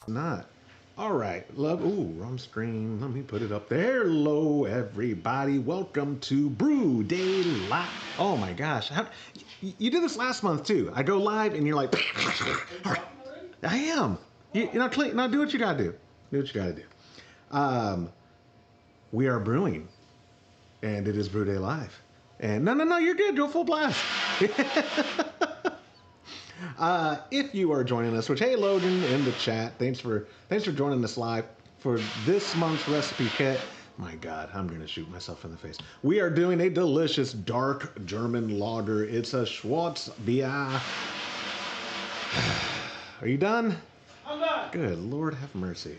Not. All right. Love. Ooh, wrong screen. Let me put it up there. Hello, everybody. Welcome to Brew Day Live. Oh my gosh. You did this last month too. I go live and you're like, I am. Now do what you gotta do. Do what you gotta do. Um, we are brewing, and it is Brew Day Live. And no, you're good. Go full blast. If you are joining us, which hey Logan in the chat, thanks for joining us live for this month's recipe kit. My God, I'm gonna shoot myself in the face. We are doing a delicious dark German lager. It's a Schwarzbier. Are you done? I'm done. Good Lord, have mercy.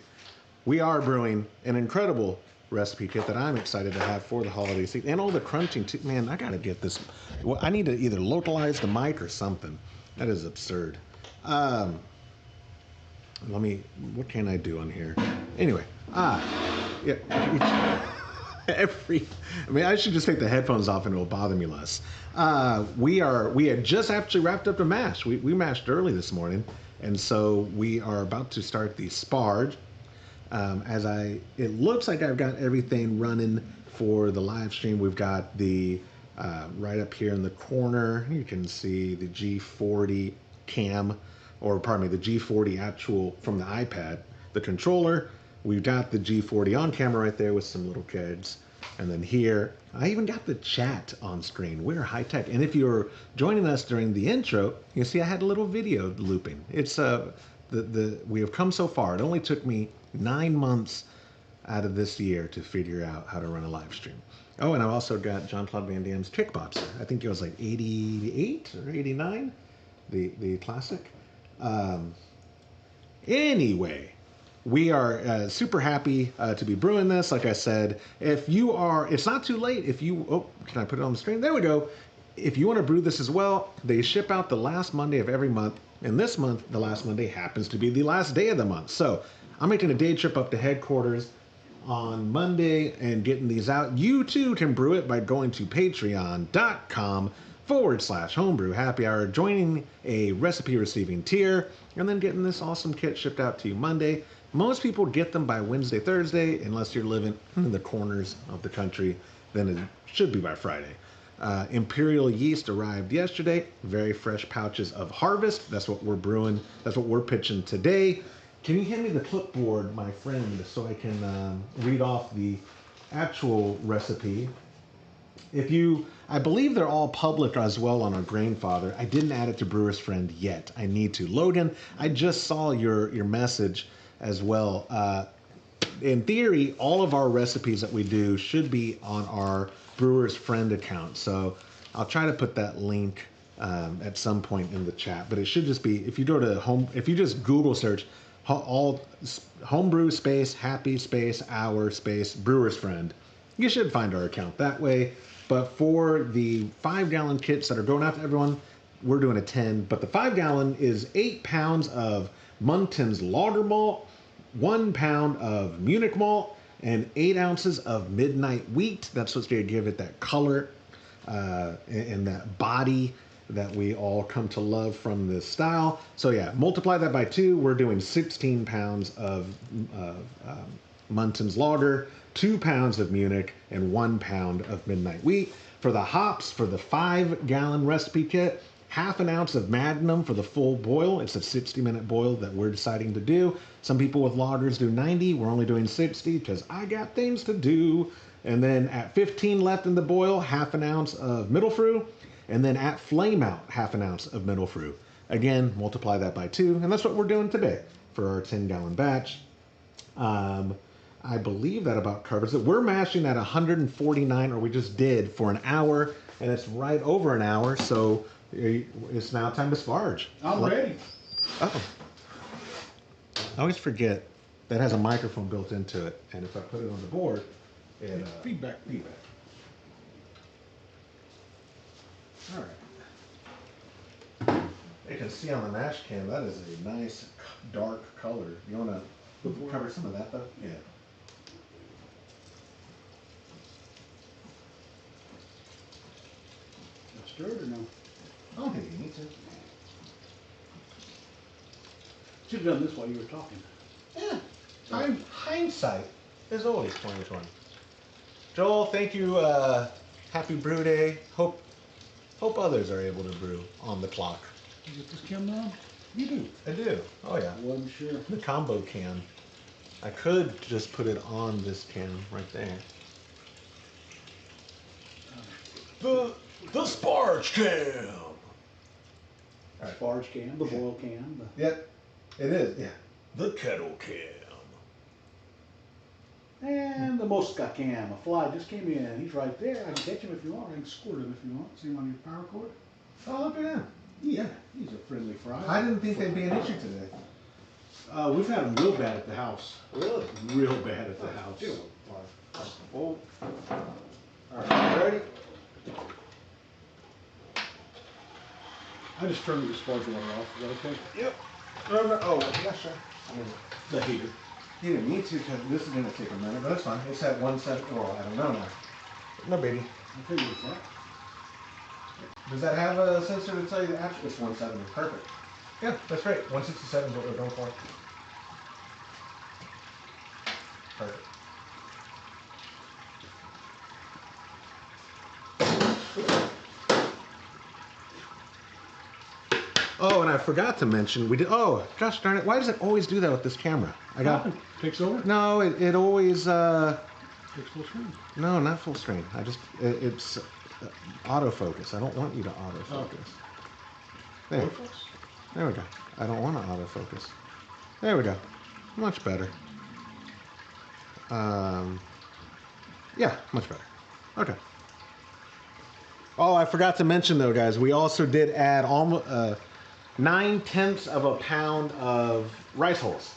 We are brewing an incredible recipe kit that I'm excited to have for the holiday season, and all the crunching too. Man, I gotta get this. Well, I need to either localize the mic or something. That is absurd. What can I do on here? Anyway, yeah. I should just take the headphones off and it'll bother me less. We had just actually wrapped up the mash. We mashed early this morning, and so we are about to start the sparge. It looks like I've got everything running for the live stream. We've got the right up here in the corner, you can see the G40 cam, or pardon me, the G40 actual from the iPad, the controller. We've got the G40 on camera right there with some little kids. And then here, I even got the chat on screen. We're high tech. And if you're joining us during the intro, you see I had a little video looping. It's we have come so far. It only took me 9 months out of this year to figure out how to run a live stream. Oh, and I've also got Jean-Claude Van Damme's Kickboxer. I think it was like 88 or 89, the classic. Anyway, we are super happy to be brewing this. Like I said, it's not too late. Can I put it on the screen? There we go. If you want to brew this as well, they ship out the last Monday of every month. And this month, the last Monday happens to be the last day of the month. So I'm making a day trip up to headquarters on Monday and getting these out. You too can brew it by going to patreon.com/homebrew happy hour, joining a recipe receiving tier, and then getting this awesome kit shipped out to you Monday. Most people get them by Wednesday, Thursday, unless you're living in the corners of the country, then it should be by Friday. Imperial yeast arrived yesterday. Very fresh pouches of Harvest. That's what we're brewing. That's what we're pitching today. Can you hand me the clipboard, my friend, so I can read off the actual recipe? I believe they're all public as well on our Grainfather. I didn't add it to Brewer's Friend yet. I need to. Logan, I just saw your message as well. In theory, all of our recipes that we do should be on our Brewer's Friend account. So I'll try to put that link at some point in the chat. But it should just be, if you just Google search all homebrew space happy space hour space Brewer's Friend, you should find our account that way. But for the 5-gallon kits that are going out to everyone, we're doing a 10. But the 5-gallon is 8 pounds of Muntins lager malt, 1 pound of Munich malt, and 8 ounces of midnight wheat. That's what's going to give it that color and that body that we all come to love from this style. So yeah, multiply that by 2. We're doing 16 pounds of Muntins lager, 2 pounds of Munich, and 1 pound of midnight wheat. For the hops, for the 5-gallon recipe kit, half an ounce of Magnum for the full boil. It's a 60-minute boil that we're deciding to do. Some people with lagers do 90. We're only doing 60 because I got things to do. And then at 15 left in the boil, half an ounce of middle fruit. And then at flame out, half an ounce of middle fruit. Again, multiply that by 2. And that's what we're doing today for our 10-gallon batch. I believe that about covers it. We're mashing at 149, or we just did, for an hour. And it's right over an hour. So it's now time to sparge. I'm ready. Oh. I always forget that has a microphone built into it. And if I put it on the board, it... Feedback. All right. You can see on the mash cam, that is a nice dark color. You want to cover some of that though? Yeah. Stir it or no? I don't think you need to. Should have done this while you were talking. Hindsight is always 2020. Joel, thank you. Happy brew day. Hope others are able to brew on the clock. You get this camera on? You do. I do. Oh yeah. I wasn't sure. The combo can. I could just put it on this can right there. The sparge can. Sparge can, the boil can. Yep, it is. Yeah, the kettle can. And the Mosca can. A fly just came in. He's right there. I can catch him if you want. I can squirt him if you want. See him on your power cord? Oh, look at him. Yeah, he's a friendly fry. I didn't think they'd be an issue today. We've had them real bad at the house. Really? Real bad at the house. Oh. All right, ready? I just turned the sparge water off. Is that okay? Yep. Oh, yeah, sure. The heater. You didn't need to because this is going to take a minute, but that's fine. It's at 170. Oh, I don't know now. No, baby. I figured it's that. Does that have a sensor to tell you the actual? It's 170. Perfect. Yeah, that's right. 167 is what we're going for. Perfect. Oh, and I forgot to mention, we did, oh, gosh darn it, why does it always do that with this camera? Takes over? No, it always, Takes full screen. no, not full screen. It's autofocus. I don't want you to autofocus. There. There we go. I don't want to autofocus. There we go. Much better. Yeah, much better. Okay. Oh, I forgot to mention though, guys, we also did add almost 9/10 of a pound of rice hulls.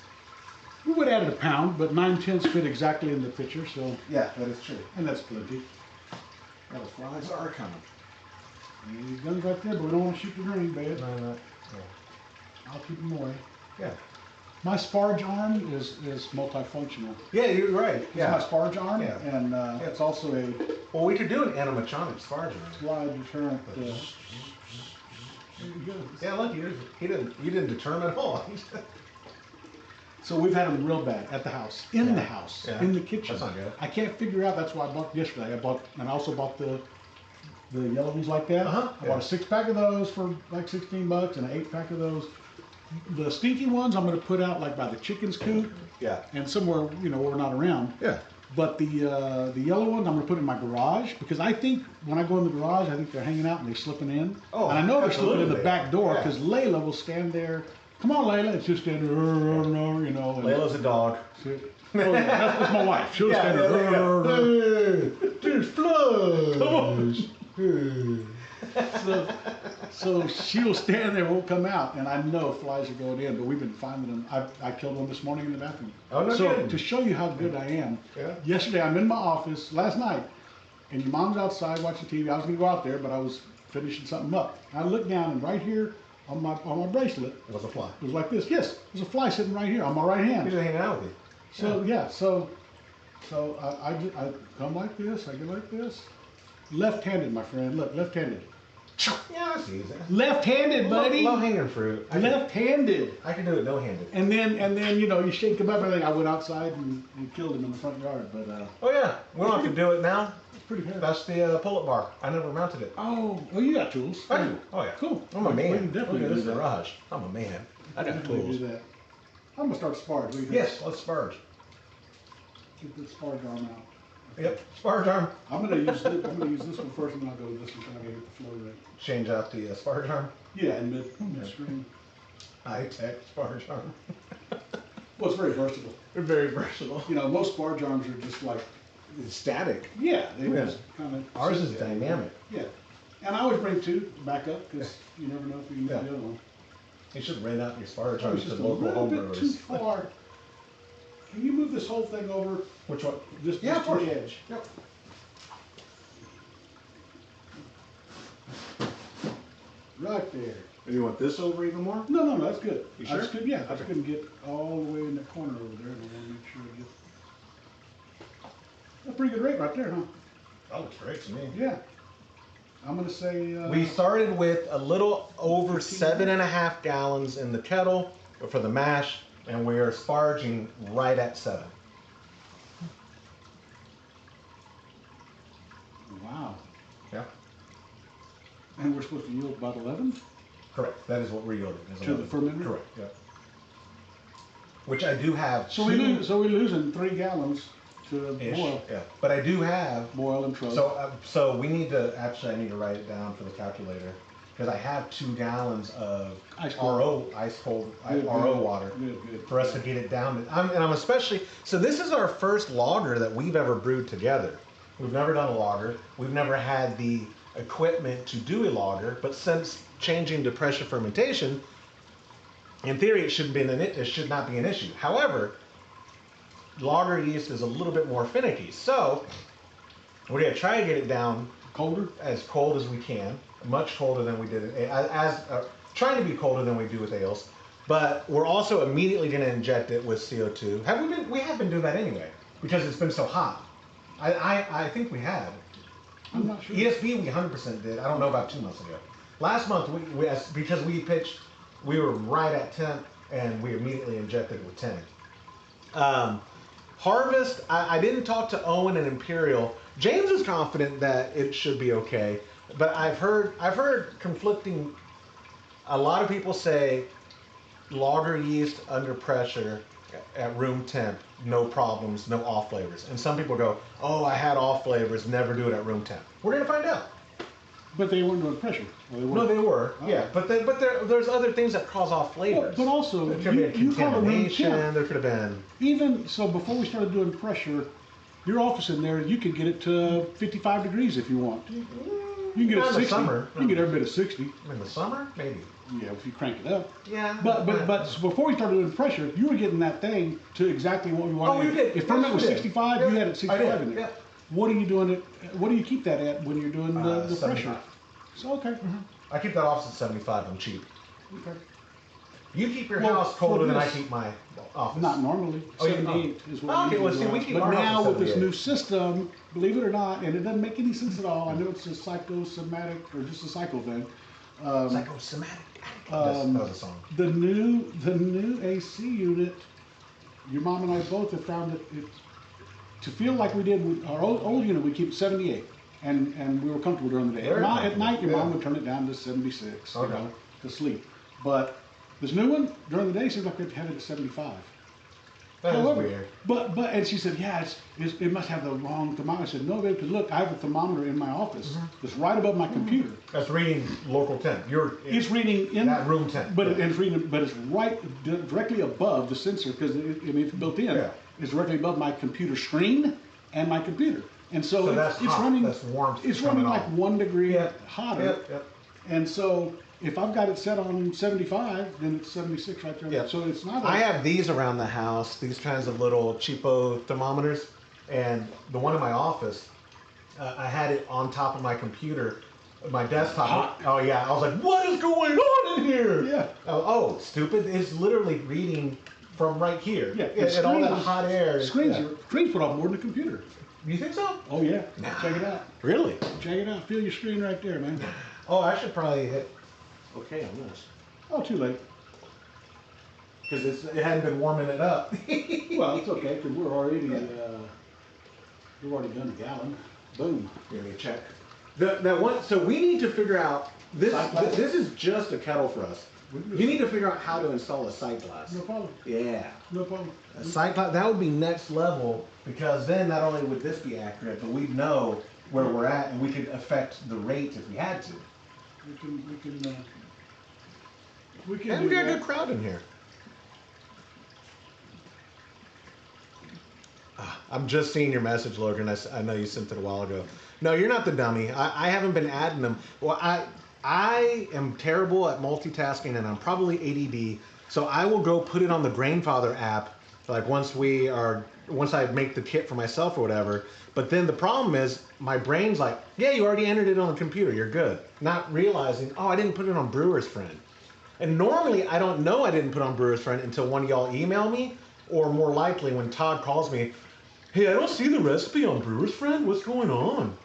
We would add a pound, but 9/10 fit exactly in the picture, so. Yeah, that is true. And that's plenty. Yeah, the flies are coming. And these guns right there, but we don't want to shoot the green, babe. No, no. I'll keep them away. Yeah. My sparge arm is multifunctional. Yeah, you're right. It's my sparge arm, Yeah. and it's also a Well, we could do an animatronic sparge. slide deterrent. There you go. Yeah, look, you didn't determine at all. So we've had them real bad at the house, in the house, Yeah. in the kitchen. That's not good. I can't figure out. That's why I bought yesterday. And I also bought the yellow ones like that. Uh-huh. I bought a 6-pack of those for like $16 and an 8-pack of those. The stinky ones I'm going to put out like by the chicken's coop Yeah. and somewhere where we're not around. Yeah. But the yellow ones I'm going to put in my garage because I think when I go in the garage I think they're hanging out and they're slipping in. Oh, and I know they're slipping in the absolutely. back door Yeah. because Layla will stand there. Come on, Layla. It's just stand there, And, Layla's a dog. Oh, yeah, that's my wife. She'll Yeah, stand yeah, there you there. go. There's flies. So she'll stand there, won't come out, and I know flies are going in. But we've been finding them. I killed one this morning in the bathroom. Oh, no So kidding. to show you how good I am, Yeah. yesterday I'm in my office last night, and your mom's outside watching TV. I was gonna go out there, but I was finishing something up. I looked down, and right here on my bracelet, It was a fly. it was like this. Yes, there's a fly sitting right here on my right hand. He's hanging out with you. So so I come like this, I go like this. Left-handed, my friend. Look, left-handed. Yeah, that's easy. Left-handed, buddy. Low hanging fruit. Left-handed. I can do it no handed. And then you shake him up and everything. I went outside and killed him in the front yard, but Oh yeah, we don't have to do it now. it's pretty good. That's the pull-up bar. I never mounted it. Oh, you got tools. I do. Oh yeah. Cool. I'm a We man. can definitely Look at do this that. garage. I'm a man. I got Definitely tools. do that. I'm gonna start sparge. What do you think? Yes, let's sparge. Get the sparge arm out. Yep, sparge arm. I'm gonna use this one first, and then I'll go with this one. So I gotta get the flow right. Change out the sparge arm. Yeah, in mid-screen. High-tech sparge arm. Well, it's very versatile. They're very versatile. Most sparge arms are just like, It's static. yeah, they Yeah. just kind of. Ours is dynamic. Yeah, and I always bring two to back up because you never know if you can use Yeah. the other one. You should rent out your sparge It's arms to just a local little bit too homebrewers. far. Can you move this whole thing over? Which one? This Yeah, of to course. the edge. Yep. Right there. You want this over even more? No, that's good. You I just sure? couldn't, yeah, I just Okay. couldn't get all the way in the corner over there, and I want to make sure I get. That's a pretty good rate right there, huh? That looks great to me. Yeah. I'm gonna say. We started with a little over 7.5 gallons in the kettle for the mash, and we are sparging right at 7. Wow. Yeah. And we're supposed to yield about 11? Correct. That is what we're yielding. To the fermenter? Correct. Yeah. Which I do have. So we're losing 3 gallons to boil. Yeah. But I do have. Boil and TRUB. So we need to I need to write it down for the calculator because I have 2 gallons of ice cold RO water for us to get it down. And I'm especially this is our first lager that we've ever brewed together. We've never done a lager. We've never had the equipment to do a lager, but since changing to pressure fermentation, in theory it should not be an issue. However, lager yeast is a little bit more finicky, so we're gonna try to get it down as cold as we can, much colder than we did it, trying to be colder than we do with ales. But we're also immediately gonna inject it with CO2. We have been doing that anyway because it's been so hot. I think we had. I'm not sure. ESB we 100% did. I don't know about 2 months ago. Last month because we pitched, we were right at 10 and we immediately injected it with 10. Harvest, I didn't talk to Owen and Imperial. James is confident that it should be okay, but I've heard conflicting. A lot of people say lager yeast under pressure at room temp, no problems, no off flavors. And some people go, oh, I had off flavors, never do it at room temp. We're gonna find out. But they weren't doing pressure. No, they were. Oh. Yeah, but there's other things that cause off flavors. But also, there could have been contamination. There could have been. Even so, before we started doing pressure, your office in there, you could get it to 55 degrees if you want. You can get it 60. Summer. You can get every bit of 60. In the summer, maybe. Yeah, if you crank it up. Yeah. But before we started doing pressure, you were getting that thing to exactly what we wanted. Oh, we did. If ferment was 65, you had it 65 in there. Yeah. What are you doing it? What do you keep that at when you're doing the pressure? So okay. I keep that office at 75. I'm cheap. Okay. You keep your house colder than I keep my office. Not normally. 78 is what we do. We keep but our now office with this 78. new system, believe it or not, and it doesn't make any sense at all. I know it's a psychosomatic or just a psycho thing. Psychosomatic. That was a song. The new AC unit, your mom and I both have found that to feel like we did with our old unit, we keep 78, and we were comfortable during the day. At night, your mom would turn it down to 76, to sleep. But this new one, during the day, seems like we'd have it at 75. That is weird. But and she said, yeah, it must have the wrong thermometer. I said, no, babe, because look, I have a thermometer in my office that's right above my computer. That's reading local temp. It's reading in that room temp. But it's right directly above the sensor because it's built in. Yeah. It's directly above my computer screen and my computer, and so it's running. That's warmth. It's running like 1 degree hotter. Yep. And so if I've got it set on 75, then it's 76 right there. Yep. So it's not. I have these around the house. These kinds of little cheapo thermometers, and the one in my office, I had it on top of my computer, my desktop. Hot. Oh yeah, I was like, what is going on in here? Yeah. Oh, stupid! It's literally reading from right here. Yeah. And all that hot air. Screens put off more than the computer. You think so? Oh yeah. Nah. Check it out. Really? Check it out. Feel your screen right there, man. Oh, I should probably hit okay on this. Oh, too late. Because it hadn't been warming it up. Well, it's okay because we've already done a gallon. Boom. Give me a check. So we need to figure out this. This is just a kettle for us. You need to figure out how to install a sight glass. No problem. Yeah. No problem. A sight glass, that would be next level because then not only would this be accurate, but we'd know where we're at and we could affect the rate if we had to. We can. And we got a good crowd in here. I'm just seeing your message, Logan. I know you sent it a while ago. No, you're not the dummy. I haven't been adding them. Well, I am terrible at multitasking and I'm probably ADD. So I will go put it on the Grainfather app, like once I make the kit for myself or whatever. But then the problem is my brain's like, yeah, you already entered it on the computer. You're good. Not realizing, oh, I didn't put it on Brewer's Friend. And normally I don't know I didn't put on Brewer's Friend until one of y'all email me, or more likely when Todd calls me, hey, I don't see the recipe on Brewer's Friend. What's going on?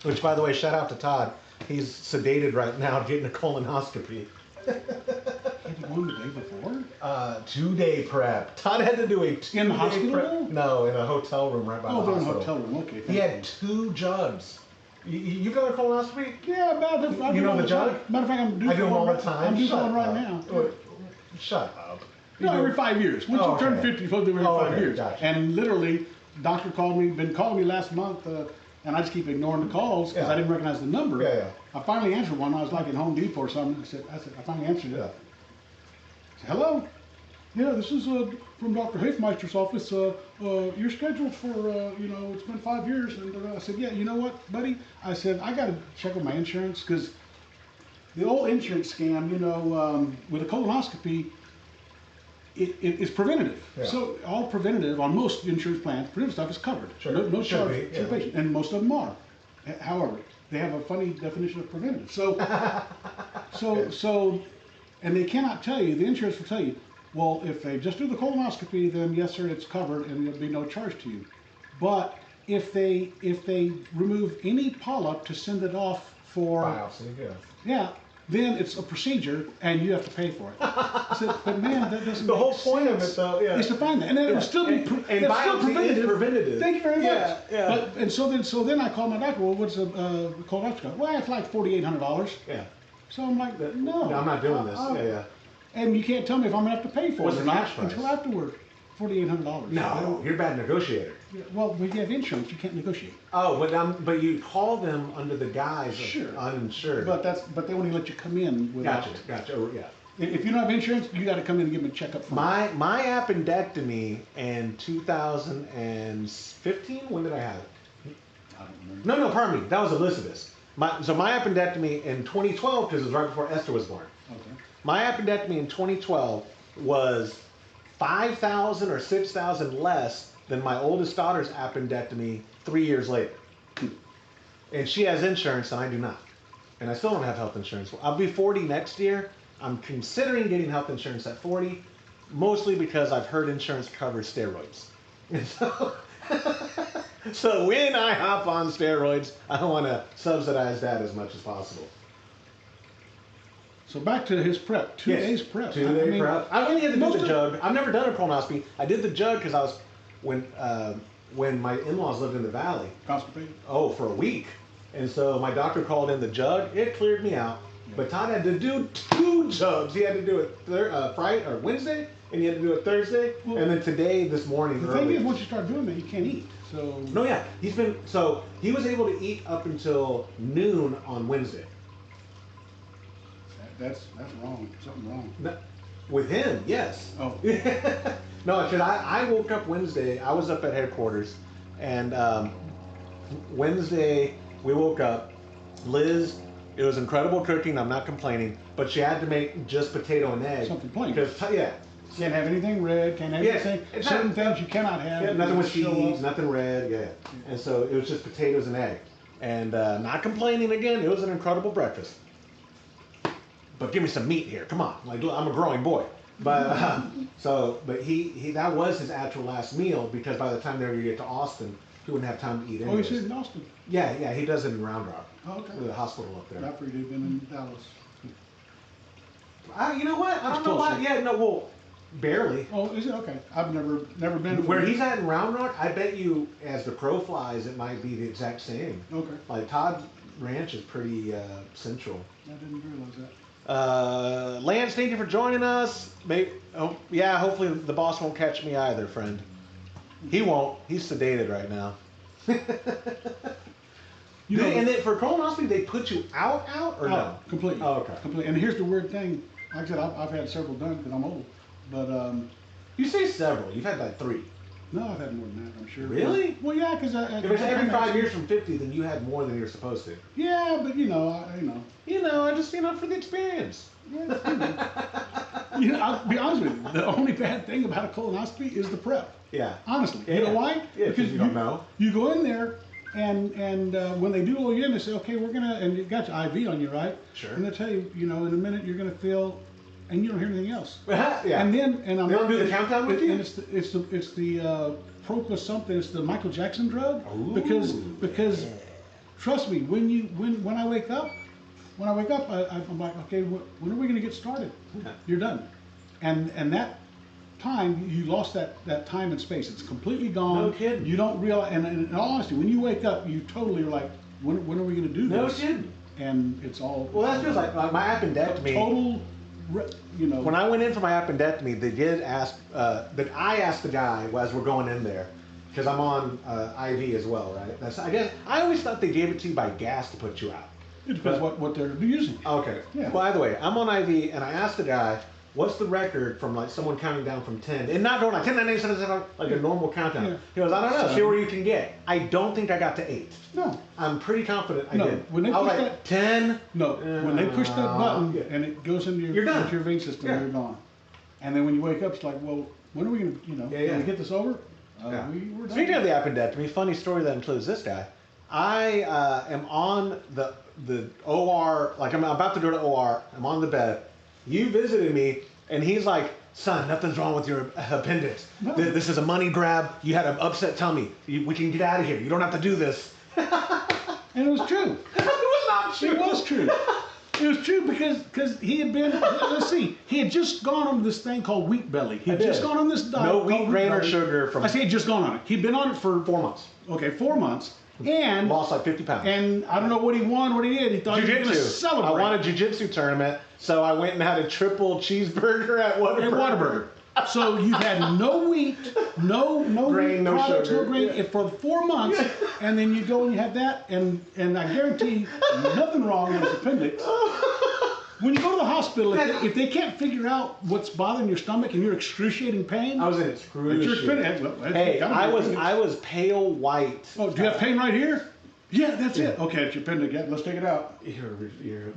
Which, by the way, shout out to Todd. He's sedated right now getting a colonoscopy. Had you one the day before? 2-day prep. Todd had to do a 2-day In the hospital? prep. No, in a hotel room right by the Oh, they're in a hospital. hotel room. Okay. He had 2 jugs. You got a colonoscopy? Yeah, about You know the jug? Matter of fact, I'm due I do them all the I'm time. due Shut one right up. now. Shut up. No, every 5 years. Once you turn 50, you're supposed to do it every 5 years. Gotcha. And literally, doctor been calling me last month, and I just keep ignoring the calls because I didn't recognize the number. Yeah, yeah. I finally answered one. I was like in Home Depot or something. I finally answered it. Yeah. I said, hello? Yeah, this is from Dr. Hafmeister's office. You're scheduled for, it's been 5 years. And I said, yeah, you know what, buddy? I said, I got to check with my insurance because the old insurance scam, with a colonoscopy, it's preventative. Yeah. So all preventative on most insurance plans, preventative stuff is covered. Sure. No Should charge be, to the patient, and most of them are. However, they have a funny definition of preventative. So, and they cannot tell you. The insurance will tell you, well, if they just do the colonoscopy, then yes, sir, it's covered, and there'll be no charge to you. But if they remove any polyp to send it off for Biopsy, yeah, then it's a procedure, and you have to pay for it. I said, but man, that doesn't. The make whole point sense. of it, though, yeah. is to find that, and then it would still be And biopsy is preventative. Thank you very much. Yeah, yeah. But, and so then I called my doctor. Well, what's a colonoscopy? Well, it's like $4,800. Yeah. So I'm like, no, I'm not doing this. Yeah. And you can't tell me if I'm gonna have to pay for What's it or the not cash price? until afterward. $4,800. No, you're a bad negotiator. Well, when you have insurance, you can't negotiate. Oh, but you call them under the guise Sure. of uninsured. But they only let you come in without. Gotcha. Oh, yeah. If you don't have insurance, you got to come in and give them a checkup. My appendectomy in 2015. When did I have it? I don't remember. No, pardon me. That was Elizabeth's. My appendectomy in 2012, because it was right before Esther was born. Okay. My appendectomy in 2012 was 5,000 or 6,000 less than my oldest daughter's appendectomy 3 years later. And she has insurance and I do not. And I still don't have health insurance. I'll be 40 next year. I'm considering getting health insurance at 40, mostly because I've heard insurance covers steroids. And so when I hop on steroids, I want to subsidize that as much as possible. So back to his prep. 2 days prep. 2-day prep. I only had to do the jug. I've never done a colonoscopy. I did the jug because I was when my in-laws lived in the valley. Constipated? Oh, for a week. And so my doctor called in the jug. It cleared me out. But Todd had to do 2 jugs. He had to do it Friday or Wednesday, and he had to do it Thursday, and then today, this morning. The thing is, once you start doing that, you can't eat. So no, yeah, he was able to eat up until noon on Wednesday. that's wrong. Something wrong. No, with him, yes. Oh. No, because I woke up Wednesday. I was up at headquarters, and Wednesday we woke up. Liz, it was incredible cooking. I'm not complaining, but she had to make just potato and egg. Something plain. Because Can't have anything red. Can't have anything. Certain things you cannot have. Yeah, nothing with cheese, nothing red. Yeah. And so it was just potatoes and egg, and not complaining again. It was an incredible breakfast. But give me some meat here. Come on, like I'm a growing boy. But but he that was his actual last meal because by the time they were to get to Austin, he wouldn't have time to eat. Oh, he's in Austin. Yeah, he does it in Round Rock. Oh, okay. The hospital up there. Not for you to have been in Dallas. You know what? I don't know why. Yeah, no, well, barely. Oh, is it okay? I've never been. Where he's at in Round Rock, I bet you, as the crow flies, it might be the exact same. Okay. Like Todd Ranch is pretty central. I didn't realize that. Lance, thank you for joining us. Hopefully the boss won't catch me either, friend. He won't. He's sedated right now. And then for colonoscopy, they put you out or no? Completely. Oh, okay. Completely. And here's the weird thing. Like I said, I've had several done because I'm old. But you say several. You've had like 3. no, I've had more than that. I'm sure. Really? Well, yeah, because if it's every 5 years from 50, then you had more than you're supposed to. Yeah, but I just for the experience. Yeah, I'll be honest with you. The only bad thing about a colonoscopy is the prep. Yeah. Honestly. Yeah, you know why? Yeah, because you don't know. You go in there, and when they do all you in, they say, okay, we're gonna, and you got your IV on you, right? Sure. And they tell you, in a minute you're gonna feel, and you don't hear anything else. Yeah. And then, they don't do the countdown with you. And it's the Propa something. It's the Michael Jackson drug. Ooh. Because trust me, when I wake up, I'm like, okay, when are we gonna get started? Yeah. You're done. and that time you lost that time and space. It's completely gone. No kidding. You don't realize, and in all honesty, when you wake up, you totally are like, when are we going to do No this? kidding. And it's all. Well, that's just like my appendectomy. Total, you know. When I went in for my appendectomy, they did ask that I asked the guy as we're going in there, because I'm on IV as well, right? I guess I always thought they gave it to you by gas to put you out. It depends what they're using. Okay. Yeah. Well, either way, I'm on IV, and I asked the guy, "What's the record from like someone counting down from 10 and not going like 10, 9, 8, 7, 7, like a normal countdown?" Yeah. He goes, "I don't know. 7. See where you can get." I don't think I got to 8. No. I'm pretty confident I No, did. when they I was push like that- 10. No, when they push that button yeah. and it goes into You're done. your vein system, Yeah. you're gone. And then when you wake up, it's like, well, when are we going to, can we get this over? Yeah. We're done. Speaking of the appendectomy, funny story that includes this guy. I am on the OR, like I'm about to go to OR. I'm on the bed. You visited me, and he's like, "Son, nothing's wrong with your appendix. No. This is a money grab. You had an upset tummy. We can get out of here. You don't have to do this." And it was true. It was not true. It was true. It was true because he had been, let's see, he had just gone on this thing called wheat belly. He had just gone on this diet. No wheat, called grain, or belly. sugar from I say he'd just gone on it. He'd been on it for 4 months. Okay, 4 months. And Lost like 50 pounds. And I don't know what he won, what he did. He thought he was going to Jiu-jitsu. celebrate. I won a jiu-jitsu tournament, so I went and had a triple cheeseburger at Whataburger. And Whataburger. So you had no wheat, no Grain, wheat no products, sugar. no grain Yeah. for 4 months, and then you go and you have that, and I guarantee nothing wrong with his appendix. When you go to the hospital, if they can't figure out what's bothering your stomach and you're excruciating pain, I was in it's excruciating. your appendix. Well, that's Hey, gotta be appendix. I was pale white. Oh, do you have pain right here? Yeah, that's it. Okay, it's your appendix. Yeah, let's take it out.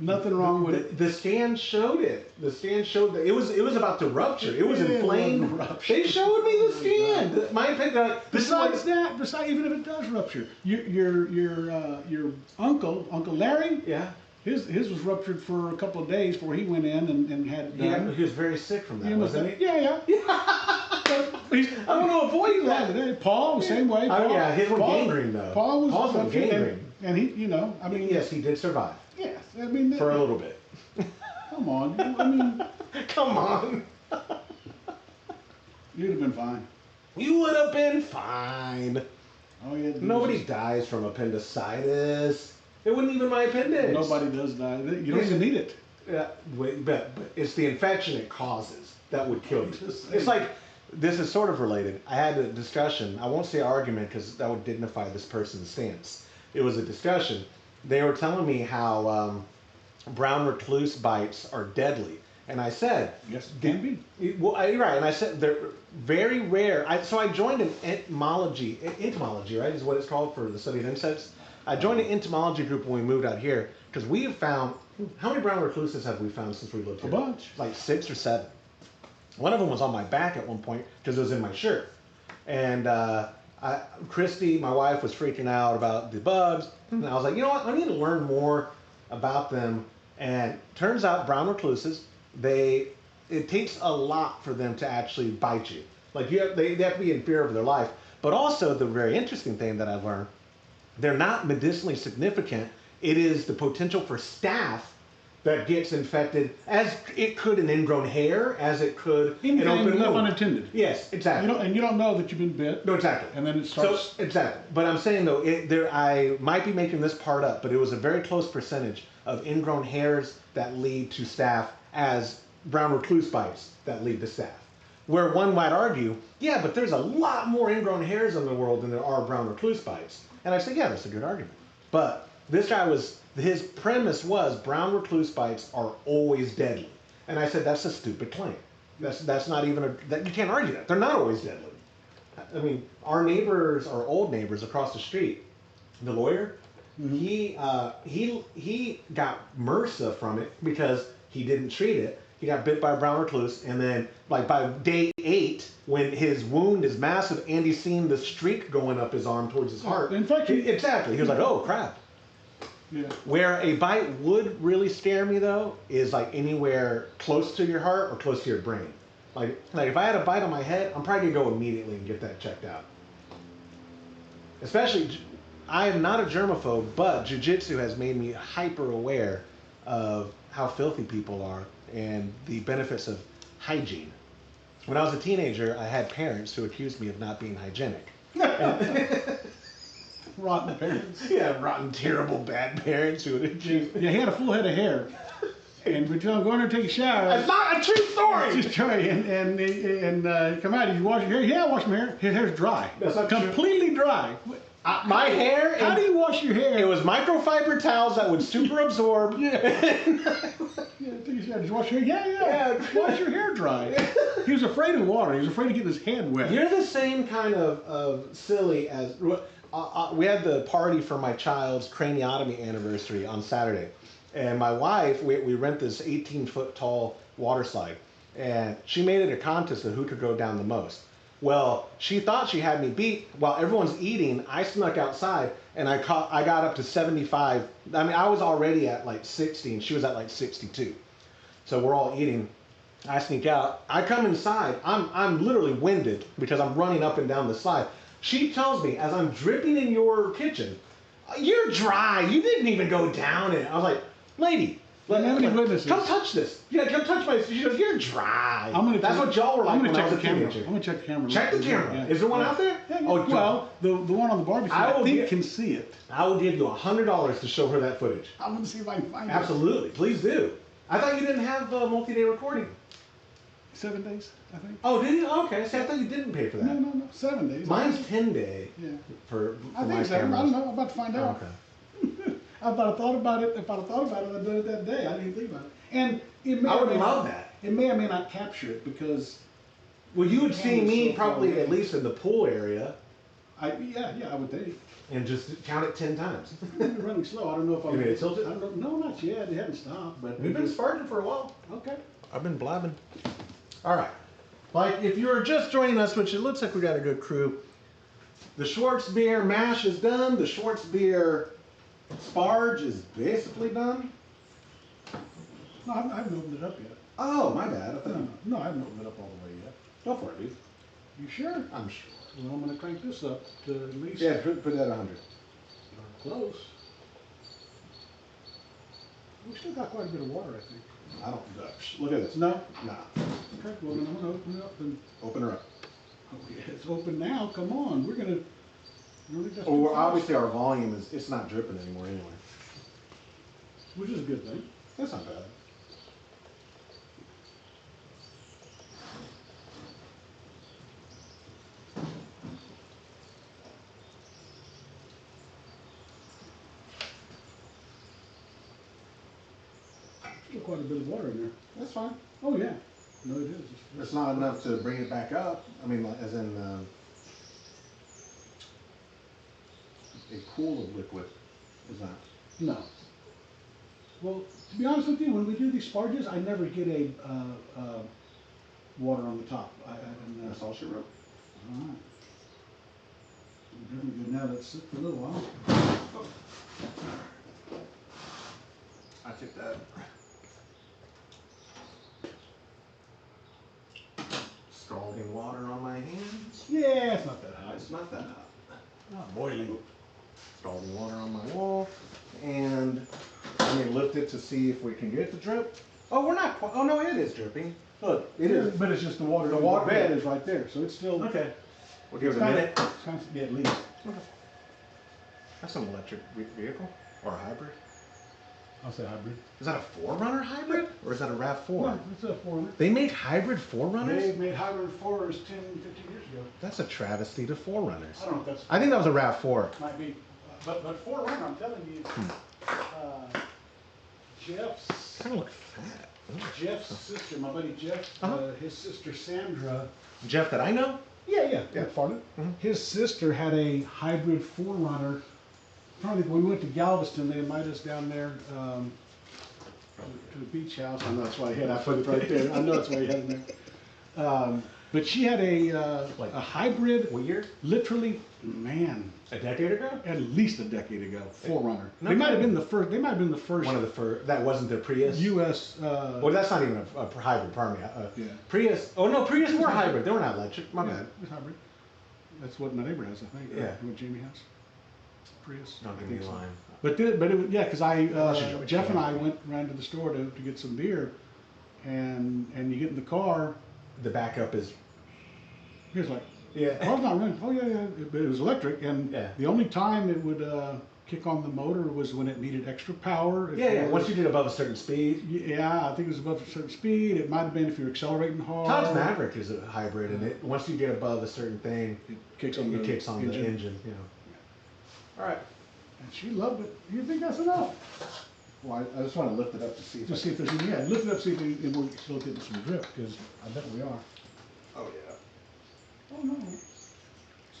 Nothing wrong with it. The scan showed it. The scan showed that it was about to rupture. It was Yeah, it inflamed. wasn't rupture. They showed me the scan. My appendix. Besides that, even if it does rupture, your Uncle Larry, Yeah. his was ruptured for a couple of days before he went in and had it done. He was very sick from that, He must wasn't have- he? Yeah. But I want to avoid that. Paul, same way. Oh, Paul, yeah, his was gangrene, though. Paul's was ruptured, gangrene. and he, I mean, Yes, he did survive yes, I mean, for a little bit. come on, I mean, Come on. you'd have been fine. You would have been fine. Oh yeah. Nobody dies from appendicitis. It wasn't even my appendix. Nobody does die. You don't even need it. Yeah, but it's the infection it causes that would kill you. Just saying. It's like, this is sort of related. I had a discussion. I won't say argument because that would dignify this person's stance. It was a discussion. They were telling me how brown recluse bites are deadly. And I said, Yes, it can be. Well, you're right. And I said they're very rare. So I joined an entomology, right, is what it's called for the study of insects. I joined an entomology group when we moved out here because we have found, how many brown recluses have we found since we lived here? A bunch. Like 6 or 7. One of them was on my back at one point because it was in my shirt. And Christy, my wife, was freaking out about the bugs. And I was like, you know what? I need to learn more about them. And turns out brown recluses, it takes a lot for them to actually bite you. Like they have to be in fear of their life. But also the very interesting thing that I've learned, they're not medicinally significant. It is the potential for staph that gets infected, as it could an ingrown hair, as it could an open wound. Unintended. Yes, exactly. You don't know that you've been bit. No, exactly. And then it starts. So, exactly. But I'm saying though, I might be making this part up, but it was a very close percentage of ingrown hairs that lead to staph as brown recluse bites that lead to staph. Where one might argue, yeah, but there's a lot more ingrown hairs in the world than there are brown recluse bites. And I say, yeah, that's a good argument. But this guy his premise was brown recluse bites are always deadly. And I said, that's a stupid claim. That's not even you can't argue that. They're not always deadly. I mean, our old neighbors across the street, the lawyer, mm-hmm. he got MRSA from it because he didn't treat it. He got bit by a brown recluse, and then like by day 8, when his wound is massive and he's seen the streak going up his arm towards his heart. Infection. Exactly. He was like, oh crap. Yeah. Where a bite would really scare me though is like anywhere close to your heart or close to your brain. Like if I had a bite on my head, I'm probably gonna go immediately and get that checked out. Especially, I am not a germaphobe, but jiu-jitsu has made me hyper aware of how filthy people are and the benefits of hygiene. When I was a teenager, I had parents who accused me of not being hygienic. Rotten parents. Yeah, rotten, terrible, bad parents who would accuse me. Yeah, he had a full head of hair. And we tell him, go in there and take a shower. That's not a true story! Just try and come out. Did you wash your hair? Yeah, I washed my hair. His hair's dry. That's not completely dry. My hair. How do you wash your hair? It was microfiber towels that would super absorb. Yeah. Yeah, take a shower. Did you wash your hair? Yeah. Wash your hair dry. He was afraid of water. He was afraid of getting his head wet. You're the same kind of silly as. We had the party for my child's craniotomy anniversary on Saturday. And my wife, we rent this 18-foot tall water slide. And she made it a contest of who could go down the most. Well, she thought she had me beat. While everyone's eating, I snuck outside and I got up to 75. I mean, I was already at like 60 and she was at like 62. So we're all eating. I sneak out. I come inside. I'm literally winded because I'm running up and down the slide. She tells me as I'm dripping in your kitchen, "You're dry. You didn't even go down it." I was like, "Lady, come touch this. Yeah, come touch my." She goes, "You're dry." That's what y'all were like when I was a teenager. I'm gonna check the camera. Check the camera. Yeah. Is there one out there? Yeah. Oh, well, the one on the barbecue, I think can see it. I will give you $100 to show her that footage. I'm gonna see if I can find it. Absolutely, please do. I thought you didn't have multi-day recording. 7 days, I think. Oh, did you? Okay, see, I thought you didn't pay for that. No, 7 days. Mine's 10 day. Yeah. For I think my so. cameras. I don't know. I'm about to find out. Okay. If I'd have thought about it, I'd done it that day. I didn't even think about it. And it may I or would may love not, that. It may or may not capture it because. Well, you would see me so probably far at least in the pool area. Yeah, I would think. And just count it 10 times. We're running slow. I don't know if I'm. You mean it tilted? I don't know. No, not yet. It hasn't stopped. But We've been sparking for a while. Okay. I've been blabbing. All right. Like, if you're just joining us, which it looks like we got a good crew, the Schwartz beer mash is done. The Schwartz beer sparge is basically done. No, I haven't opened it up yet. Oh, my bad. I thought No, I haven't opened it up all the way yet. Go for it, dude. You sure? I'm sure. Well, I'm going to crank this up to at least. Yeah, put that at 100. Close. We still got quite a bit of water, I think. I don't. Look at this. No? Nah. Okay, well then I'm going to open it up and. Open her up. Oh, yeah, it's open now. Come on. We're going to. Well, obviously our volume is, it's not dripping anymore anyway. Which is a good thing. That's not bad. Still quite a bit of water in there. That's fine. Oh yeah. No, it is. It's not enough to bring it back up. I mean, as in a pool of liquid is not. No. Well, to be honest with you, when we do these sparges, I never get a water on the top. That's all she wrote. All right. Very good. Now let's sit for a little while. I took that. Scalding water on my hands. Yeah, it's not that hot. It's not that hot. Not boiling. Scalding water on my wall. And let me lift it to see if we can get the drip. Oh, we're not quite. Oh, no, it is dripping. Look, it is. But it's just the water. The water bed is right there, so it's still. Okay. We'll give it a minute. It's kind of, yeah, at least. Okay. That's an electric vehicle or a hybrid. I'll say hybrid. Is that a 4Runner hybrid or is that a RAV4? No, it's a 4Runner. They made hybrid 4Runners? They made hybrid 4s 10, 15 years ago. That's a travesty to 4Runners. I don't know if that's. I think that was a RAV4. Might be, but 4Runner, I'm telling you, Jeff's. Kind of look fat. Jeff's sister, my buddy Jeff, his sister Sandra. Jeff that I know? Yeah. Mhm. His sister had a hybrid 4Runner. Probably when we went to Galveston, they invited us down there to the beach house. I know that's why he had. I put it right there. I know that's why he had it there. But she had a hybrid. What year? Literally, man, A decade ago? at least a decade ago. 4Runner. No They might have kidding. been the first. They might have been the first. One of the first. That wasn't the Prius? U.S. Well, that's not even a hybrid, pardon me. Yeah. Prius. Oh, no, Prius were hybrid. They were not electric. My Yeah, bad. it was hybrid. That's what my neighbor has, I think. Yeah. What Jamie has. Prius. Don't I give me think a so. line. But it, yeah, because Unless you drove it. Jeff and I ran to the store to get some beer, and you get in the car, The backup is he was like, yeah. car's not running. Oh yeah, but it was electric, and Yeah. the only time it would kick on the motor was when it needed extra power. Yeah. Once you did above a certain speed. Yeah, I think it was above a certain speed. It might have been if you're accelerating hard. Todd's Maverick is a hybrid, and once you get above a certain thing, It kicks on it kicks on engine. the engine. You know. All right. And she loved it. You think that's enough? Well, I just want to lift it up to see. Just see if there's any. Yeah, lift it up, see if we're still getting some drip, because I bet we are. Oh yeah. Oh no.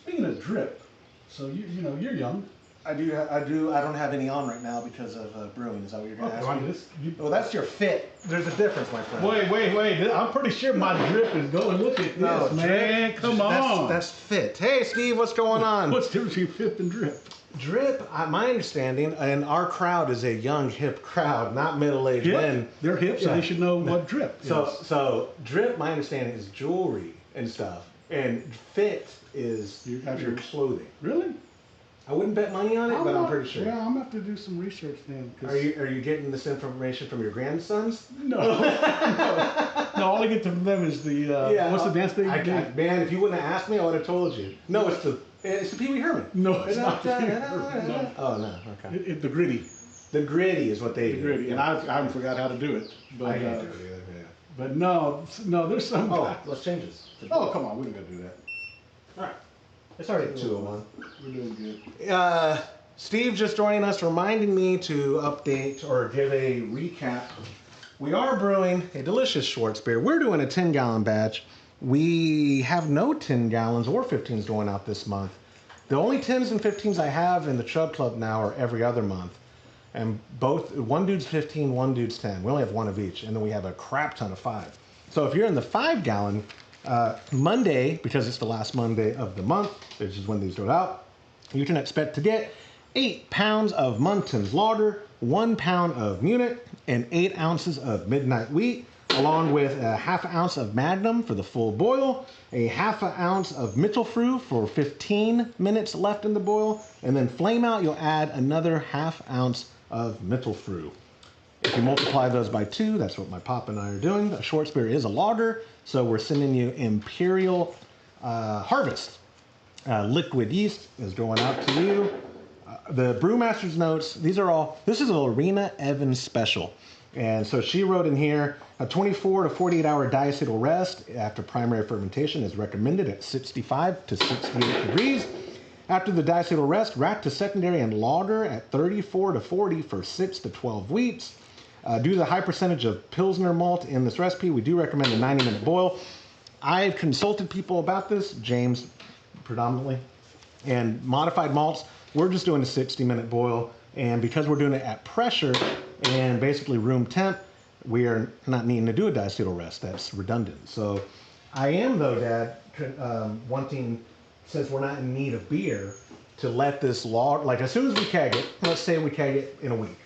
Speaking of drip, so you know you're young. I don't have any on right now because of brewing. Is that what you're going to ask me? Well, that's your fit. There's a difference, my friend. Wait. I'm pretty sure my drip is going. Look at this, man. Come on. That's fit. Hey, Steve, what's going on? What's the difference between fit and drip? Drip, my understanding, and our crowd is a young, hip crowd, not middle-aged men. They're hip, so they should know what drip is. So drip, my understanding, is jewelry and stuff, and fit is your clothing. Really? I wouldn't bet money on it, but I'm pretty sure. Yeah, I'm gonna have to do some research then. Are you getting this information from your grandsons? No. No, all I get from them is the what's the dance thing? Man, if you wouldn't have asked me, I would have told you. No, it's the Pee Wee Herman. No, it's not the Pee Wee Herman. No. Oh no, okay. The gritty. The gritty is what they do. The gritty, and I haven't forgot how to do it. But I can't do it either. Yeah. But no, there's some. Oh, let's change this. Oh, come on, we don't gotta do that. All right. It's already 2:01. We're doing good. Steve just joining us, reminding me to update or give a recap. We are brewing a delicious Schwartz beer. We're doing a 10-gallon batch. We have no 10 gallons or 15s going out this month. The only 10s and 15s I have in the TRUB Club now are every other month. And one dude's 15, one dude's 10. We only have one of each, and then we have a crap ton of 5. So if you're in the 5-gallon, Monday, because it's the last Monday of the month, which is when these go out, you can expect to get 8 pounds of Munton's lager, 1 pound of Munich, and 8 ounces of Midnight Wheat, along with a ½ ounce of Magnum for the full boil, a ½ ounce of Mittelfru for 15 minutes left in the boil, and then flame out, you'll add another ½ ounce of Mittelfru. If you multiply those by 2, that's what my pop and I are doing. A Schwartz beer is a lager, so we're sending you Imperial Harvest. Liquid yeast is going out to you. The brewmaster's notes, this is a Lorena Evans special. And so she wrote in here, a 24 to 48 hour diacetyl rest after primary fermentation is recommended at 65 to 68 degrees. After the diacetyl rest, rack to secondary and lager at 34 to 40 for 6 to 12 weeks. Due to the high percentage of Pilsner malt in this recipe, we do recommend a 90-minute boil. I've consulted people about this, James predominantly, and modified malts, we're just doing a 60-minute boil, and because we're doing it at pressure and basically room temp, we are not needing to do a diacetyl rest. That's redundant. So I am, though, Dad, wanting, since we're not in need of beer, to let this lager, like as soon as we keg it, let's say we keg it in a week,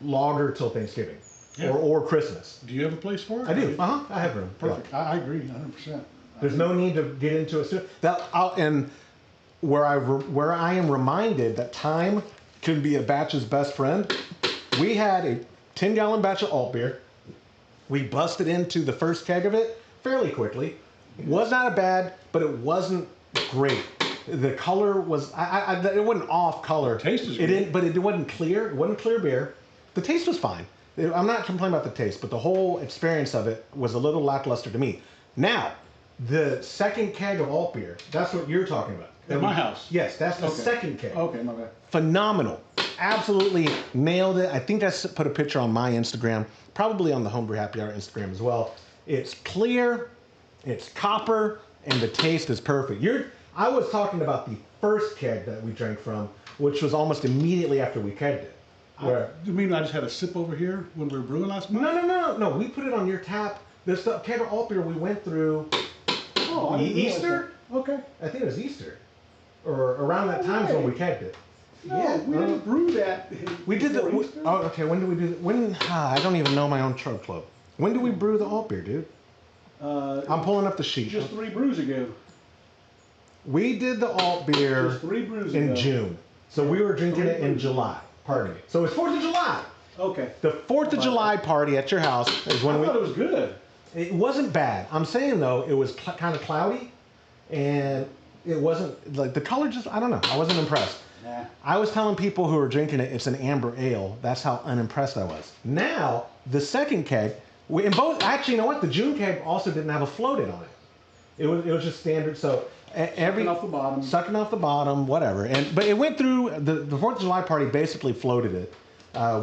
lager till Thanksgiving or Christmas. Do you have a place for it? I do. I have room. Perfect. Yeah. I agree 100%. There's no need to get into it soon. And where I am reminded that time can be a batch's best friend. We had a 10-gallon batch of alt beer. We busted into the first keg of it fairly quickly. It was not bad, but it wasn't great. The color was, it wasn't off color. The taste is good. But it wasn't clear. It wasn't clear beer. The taste was fine. I'm not complaining about the taste, but the whole experience of it was a little lackluster to me. Now, the second keg of alt beer, that's what you're talking about. At my house? Yes, that's the second keg. Okay, my bad. Phenomenal. Absolutely nailed it. I think I put a picture on my Instagram, probably on the Homebrew Happy Hour Instagram as well. It's clear, it's copper, and the taste is perfect. I was talking about the first keg that we drank from, which was almost immediately after we kegged it. You mean I just had a sip over here when we were brewing last month? No. We put it on your tap. This keg of alt beer we went through Easter? Okay. I think it was Easter. Or around that time is when we kegged it. No, we didn't brew that. We did the. Okay. When did we do? I don't even know my own TRUB Club. When did we brew the alt beer, dude? I'm pulling up the sheet. Just 3 brews ago. We did the alt beer Just 3 brews in ago. June, so we were drinking it in July. Pardon me. So it's 4th of July. Okay. The 4th of July party at your house is when I we. thought it was good. It wasn't bad. I'm saying though, it was kind of cloudy, and it wasn't like the color. Just I don't know. I wasn't impressed. Nah. I was telling people who were drinking it, it's an amber ale. That's how unimpressed I was. Now the second keg, in both actually, you know what? The June keg also didn't have a floated on it. It was just standard. So every Sucking off the bottom. sucking off the bottom, whatever. But it went through the 4th of July party. Basically floated it.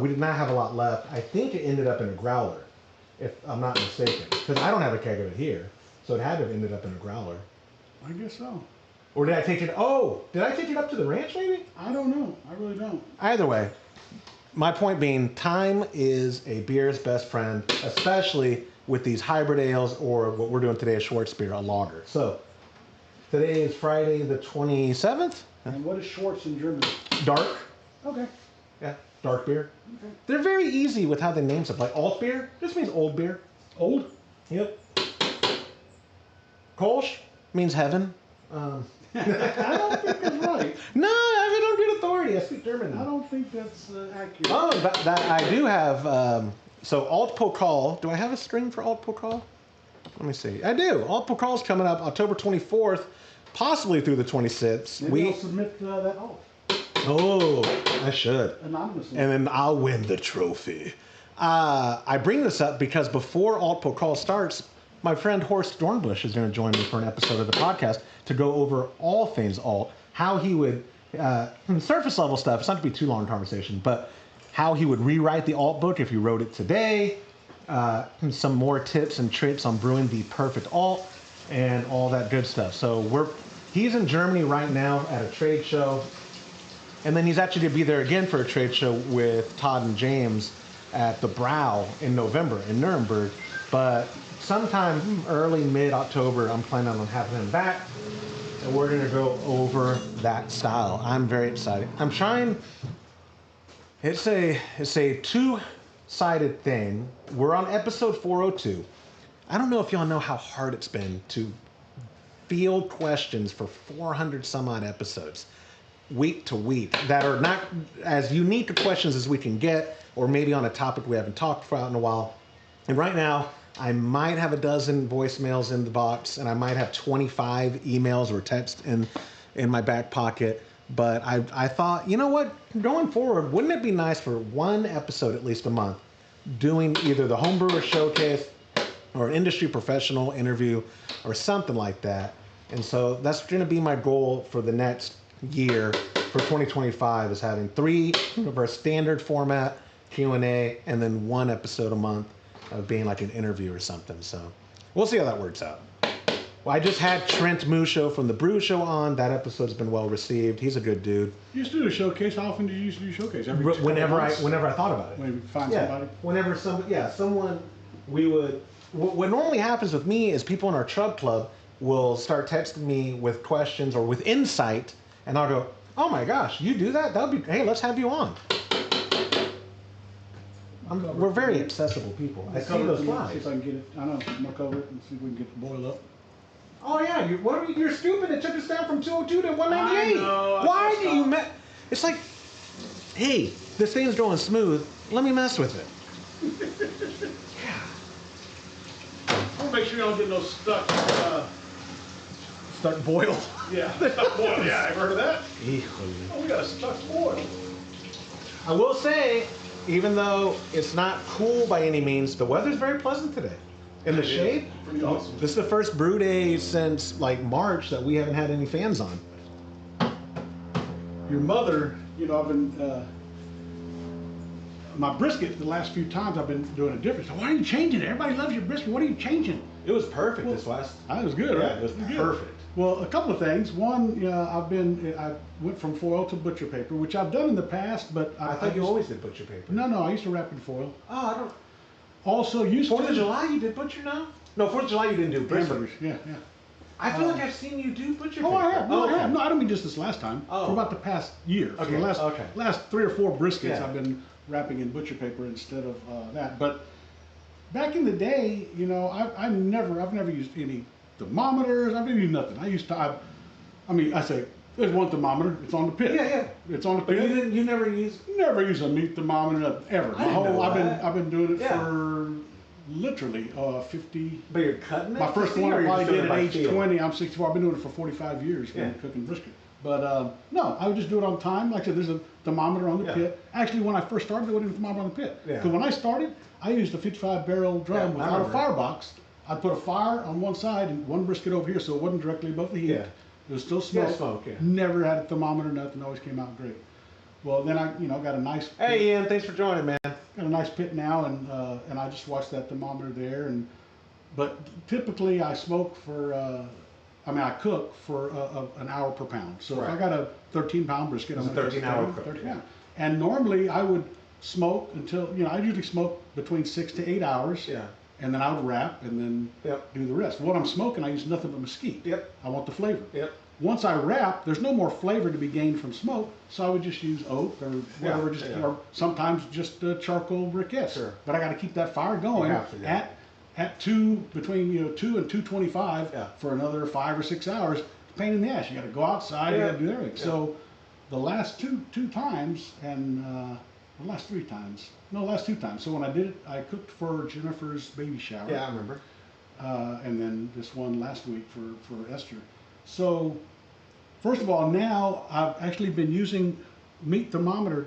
We did not have a lot left. I think it ended up in a growler, if I'm not mistaken, because I don't have a keg of it here, so it had to have ended up in a growler. I guess so. Or did I take it? Oh, did I take it up to the ranch? Maybe. I don't know. I really don't. Either way, my point being, time is a beer's best friend, especially with these hybrid ales or what we're doing today, a Schwarzbier, a lager. So today is Friday the 27th. And what is Schwartz in German? Dark. Okay. Yeah, dark beer. Okay. They're very easy with how they name stuff. Like alt beer just means old beer. Old? Yep. Kolsch means heaven. I don't think that's right. No, I don't get authority. I speak German now. I don't think that's accurate. Oh, that I do have. So Altpokal. Do I have a string for Altpokal? Let me see. I do. Altpokal's coming up October 24th, possibly through the 26th. Maybe I'll submit that alt Oh, I should. anonymously. And then I'll win the trophy. I bring this up because before Altpokal starts, my friend Horst Dornbush is going to join me for an episode of the podcast to go over all things alt, how he would, surface level stuff, it's not to be too long a conversation, but how he would rewrite the alt book if you wrote it today, some more tips and tricks on brewing the perfect alt, and all that good stuff. So he's in Germany right now at a trade show, and then he's actually going to be there again for a trade show with Todd and James at the Brow in November in Nuremberg. But sometime early mid-October, I'm planning on having him back, and we're going to go over that style. I'm very excited. I'm trying. It's a two-sided thing. We're on episode 402. I don't know if y'all know how hard it's been to field questions for 400 some odd episodes, week to week, that are not as unique questions as we can get, or maybe on a topic we haven't talked about in a while. And right now, I might have a dozen voicemails in the box, and I might have 25 emails or texts in my back pocket. But I thought, you know what, going forward, wouldn't it be nice for one episode at least a month, doing either the Homebrewer Showcase or an industry professional interview or something like that. And so that's going to be my goal for the next year for 2025, is having 3 of our standard format Q&A and then 1 episode a month of being like an interview or something. So we'll see how that works out. Well, I just had Trent Musho from the Brew Show on. That episode's been well received. He's a good dude. You used to do a showcase. How often did you used to do a showcase? Whenever I thought about it. When you find somebody? Whenever someone, we would, what normally happens with me is people in our TRUB club will start texting me with questions or with insight, and I'll go, oh my gosh, you do that? That would be, hey, let's have you on. We're very accessible people. I see those See slides. if I can get it. I don't know. I'm gonna cover it and see if we can get it boiled up. Oh yeah, you're stupid. It took us down from 202 to 198. I know, Why do you It's like, hey, this thing's going smooth. Let me mess with it. I want to make sure you don't get no stuck. Start boil. Yeah, stuck boil. Yeah, I've heard of that. Oh, we got a stuck boil. I will say, even though it's not cool by any means, the weather's very pleasant today. In the shade. Pretty awesome. This is the first brew day since like March that we haven't had any fans on. Your mother, you know, I've been, my brisket, the last few times I've been doing it different. So why are you changing it? Everybody loves your brisket. What are you changing? It was perfect this last. That was good, right? Yeah, it was Good. perfect. Well, a couple of things. One, I went from foil to butcher paper, which I've done in the past, but I thought you always did butcher paper. No, I used to wrap in foil. Oh, I don't. Also used 4th to. of July you did butcher now? No, 4th of July you didn't do butcher. Hamburgers. Yeah. I feel like I've seen you do butcher paper. Oh, I have. No, okay. I have. No, I don't mean just this last time. Oh. For about the past year. For Okay, the last 3 or 4 briskets, Yeah. I've been wrapping in butcher paper instead of that. But back in the day, you know, I've never used any thermometers. I've never used nothing. I say There's one thermometer. It's on the pit. Yeah, yeah. It's on the But pit. you never use. Never use a meat thermometer ever. I didn't know that. I've been doing it Yeah. for literally 50. But you're cutting it. My first to see, one or I you're probably just doing did it at by age feel? 20. I'm 64. I've been doing it for 45 years, Yeah. cooking brisket. But no, I would just do it on time. Like I said, there's a thermometer on the Yeah. pit. Actually, when I first started, there wasn't a thermometer on the pit. Yeah. Because when I started, I used a 55 barrel drum Yeah, I without a remember. firebox. I'd put a fire on one side and one brisket over here, so it wasn't directly above the heat. Yeah. It was still smoke. Yeah, smoke, yeah. Never had a thermometer, nothing. Always came out great. Well, then I, got a nice. Hey, Ian, thanks for joining, man. Got a nice pit now, and I just watch that thermometer there. But typically I smoke for, I cook for an hour per pound. So if I Right. got a 13-pound brisket, It's I'm a gonna 13-hour cook cook, 13 yeah. pounds. And normally I would smoke until, I usually smoke between 6 to 8 hours. Yeah. And then I would wrap and then Yep. do the rest. What I'm smoking, I use nothing but mesquite. Yep. I want the flavor. Yep. Once I wrap, there's no more flavor to be gained from smoke, so I would just use oak or whatever, Yeah. or sometimes just charcoal briquettes. Sure. But I got to keep that fire going You have to, yeah. at between 2 and 225 Yeah. for another 5 or 6 hours. It's a pain in the ass. You got to go outside. You Yeah. got to do everything. Yeah. So the last two times and the last 3 times. No, last 2 times. So when I did it, I cooked for Jennifer's baby shower. Yeah, I remember. And then this one last week for Esther. So, first of all, now I've actually been using meat thermometer,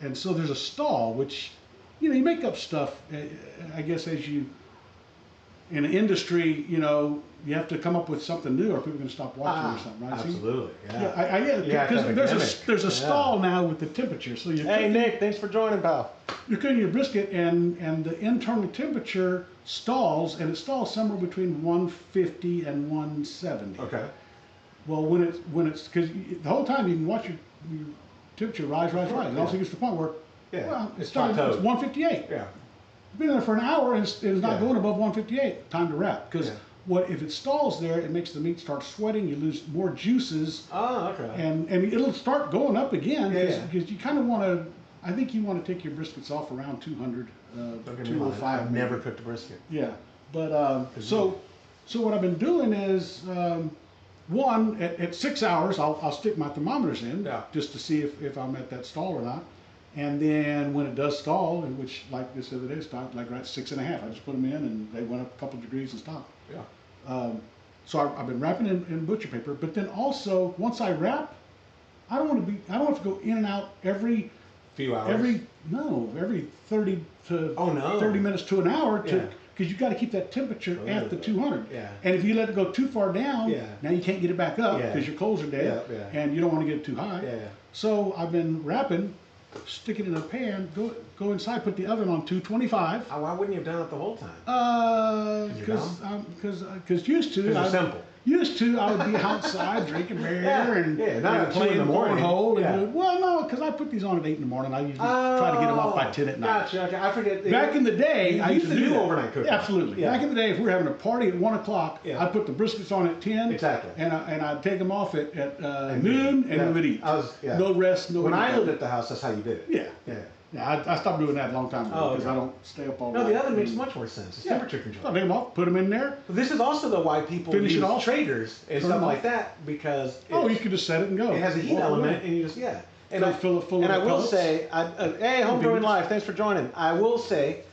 and so there's a stall, which, you make up stuff, I guess, as you, in an industry, you have to come up with something new or people are going to stop watching or something, right? See? Absolutely, yeah. Yeah, You have to because have a there's gimmick. there's a Yeah. stall now with the temperature. So you're Hey, cooking, Nick, thanks for joining, pal. you're cooking your brisket and the internal temperature stalls, and it stalls somewhere between 150 and 170. Okay. Well, when it's because the whole time you can watch your temperature rise. It also gets to the point where It's it's plateaued. 158. Yeah. Been there for an hour and it's not Yeah. going above 158. Time to wrap, because Yeah. if it stalls there, it makes the meat start sweating. You lose more juices, Oh, okay. and it'll start going up again Yeah, because you kind of want to. I think you want to take your briskets off around 200, Don't get me 205. wrong, I've maybe. never cooked a brisket. Yeah, but so what I've been doing is one at 6 hours I'll stick my thermometers in Yeah. just to see if I'm at that stall or not, and then when it does stall, which like this other day stopped like right at 6.5, I just put them in and they went up a couple degrees and stopped. Yeah. So I've been wrapping in butcher paper, but then also once I wrap, I don't have to go in and out every Few hours. every 30 to Oh, no. 30 minutes to an hour Yeah. because you got to keep that temperature Oh, at the 200. yeah. And if you let it go too far down, Yeah. now you can't get it back up Yeah. because your coals are dead, Yeah, yeah. and you don't want to get it too high. Yeah, yeah. So I've been wrapping, stick it in a pan, go inside, put the oven on 225. Why wouldn't you have done it the whole time? Because used to, Because you're simple. Used to, I would be outside drinking beer and not at 2 in the playing morning. cornhole. Yeah. Well, no, because I put these on at 8 in the morning. I usually try to get them off by 10 at night. Gotcha. Okay. I forget. Back in the day, I used to do that. overnight cooking. Absolutely. Yeah. Back in the day, if we were having a party at 1 o'clock, Yeah. I'd put the briskets on at 10. Exactly. And I'd take them off at noon, and Yeah. we would eat. Yeah. No rest, no When I anything. lived at the house, that's how you did it. Yeah. Yeah. Yeah, I stopped doing that a long time ago Oh, because okay. I don't stay up all No, night. the oven makes much more sense. It's temperature So I control. take them off, put them in there. But this is also why people Finish it use off. traders and Turn stuff them like off. that because Oh, it, you could just set it and go. it has a heat Walk away. element, and you just And Fill it full and of I will pellets. say, hey, Homebrewing Convenience. Live, thanks for joining. I will say,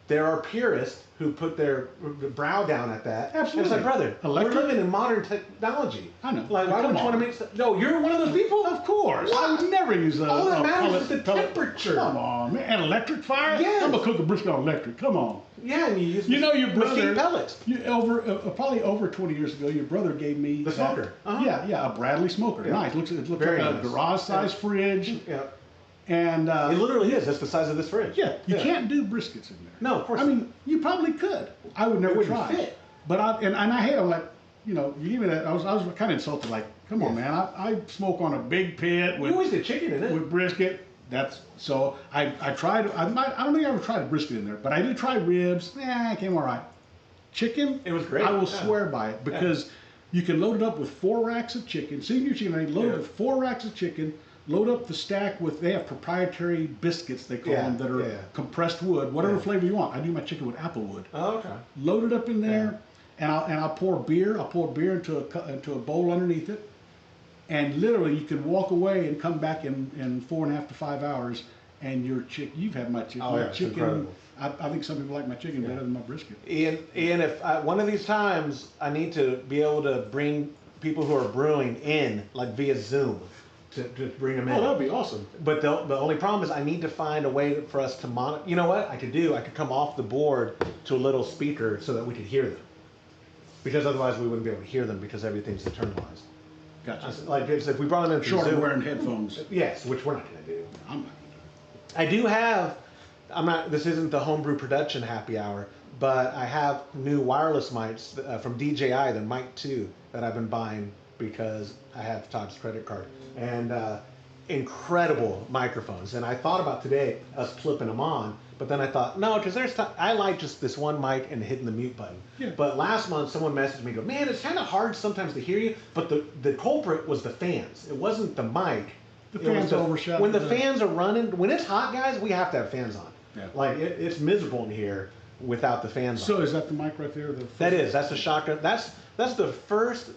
there are purists who put their brow down at that. Absolutely. And it's like, brother, Electric? we're living in modern technology. I know. Like, why Come would you want to on. make stuff? No, you're one of those people? Of course. What? I would never use a All that matters is the pellet. temperature. Come on, man. And electric fire? Yes. I'm going to cook a brisket on electric. Come on. Yeah, and you use You know, your brother, mesquite pellets. probably over 20 years ago, your brother gave me The smoker. Uh-huh. Yeah, a Bradley smoker. Yeah. Nice. It looks Very like nice. a garage-sized fridge, Yeah. and It literally is. That's the size of this fridge. yeah, you can't do briskets in there. No, of course I mean, you probably could. I would never wouldn't try. fit. But I hate. I'm like, you give me that. I was kind of insulted. Like, come on, man. I smoke on a big pit You with always did chicken in it. brisket. I tried. I don't think I ever tried a brisket in there, but I did try ribs. It came all right. Chicken, It was great. I will Yeah. swear by it because you can load it up with 4 racks of chicken. Senior chicken, I load it Yeah. with 4 racks of chicken. Load up the stack with, they have proprietary biscuits, they call Yeah, them, that are yeah. compressed wood, whatever Yeah. flavor you want. I do my chicken with apple wood. Oh, okay. Load it up in there, and I'll pour beer. I'll pour beer into a bowl underneath it, And literally, you can walk away and come back in 4.5 to 5 hours, and your chicken. You've had my chicken. Oh, yeah, it's chicken. incredible. I think some people like my chicken better than my brisket. Ian, if one of these times I need to be able to bring people who are brewing in, like via Zoom, to bring them in. Oh, that'd be awesome. But the only problem is I need to find a way for us to monitor. You know what I could do? I could come off the board to a little speaker so that we could hear them. Because otherwise we wouldn't be able to hear them because everything's internalized. Gotcha. Like if we brought them in Short through of Zoom, wearing headphones. yes, which we're not going to do. I'm not. I do have, I'm not, this isn't the homebrew production happy hour, but I have new wireless mics from DJI, the Mic 2, that I've been buying because I have Todd's credit card. And incredible microphones. And I thought about today us flipping them on, but then I thought, no, because I like just this one mic and hitting the mute button. Yeah. But last month someone messaged me, go, man, it's kind of hard sometimes to hear you, but the culprit was the fans. It wasn't the mic. The fans overshot. When the fans are running, when it's hot, guys, we have to have fans on. Yeah. Like it's miserable in here without the fans on. So is that the mic right there? That's the shotgun. That's the first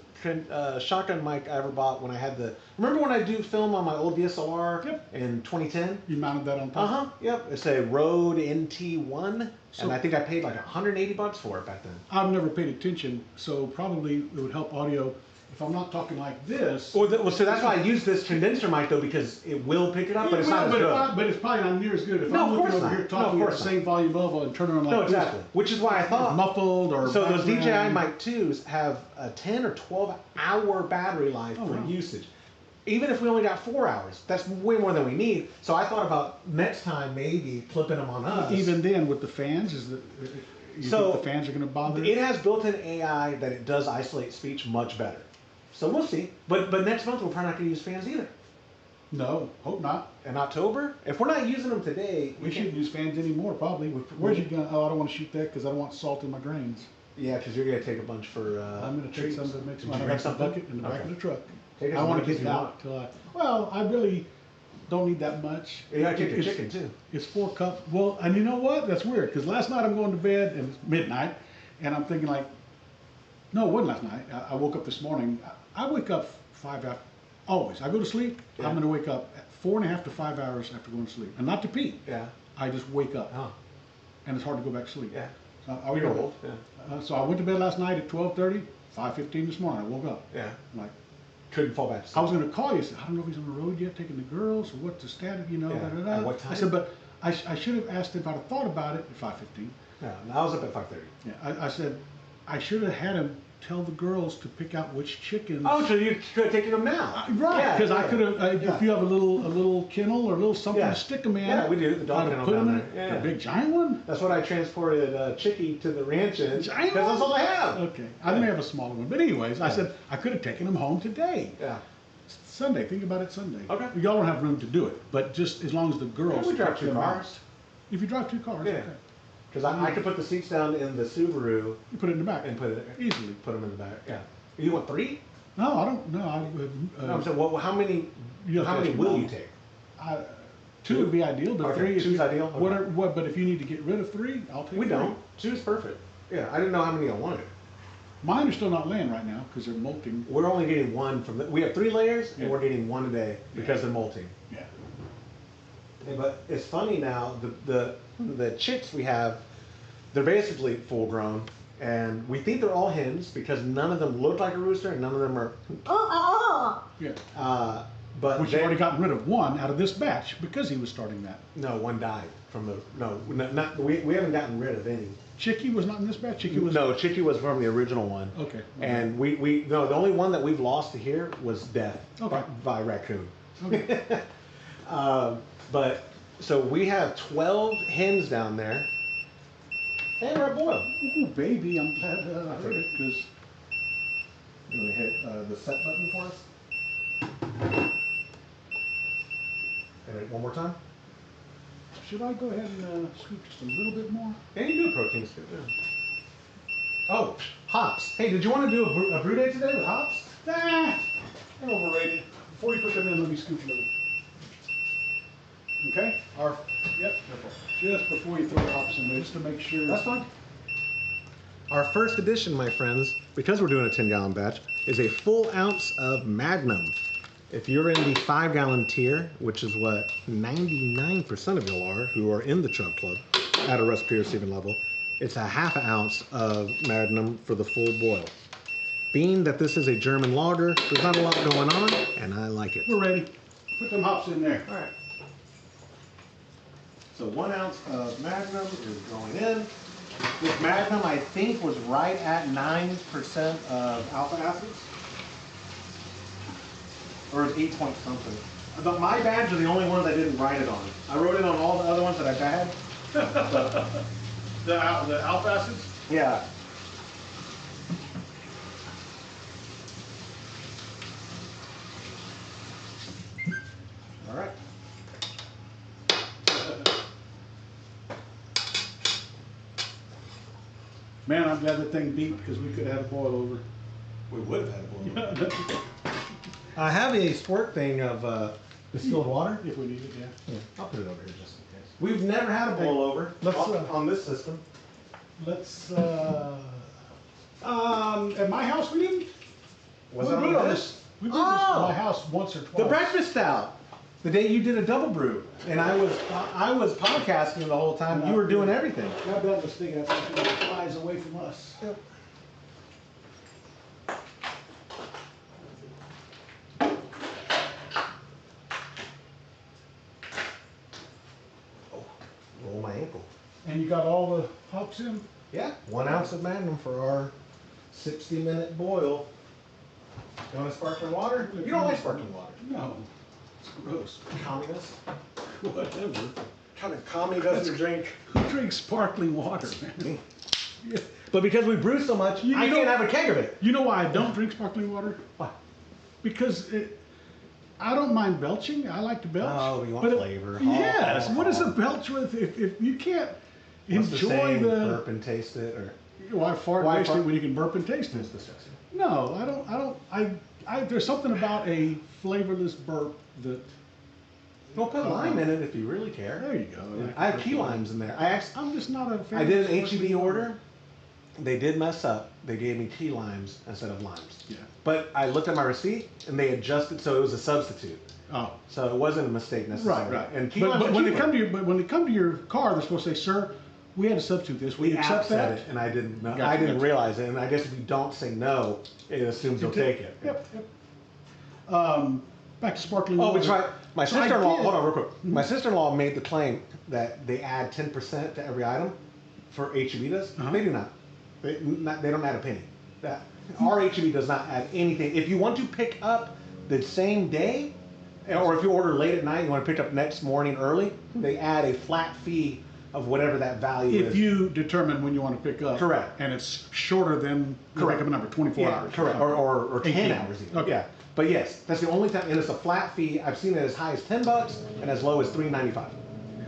shotgun mic I ever bought when I had the. Remember when I do film on my old DSLR in 2010? You mounted that on top? Yep. It's a Rode NT1, and I think I paid like $180 for it back then. I've never paid attention, so probably it would help audio if I'm not talking like this. So that's why I use this condenser mic though, because it will pick it up, but it's not as good. But it's probably not near as good. If No, I'm of looking course over not. here talking No, at of the course same volume level and turning on like No, this, exactly. Which is why I thought muffled or so those DJI background. Mic 2s have a 10 or 12 hour battery life for wow. usage. Even if we only got 4 hours, that's way more than we need. So I thought about next time maybe flipping them on us. Even then, with the fans, you think the fans are going to bother? It has built-in AI that it does isolate speech much better. So we'll see. But next month we're probably not going to use fans either. No, hope not. In October, if we're not using them today, We shouldn't use fans anymore, probably. Where's your gun? Oh, I don't want to shoot that because I don't want salt in my grains. Yeah, because you're going to take a bunch for. I'm going to take some that makes Did my you bring the something? bucket in the back of the truck. Take as I want much to as get you it want. out till I. Well, I really don't need that much. You got to take the It's- chicken too. It's 4 cups. Well, and you know what? That's weird because last night I'm going to bed and it's midnight, and I'm thinking like, no, it wasn't last night. I woke up this morning. I wake up 5 after. Always, I go to sleep. Yeah. I'm going to wake up at 4.5 to 5 hours after going to sleep, and not to pee. Yeah. I just wake up, Oh. and it's hard to go back to sleep. Yeah. So I You're wake up. old. Yeah. So I went to bed last night at 12:30. 5:15 this morning. I woke up. Yeah. I'm like, Couldn't fall back to sleep. I was going to call you. I said, I don't know if he's on the road yet, taking the girls, or what's the status, you know. Yeah. Da, da, da. At what time? I said, but I should have asked if I'd have thought about it at 5:15. No, I was up at 5:30. Yeah, I said, I should have had him tell the girls to pick out which chickens. Oh, so you could have taken them now? Right, because Yeah, I could have. yeah. If you have a little kennel or a little something Yeah. to stick them in. Yeah, we do. The dog I'd kennel put them down in there. a Yeah. big giant one. That's what I transported Chicky to the ranch in. Giant Because that's one? all I have. Okay, I may have a smaller one, but anyways, I Yeah. said I could have taken them home today. Yeah. Sunday, think about it Sunday. Okay. Y'all don't have room to do it, but just as long as the girls. Yeah, we drive pick 2 them out. cars. If you drive 2 cars, Yeah. okay. Because I could put the seats down in the Subaru You put it in the back. and put Easily. them in the back. Yeah. You want 3? No, I don't. No, No, I'm saying, well, how many? You have to How many ask will your you mom. take? 2 would be ideal, but Okay, 3. if 2's you- ideal? Okay. What? But if you need to get rid of 3, I'll take. We 3. don't. 2 is perfect. Yeah, I didn't know how many I wanted. Mine are still not laying right now because they're molting. We're only getting 1 from we have 3 layers, Yeah. and we're getting 1 a day because they're molting. Yeah. Yeah, but it's funny now, the chicks we have, they're basically full grown, and we think they're all hens because none of them look like a rooster and none of them are. Yeah. But Which you've already gotten rid of 1 out of this batch because he was starting that. no, 1 died from the not we haven't gotten rid of any. Chicky was not in this batch. Chicky was. No, Chicky was from the original one. Okay. And we no, the only one that we've lost to here was death Okay. by raccoon. Okay. But so we have 12 hens down there. Hey, red boil. Ooh, baby, I'm glad I heard it because. You want to hit the set button for us? And one more time. Should I go ahead and scoop just a little bit more? Yeah, you do a protein scoop. Yeah. Oh, hops. Hey, did you want to do a brew day today with hops? Nah, they're overrated. Before you put them in, let me scoop a little. Okay? Yep. Just before you throw the hops in there, just to make sure. That's fine. Our first edition, my friends, because we're doing a 10-gallon batch, is a full ounce of Magnum. If you're in the 5-gallon tier, which is what 99% of y'all are who are in the TRUB Club at a recipe receiving level, it's a half an ounce of Magnum for the full boil. Being that this is a German lager, there's not a lot going on, and I like it. We're ready. Put them hops in there. All right. So 1 ounce of Magnum is going in. This Magnum, I think, was right at 9% of alpha acids. Or it's 8 point something. But my badge are the only ones I didn't write it on. I wrote it on all the other ones that I had. The alpha acids? Yeah. All right. Man, I'm glad that thing beat because we could have had a boil over. We would have had a boil. I have a squirt thing of distilled water. If we need it, yeah. I'll put it over here just in case. We've never had a boil over on this system. Let's, at my house we didn't. Was we it brewed on on this? this. We brewed this at my house once or twice. The breakfast stout. The day you did a double brew, and I was podcasting the whole time. You were doing everything. Grab that mistake. I think it flies away from us. Yep. Oh, roll my ankle. And you got all the hops in? Yeah, 1 ounce of Magnum for our 60-minute boil. You want a sparkling water? You don't like sparkling water. No. It's gross. Communist. Whatever. What kind of commie doesn't drink? Who drinks sparkling water, man? Yeah. But because we brew so much, I can't have a keg of it. You know why I don't drink sparkling water? Why? Because I don't mind belching. I like to belch. Oh, you want flavor. Yes. What is a belch with? If you can't enjoy the burp and taste it, or why fart Why waste fart? it when you can burp and taste it? it's disgusting. No, I don't. There's something about a flavorless burp that. Don't put lime in it if you really care. There you go. Yeah, I have key limes in there. I'm just not a fan. I did an of HEB order. They did mess up. They gave me key limes instead of limes. Yeah. But I looked at my receipt and they adjusted, so it was a substitute. Oh. So it wasn't a mistake necessarily. Right. And key But, limes but are when they cheaper. come to your car, they're supposed to say, "Sir, we had to substitute this. We app accept said that." it, and I didn't know. Gotcha, I didn't gotcha. realize it. And I guess if you don't say no, it assumes you'll take it. Yep. Back to sparkling Oh, water. that's right. My So I sister-in-law, did. hold on real quick. My sister-in-law made the claim that they add 10% to every item for HEB does. Uh-huh. They do not. They don't add a penny. Our HEB does not add anything. If you want to pick up the same day, or if you order late at night, you want to pick up next morning early, they add a flat fee of whatever that value is. If you determine when you want to pick up. Correct. And it's shorter than, Correct. pick up a number, 24 Yeah, hours. correct. Or 10 18. hours even. Okay. Yeah. But yes, that's the only time, and it's a flat fee. I've seen it as high as $10 and as low as $3.95.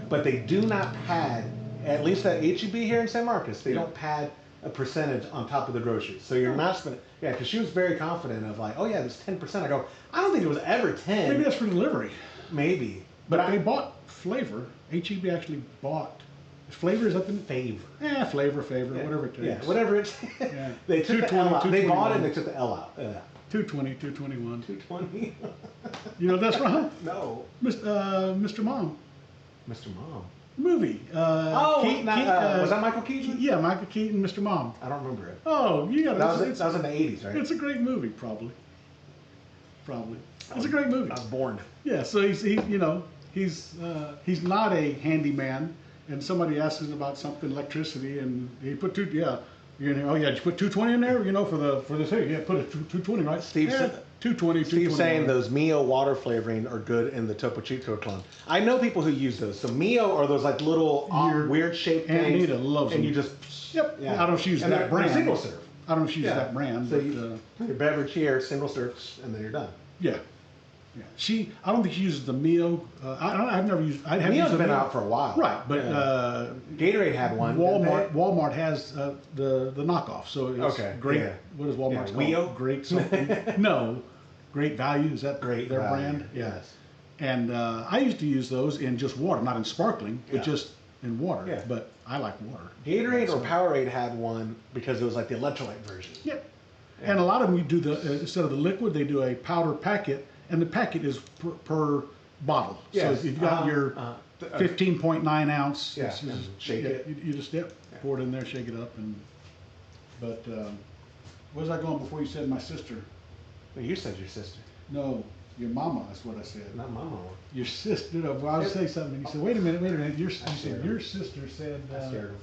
But they do not pad, at least at HEB here in San Marcos, they Yeah. don't pad a percentage on top of the groceries. So you're not spending, yeah, because she was very confident of like, oh yeah, it's 10%. I go, I don't think it was ever 10. Maybe that's for delivery. Maybe. But they bought flavor. HEB actually bought. Flavor is up in Favor. flavor, Yeah. whatever it takes. Yeah, whatever it's. Yeah. They took the L 220, out. They bought it and 221. they took the L out. Yeah. 220, 221. 220. You know that's wrong. No. Mr. Mom. Mr. Mom. Movie. Was that Michael Keaton? Yeah, Michael Keaton, Mr. Mom. I don't remember it. Oh, you got That was in the 80s, right? It's a great movie, probably. It's a great movie. I was born. Yeah, so he's not a handyman, and somebody asks him about something electricity, and he put did you put 220 in there, for the thing? Yeah, put a 220, right? Steve yeah, said- 220. Steve's saying those Mio water flavoring are good in the Topo Chico clone. I know people who use those. So Mio are those like little weird shaped things. Anita loves and them. you just Yep. yeah. I don't know if she uses And that they're brand. single serve. I don't know if she uses Yeah. that brand, So but your beverage here, single serve, and then you're done. yeah. Yeah. I don't think she uses the Mio. I've never used. I haven't Mio's used the been Mio. out for a while. Right, but Yeah. Gatorade had one. didn't they? Walmart has the knockoff. So it's Okay, great. yeah. What is Walmart's Yeah, called? Wheel? Great something. No, Great Value. Is that Great their value, brand? yes. And I used to use those in just water, not in sparkling, but Yeah. just in water. Yeah. But I like water. Gatorade or Powerade had one because it was like the electrolyte version. Yep. And a lot of them, you do instead of the liquid, they do a powder packet, and the packet is per bottle. Yes. So if you've got your 15.9 ounce, Yeah, and shake it. You just pour it in there, shake it up, but where was I going before you said my sister? Well, you said your sister. No, your mama. That's what I said. Not my mama. Your sister. No, well, I was saying something. You said, "Wait a minute, wait a minute." You said your sister said. I scared him.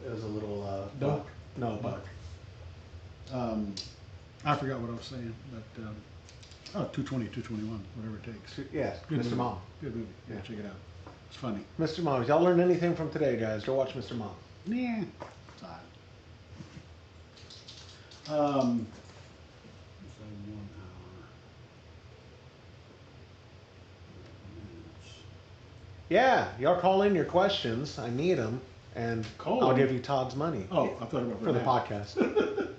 It was a little duck. No, buck. I forgot what I was saying, but 220, 221, whatever it takes. Yes, Good Mr. movie. Mom. Good movie. Yeah, check it out. It's funny. Mr. Mom. If y'all learned anything from today, guys, go watch Mr. Mom. Yeah, it's all right. 1 hour. Yeah, y'all call in your questions. I need them, and I'll give you Todd's money. Oh, I thought about for the podcast.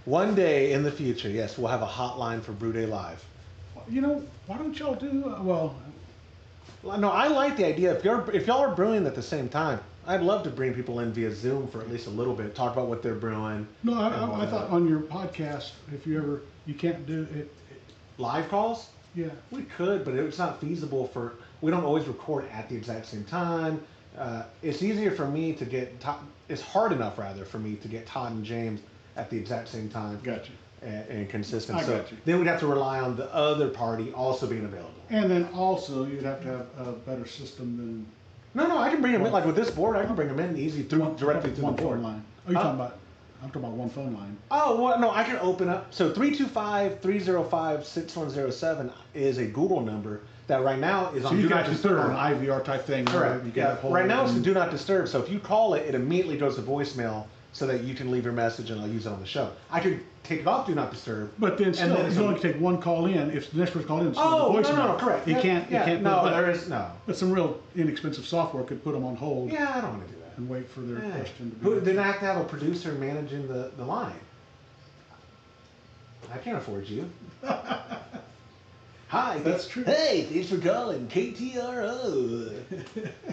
One day in the future, yes, we'll have a hotline for Brew Day Live. You know, why don't y'all do well? No, I like the idea. If y'all are brewing at the same time, I'd love to bring people in via Zoom for at least a little bit, talk about what they're brewing. No, I thought on your podcast, if you can't do it. Live calls? Yeah. We could, but it's not feasible we don't always record at the exact same time. It's easier for me to get, it's hard enough rather for me to get Todd and James at the exact same time. Gotcha. And consistent. I So got you. then we'd have to rely on the other party also being available. And then also you'd have to have a better system than No, I can bring them in. Like with this board, I can bring them in easy directly through one the board. phone line. Oh, you're talking about? I'm talking about one phone line. Oh, well, no, I can open up. So 325-305-6107 is a Google number that right now is on So you Do can Not actually Disturb. put an IVR type thing. Correct. You Yeah. hold Right now it it's the and- Do Not Disturb. So if you call it, it immediately goes to voicemail so that you can leave your message and I'll use it on the show. I could take it off Do Not Disturb. But then still, it's you only take one call in. If the next person called in, it's Oh, still no, voicemail. correct. You Yeah, can't. yeah, You can't. no, but, there is no. But some real inexpensive software could put them on hold Yeah, I don't want to do that. and wait for their Yeah. question to be. Who, then I have to have a producer managing the line. I can't afford you. Hi. That's true. Hey, thanks for calling KTRO.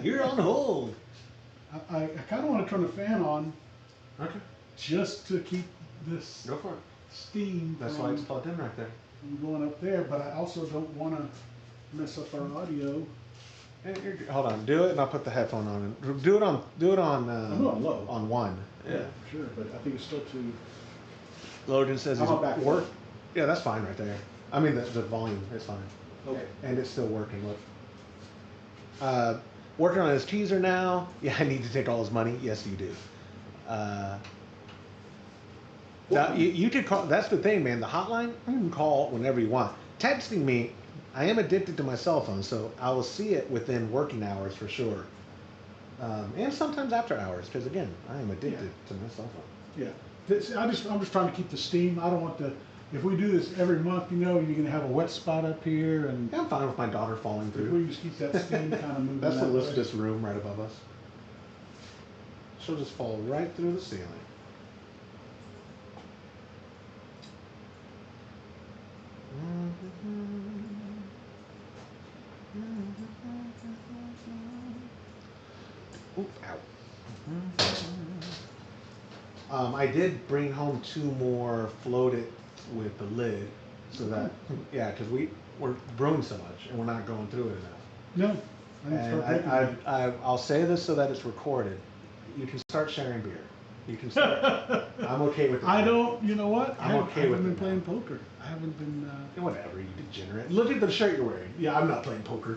You're on hold. I kind of want to turn the fan on Okay. just to keep this Go for it. steam That's why it's plugged in right there. from going up there. But I also don't want to mess up our audio. Hold on. Do it, and I'll put the headphone on. Do it on. I'm on low. On one. Yeah, sure. But I think it's still too. Logan says How he's about back work. there? Yeah, that's fine right there. I mean the volume is fine. Okay. And it's still working. Look. Working on his teaser now. Yeah, I need to take all his money. Yes, you do. Now you could call. That's the thing, man. The hotline. You can call whenever you want. Texting me. I am addicted to my cell phone, so I will see it within working hours for sure. And sometimes after hours, because again, I am addicted to my cell phone. Yeah. I'm just trying to keep the steam. I don't want to. If we do this every month, you know, you're gonna have a wet spot up here, and Yeah, I'm fine with my daughter falling if through. we just keep that steam kind of moving. That's the that way. Elizabeth's room right above us. She'll just fall right through the ceiling. Ooh, ow. I did bring home 2 more floated with the lid, so that yeah, because we're brewing so much and we're not going through it enough. No. I didn't And start drinking yet. I'll say this so that it's recorded. You can start sharing beer. You can start. I'm okay with it. I don't. You know what? I'm okay I with haven't it been now. playing poker. I haven't been. Whatever, you degenerate. Look at the shirt you're wearing. Yeah, I'm not playing poker.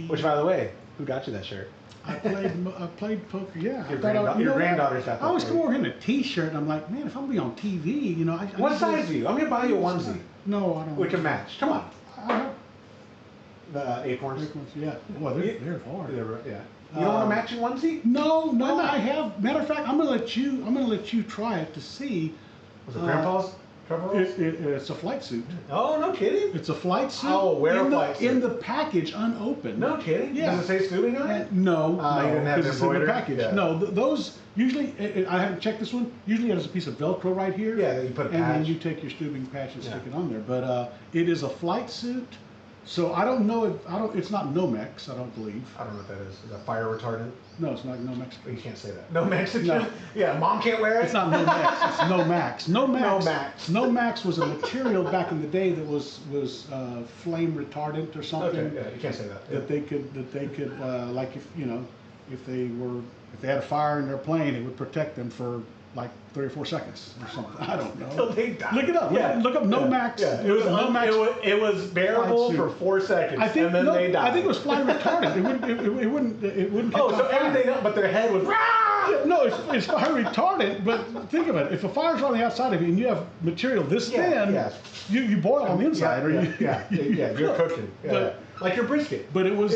Which, by the way, who got you that shirt? I played poker. Yeah. Your, I thought your granddaughter's got that. I always for you. wore him a T-shirt, and I'm like, man, if I'm gonna be on TV, you know, I What need size to- are you? I'm gonna buy you a onesie. No, I don't. We can match. Come on. I have The acorns. yeah. Well, they're hard. Yeah. You don't want a matching onesie? No, Why not? I have. Matter of fact, I'm gonna let you try it to see. Was it Grandpa's? It's a flight suit. Oh, no kidding. It's a flight suit. I will wear a in flight suit. in the package, unopened. No kidding. Yeah. Does it say Scooby on it? No, You no, didn't have because it it's in the embroidered? package. Yeah. No, those usually. I haven't checked this one. Usually, it has a piece of Velcro right here. Yeah, then you put a and then patch. you take your Stubing patch and Yeah. stick it on there. But it is a flight suit. So I don't know. It's not Nomex. I don't believe. I don't know what that is. Is that fire retardant? No, it's not Nomex. You can't say that. No Mexican? No. Yeah, mom can't wear it? It's not Nomex. It's Nomax. Nomax. Nomax was a material back in the day that was flame retardant or something. Okay, yeah, you can't say that. That they could like if they had a fire in their plane, it would protect them for like 3 or 4 seconds or something. I don't know. Until they die. Look it up. Yeah. Look up Nomax. Yeah. It was Nomax. it was bearable flight for suit. 4 seconds, I think and then they died. I think it was flame retardant. It wouldn't. Oh, catch so on fire. everything else, but their head was. Yeah, no, it's fire retardant, but think of it. If a fire's on the outside of you and you have material this thin, yeah. you boil on the inside, You're cooking. Yeah. But like your brisket. But it was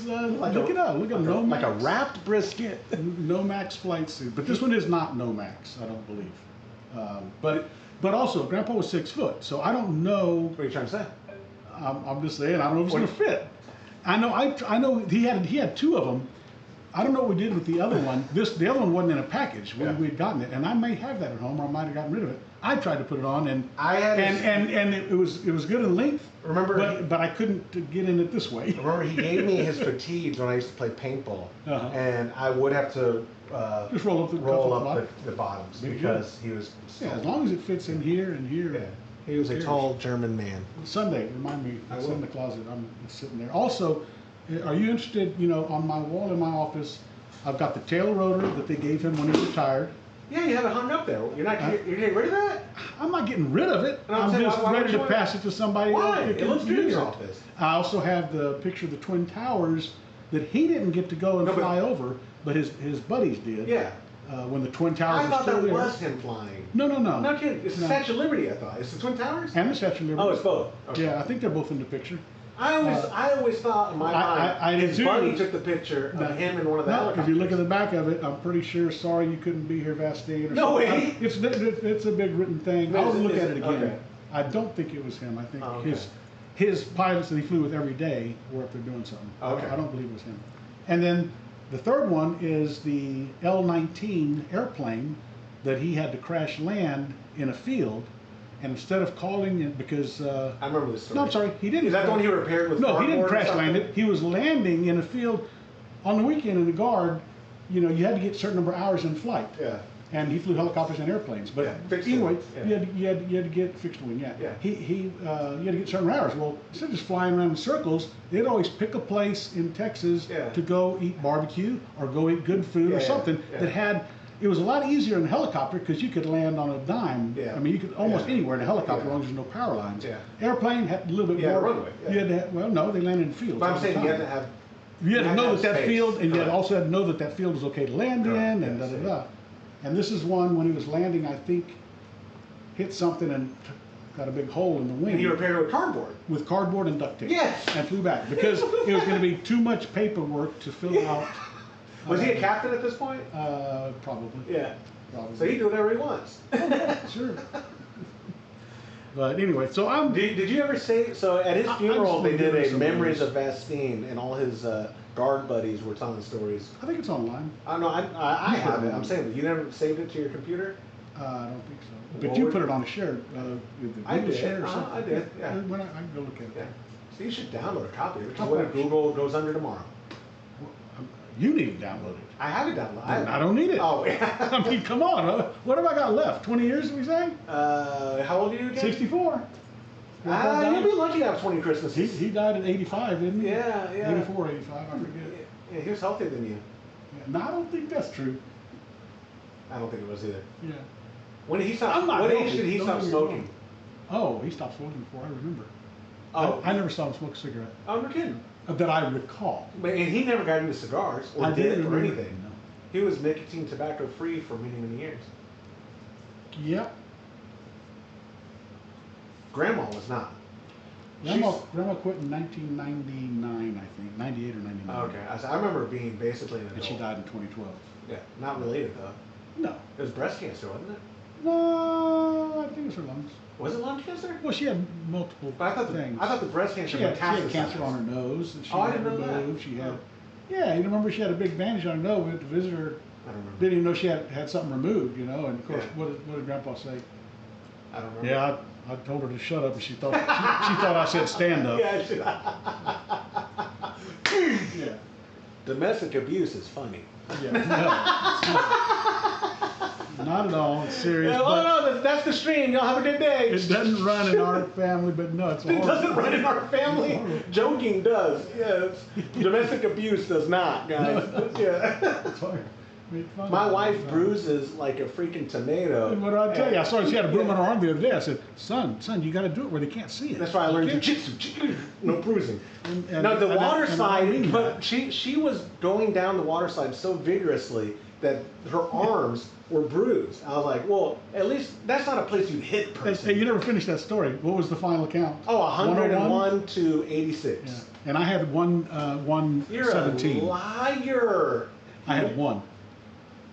Like look it up. Look at Nomax. Like a wrapped brisket. Nomax flight suit. But this one is not Nomax, I don't believe. But also, Grandpa was 6 foot, so I don't know. What are you trying to say? I'm just saying I don't know if it's gonna fit. I know he had 2 of them. I don't know what we did with the other one. The other one wasn't in a package when we'd gotten it, and I may have that at home, or I might have gotten rid of it. I tried to put it on, and it was good in length. Remember, but I couldn't get in it this way. Remember, he gave me his fatigues when I used to play paintball, and I would have to just roll up the bottoms because he was. Yeah, as long as it fits in here and here. Yeah. He was a tall German man. Sunday, remind me. It's in the closet. It's sitting there. Also, are you interested? On my wall in my office, I've got the tail rotor that they gave him when he retired. Yeah, you have it hung up there. You're getting rid of that? I'm not getting rid of it. No, I'm just ready to pass it to somebody else. Why? It looks good in your office. I also have the picture of the Twin Towers that he didn't get to go and fly over, but his buddies did. Yeah. When the Twin Towers were still there. I thought that was him flying. No. Not kidding. It's the Statue of Liberty, I thought. It's the Twin Towers? And the Statue of Liberty. Oh, it's both. Okay. Yeah, I think they're both in the picture. I always thought in my mind his buddy took the picture of him in one of the helicopters. If you look at the back of it, I'm pretty sure. Sorry you couldn't be here, Vastine. No way. It's a big written thing. I'll look at it again. Okay. I don't think it was him. I think his pilots that he flew with every day were up there doing something. Okay. I don't believe it was him. And then the third one is the L-19 airplane that he had to crash land in a field. And instead of calling it, because I remember this story. No, I'm sorry, he didn't. Is that the one he repaired with? No, he didn't crash land it. He was landing in a field on the weekend in the Guard. You had to get a certain number of hours in flight. Yeah. And he flew helicopters and airplanes. But anyway, you had to get fixed wing. Yeah. You had to get certain hours. Well, instead of just flying around in circles, they'd always pick a place in Texas to go eat barbecue or go eat good food or something that had. It was a lot easier in a helicopter because you could land on a dime. Yeah. I mean, you could almost anywhere in a helicopter as long as there's no power lines. Yeah. Airplane had a little bit more. Runway. Yeah. You had to have, well, no, they landed in fields. But I'm saying you had to have. You had to know that field, and you Correct. also had to know that field was okay to land in, and Yes, da da da. And this is one when he was landing, I think, hit something and got a big hole in the wing. And he repaired it with cardboard. With cardboard and duct tape. Yes. And flew back because it was going to be too much paperwork to fill out. Was he a captain at this point? Probably. Yeah. Probably. So he can do whatever he wants. Sure. But anyway, so I'm. Did you ever say so? At his funeral, they did a memories memories. of Vastine, and all his guard buddies were telling stories. I think it's online. I know. I have it. I'm saying that you never saved it to your computer. I don't think so. But you put it on a shared. I did. Share or something. I did. Yeah. When I can go look at it. Yeah. So you should download a copy of it. What Google goes under tomorrow. You need to download it. I have it downloaded. I don't need it. Oh, yeah. I mean, come on. What have I got left? 20 years, did we say? How old are you again? 64. You'll be lucky to have 20 Christmases. He died at 85, didn't he? Yeah. 84, 85, I forget. Yeah, he was healthier than you. Yeah, no, I don't think that's true. I don't think it was either. Yeah. When did he stop? What age did he stop smoking? Oh, he stopped smoking before I remember. Oh, I never saw him smoke a cigarette. Oh, no kidding. That I recall. And he never got into cigars or did or anything. No. He was nicotine tobacco free for many, many years. Yep. Grandma was not. Grandma quit in 1999, I think. 98 or 99. Okay. I remember being basically an adult. And she died in 2012. Yeah. Not related though. No. It was breast cancer, wasn't it? No, I think it was her lungs. Was it lung cancer? Well, she had multiple things. I thought the breast cancer she had metastasized. cancer on her nose. And she I had didn't know removed. that. She had, yeah, you remember she had a big bandage on her nose. We went to visit her. I don't remember. Didn't even know she had something removed, And of course, what did Grandpa say? I don't remember. Yeah, I told her to shut up, and she thought she thought I said stand up. Yeah. Domestic abuse is funny. Yeah, no, not at all. It's serious. Yeah, but no, that's the stream. Y'all have a good day. it doesn't run in our family, but no, it's It doesn't run in our family. Joking does. Yes. Domestic abuse does not, guys. Yeah. It's hard. My wife bruises like a freaking tomato. And what did I tell you? I saw she had a broom on her arm the other day. I said, son, you got to do it where they can't see it. That's why I learned jiu-jitsu. No bruising. And No, the water I slide, mean but that. she was going down the water slide so vigorously that her arms were bruised. I was like, well, at least that's not a place you hit Hey, person. you never finished that story. What was the final count? Oh, 101 101? to 86. Yeah. And I had 117. You're a liar. I had one.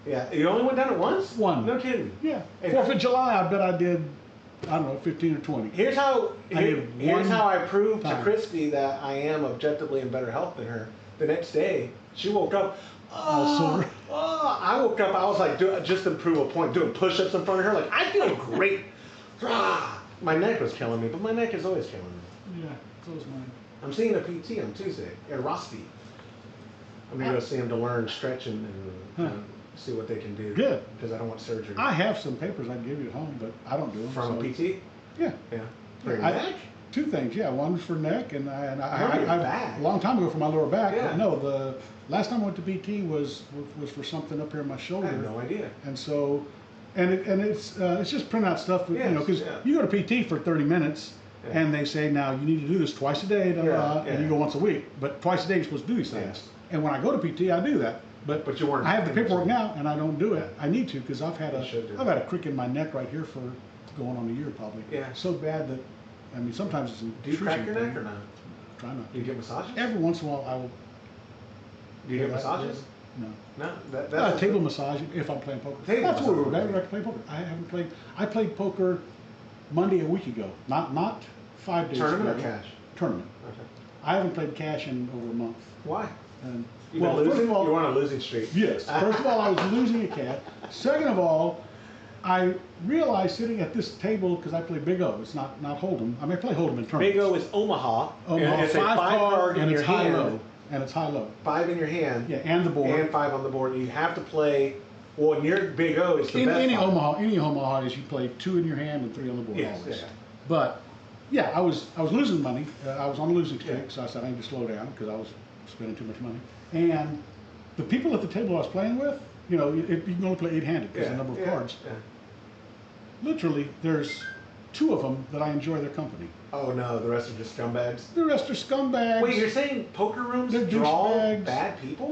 Yeah, you only went down it once? One. No kidding. Yeah. And 4th of July, I bet I did, I don't know, 15 or 20. Here's how did here's one how I proved to time. Christy that I am objectively in better health than her. The next day, she woke up. All sore. I woke up. I was like, just to prove a point, doing push-ups in front of her. Like, I feel great. My neck was killing me, but my neck is always killing me. Yeah, so was mine. I'm seeing a PT on Tuesday at Rossby. I'm gonna go see him to learn stretching and see what they can do. Good. Because I don't want surgery. I have some papers I'd give you at home, but I don't do them. From so. a PT? Yeah. Yeah. For your I- neck? Two things, yeah. One was for neck, and How about your back? a long time ago for my lower back. Yeah. But no, the last time I went to PT was for something up here in my I shoulder. have no idea. And so, it's just print out stuff, with, Yes, because yeah. you go to PT for 30 minutes, Yeah. and they say now you need to do this twice a day, Yeah, and you go once a week. But twice a day you're supposed to do these things. Yes. And when I go to PT, I do that. But you weren't. I have the paperwork now, and I don't do it. I need to because I've had You should do I've had a crick in my neck right here for going on a year probably. Yeah. So bad that, I mean, sometimes it's an Do you crack your intrusion neck or thing. not? Try not Do you get massages? to. Every once in a while, I will. Do you get that- massages? No. No. That's Table massage if I'm playing poker. Table That's what we were. massage. I play poker. I haven't played. I played poker Monday a week ago. Not 5 days Tournament ago. or cash? Tournament. Okay. I haven't played cash in over a month. Why? And You well, been first losing? of all, You're on a losing streak. yes. First of all, I was losing a cat. Second of all, I realized sitting at this table because I play Big O. It's not Hold'em. I mean, I play Hold'em in tournaments. Big O is Omaha. Omaha, And it's a 5 five card in and your it's high hand. low. And it's high low. 5 in your hand. Yeah, and the board. And 5 on the board. You have to play. Well, in your Big O is the In best. any five. Omaha is you play 2 in your hand and 3 on the board Yes, always. yeah. But yeah, I was losing money. I was on a losing streak, Yeah. so I said I need to slow down because I was spending too much money. And the people at the table I was playing with, you can only play 8-handed because of the number of cards. Yeah. Literally, there's 2 of them that I enjoy their company. Oh no, the rest are just scumbags. The rest are scumbags. Wait, you're saying poker rooms They're draw douchebags. bad people?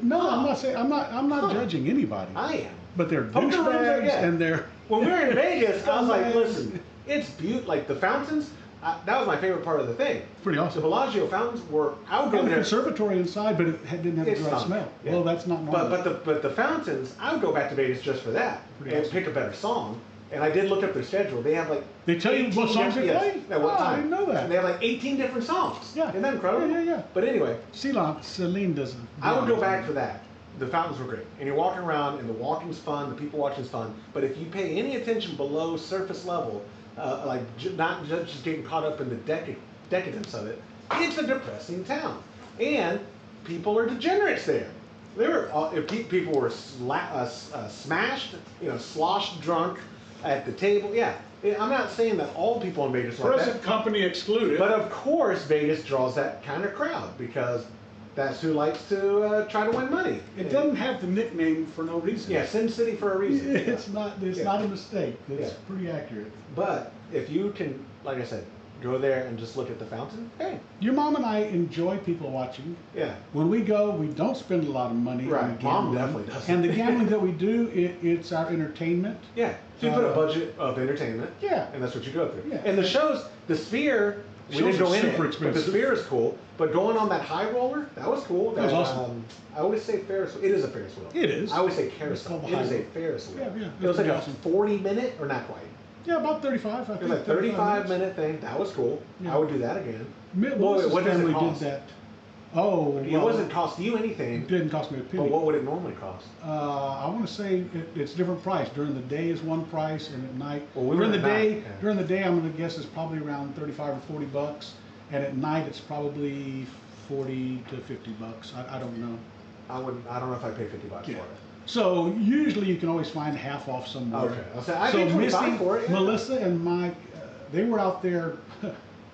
No, I'm not saying I'm not Huh. judging anybody. I am. But they're Poker rooms are douchebags good. and they're. When we were in Vegas, I was like, Scumbags. listen, it's beautiful. Like the fountains, that was my favorite part of the thing. Pretty awesome. The Bellagio fountains were. I would And go the there. conservatory inside, but didn't have a It dry stunk. smell. Yeah. Well, that's not normal. But the fountains, I would go back to Vegas just for that Pretty and awesome. pick a better song. And I did look up their schedule. They have like. They tell you 18 what songs they different- play? At what Oh, I time? didn't know that. And they have like 18 different songs. Yeah. Isn't that incredible? Yeah. But anyway, Celine doesn't. I would go back for that. The fountains were great. And you're walking around, and the walking's fun, the people watching's fun. But if you pay any attention below surface level, not just getting caught up in the decadence of it, it's a depressing town. And people are degenerates there. If people were smashed, sloshed drunk at the table. Yeah, I'm not saying that all people in Vegas are like that. Present company excluded. But of course, Vegas draws that kind of crowd because that's who likes to try to win money. it doesn't have the nickname for no reason. Yeah, Sin City for a reason. It's not. It's Yeah. not a mistake. It's Yeah. pretty accurate. But if you can, like I said, go there and just look at the fountain, hey, Your mom and I enjoy people watching. yeah. When we go, we don't spend a lot of money Right. on Mom gambling. definitely doesn't. And the gambling that we do, it's our entertainment. Yeah. So you put a budget of entertainment. Yeah. And that's what you go through. Yeah. And the shows, the Sphere, we Shows didn't go are in super it, but the expensive. Sphere is cool. But going on that high roller, that was cool. That was awesome. I always say Ferris wheel. It is a Ferris wheel. It is. I always say It's carousel. called It the is high a roller. Ferris wheel. Yeah. It was like a Awesome. 40-minute, or not quite. Yeah, about 35. I It think. was a 35 minutes. minute thing. That was cool. Yeah. I would do that again. Melissa's what does it family cost? did that. Oh, It well, wasn't cost you it anything, didn't cost me a but penny. what would it normally cost? I want to say it's different price. During the day is one price, and at night. Well, we during the went at day, night, yeah. during the day, I'm going to guess it's probably around 35 or 40 bucks, and at night it's probably 40 to 50 bucks. I don't know. I don't know if I pay $50 Yeah. for it. So usually you can always find half off somewhere. Okay. I'll say I So paid 25 Misty, for it. Yeah. Melissa, and Mike, they were out there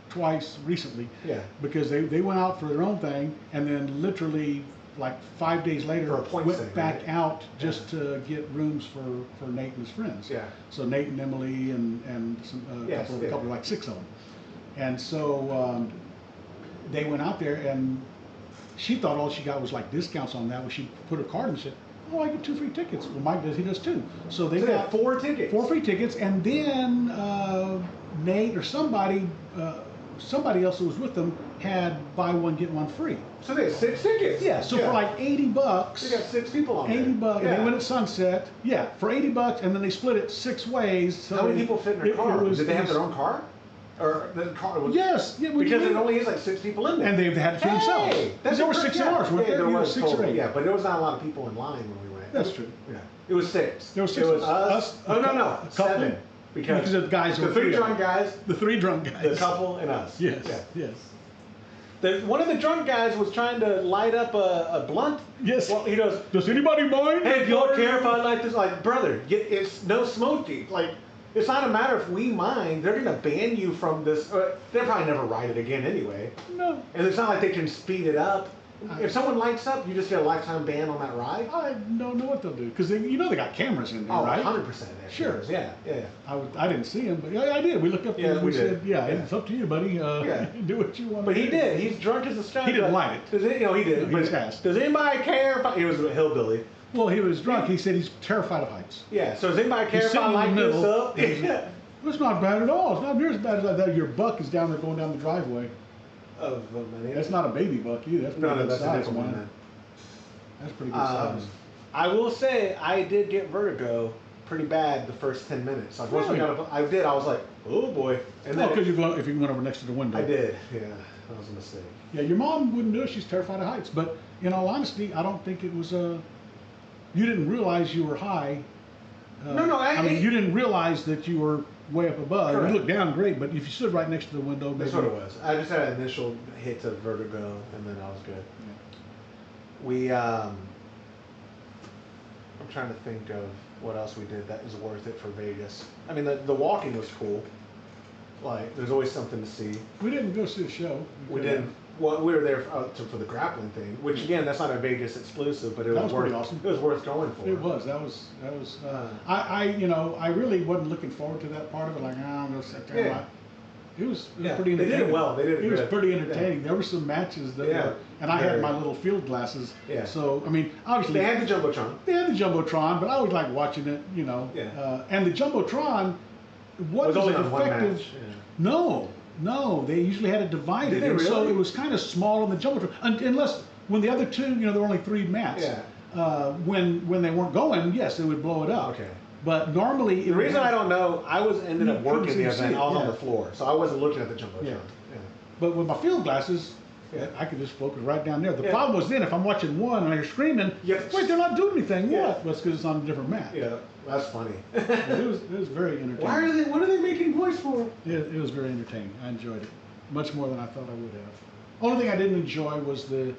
twice recently. Yeah. Because they went out for their own thing, and then literally like 5 days later For a points went thing, back right? out just to get rooms for Nate and his friends. Yeah. So Nate and Emily and some, Yes, a yeah. couple like 6 of them, and so they went out there, and she thought all she got was like discounts on that. When she put her card in, she said, "Oh, I get 2 free tickets." Well, Mike does; he does too. So they So they had got 4 tickets. 4 free tickets, and then Nate or somebody else who was with them had buy one get one free. So they had 6 tickets. Yeah, so for like 80 bucks, they got 6 people on 80 there. bucks, Yeah. and they went at sunset. Yeah, for 80 bucks, and then they split it 6 ways. So How many people fit in their car? Did they have their own? own car? Or the car was? Yes, yeah, what do you Because it mean? only is like 6 people in there. And they had it to themselves. Hey, Because there were 6 in ours, weren't yeah, there? there You know, was 6 or total, 8. yeah, but there was not a lot of people in line when we went. That's true. Yeah, it was 6. There was 6 It was of us. Oh no, no, a couple. 7. Because of the guys who the were 3 free. drunk guys, The 3 drunk guys. the couple, and us. Yes, Yeah. yes. One of the drunk guys was trying to light up a blunt. Yes. Well, he goes, Does anybody mind? "Hey, do you all care if I light this?" Like, brother, it's no smoking. Like, it's not a matter if we mind. They're gonna ban you from this. They'll probably never ride it again anyway. No. And it's not like they can speed it up. If someone lights up, you just get a lifetime ban on that ride. I don't know what they'll do, because they got cameras in there, Oh, right? 100%. Sure. Yeah, yeah. I didn't see him, but yeah, I did. We looked up there Yeah, and we we did. said, yeah, Yeah. it's up to you, buddy. Yeah. Do what you want But to he do. did. He's drunk as a skunk. He didn't light it. Does it? He did. No, he but was fast. Does anybody care if he was a hillbilly? Well, he was drunk. He said he's terrified of heights. Yeah. So does anybody care He's if I sitting in light the this middle. up? He's- Yeah. It's not bad at all. It's not near as bad as that. Your buck is down there going down the driveway. Of money. That's not a baby buck either. That's No, pretty no, good that's a size, different one. man. Then. That's pretty good size. I will say I did get vertigo pretty bad the first 10 minutes. Like once we Really? got up, I did. I was like, oh boy. And Oh, then because if you went over next to the window. I did. Yeah, that was a mistake. Yeah, your mom wouldn't do it. She's terrified of heights. But in all honesty, I don't think it was a. You didn't realize you were high. No, I mean, you didn't realize that you were way up above. Correct. You looked down great, but if you stood right next to the window, maybe. That's what it was. I just had an initial hit of vertigo, and then I was good. We, I'm trying to think of what else we did that was worth it for Vegas. I mean, the walking was cool. Like, there's always something to see. We didn't go see a show. We didn't. Well, we were there for the grappling thing, which again, that's not a Vegas exclusive, but it That was was worth. pretty awesome. It was worth going for. It was. That was. I really wasn't looking forward to that part of it. Like, I'm gonna sit there. Yeah. It was Yeah, pretty they did it entertaining. well. They did it It was good. pretty Yeah. entertaining. There were some matches that Yeah. were, and I had Very. my little field glasses. Yeah. So I mean, obviously They had the jumbotron. they had the jumbotron, but I always like watching it. Yeah. And the jumbotron It wasn't was only as on one effective. match. Yeah. No, they usually had it divided, Did they and so really? it was kind of small on the jumbotron. Unless when the other two, there were only 3 mats. Yeah. When they weren't going, yes, they would blow it up. Okay. But normally, The reason I don't know, I ended You up couldn't working see the the event. seat, I was on yeah. the floor, so I wasn't looking at the jumbotron. Yeah. Yeah. But with my field glasses, Yeah. I could just focus right down there. The Yeah. problem was then if I'm watching one and I hear screaming, Yeah. wait, they're not doing anything. Yeah. What? Well, it's because it's on a different mat. Yeah, that's funny. But it was very entertaining. What are they making noise for? It was very entertaining. I enjoyed it much more than I thought I would have. Only thing I didn't enjoy was the,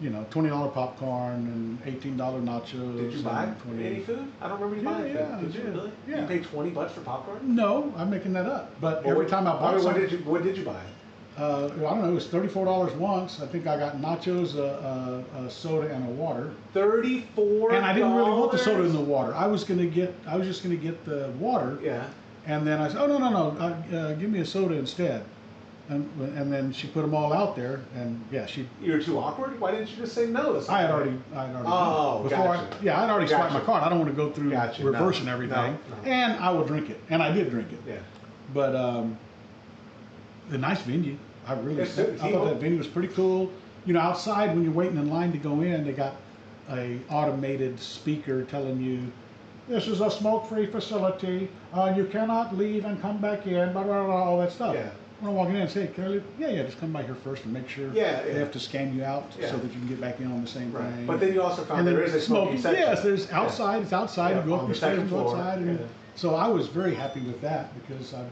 $20 popcorn and $18 nachos. Did you buy and 20 any food? I don't remember you Yeah, buying yeah, food. Did I you did. really? Yeah. You paid $20 for popcorn? No, I'm making that up. But Well, every time I bought what something, what did you buy? I don't know, it was $34 once. I think I got nachos, a soda, and a water. $34. And I didn't really want the soda in the water. I was just gonna get the water. Yeah. And then I said, oh no, give me a soda instead. And then she put them all out there, and yeah, You were too awkward? Why didn't you just say no? I had already Oh, done it. gotcha. I'd already swiped my Gotcha. card. I don't want to go through Gotcha. No, reversing everything. no. And I will drink it, and I did drink it. Yeah. But the nice venue. I It's thought that venue was pretty cool. Outside when you're waiting in line to go in, they got a automated speaker telling you, "This is a smoke-free facility. You cannot leave and come back in." Blah blah blah, all that stuff. Yeah. When I walk in and say, can I leave? Yeah, just come by here first and make sure. Yeah, They yeah. have to scan you out Yeah. so that you can get back in on the same Right. thing. But then you also found And then there is a smoking section. Yes, there's outside. It's outside. Yeah, You go on up the the stairs second and go floor. outside. And Yeah. so I was very happy with that because I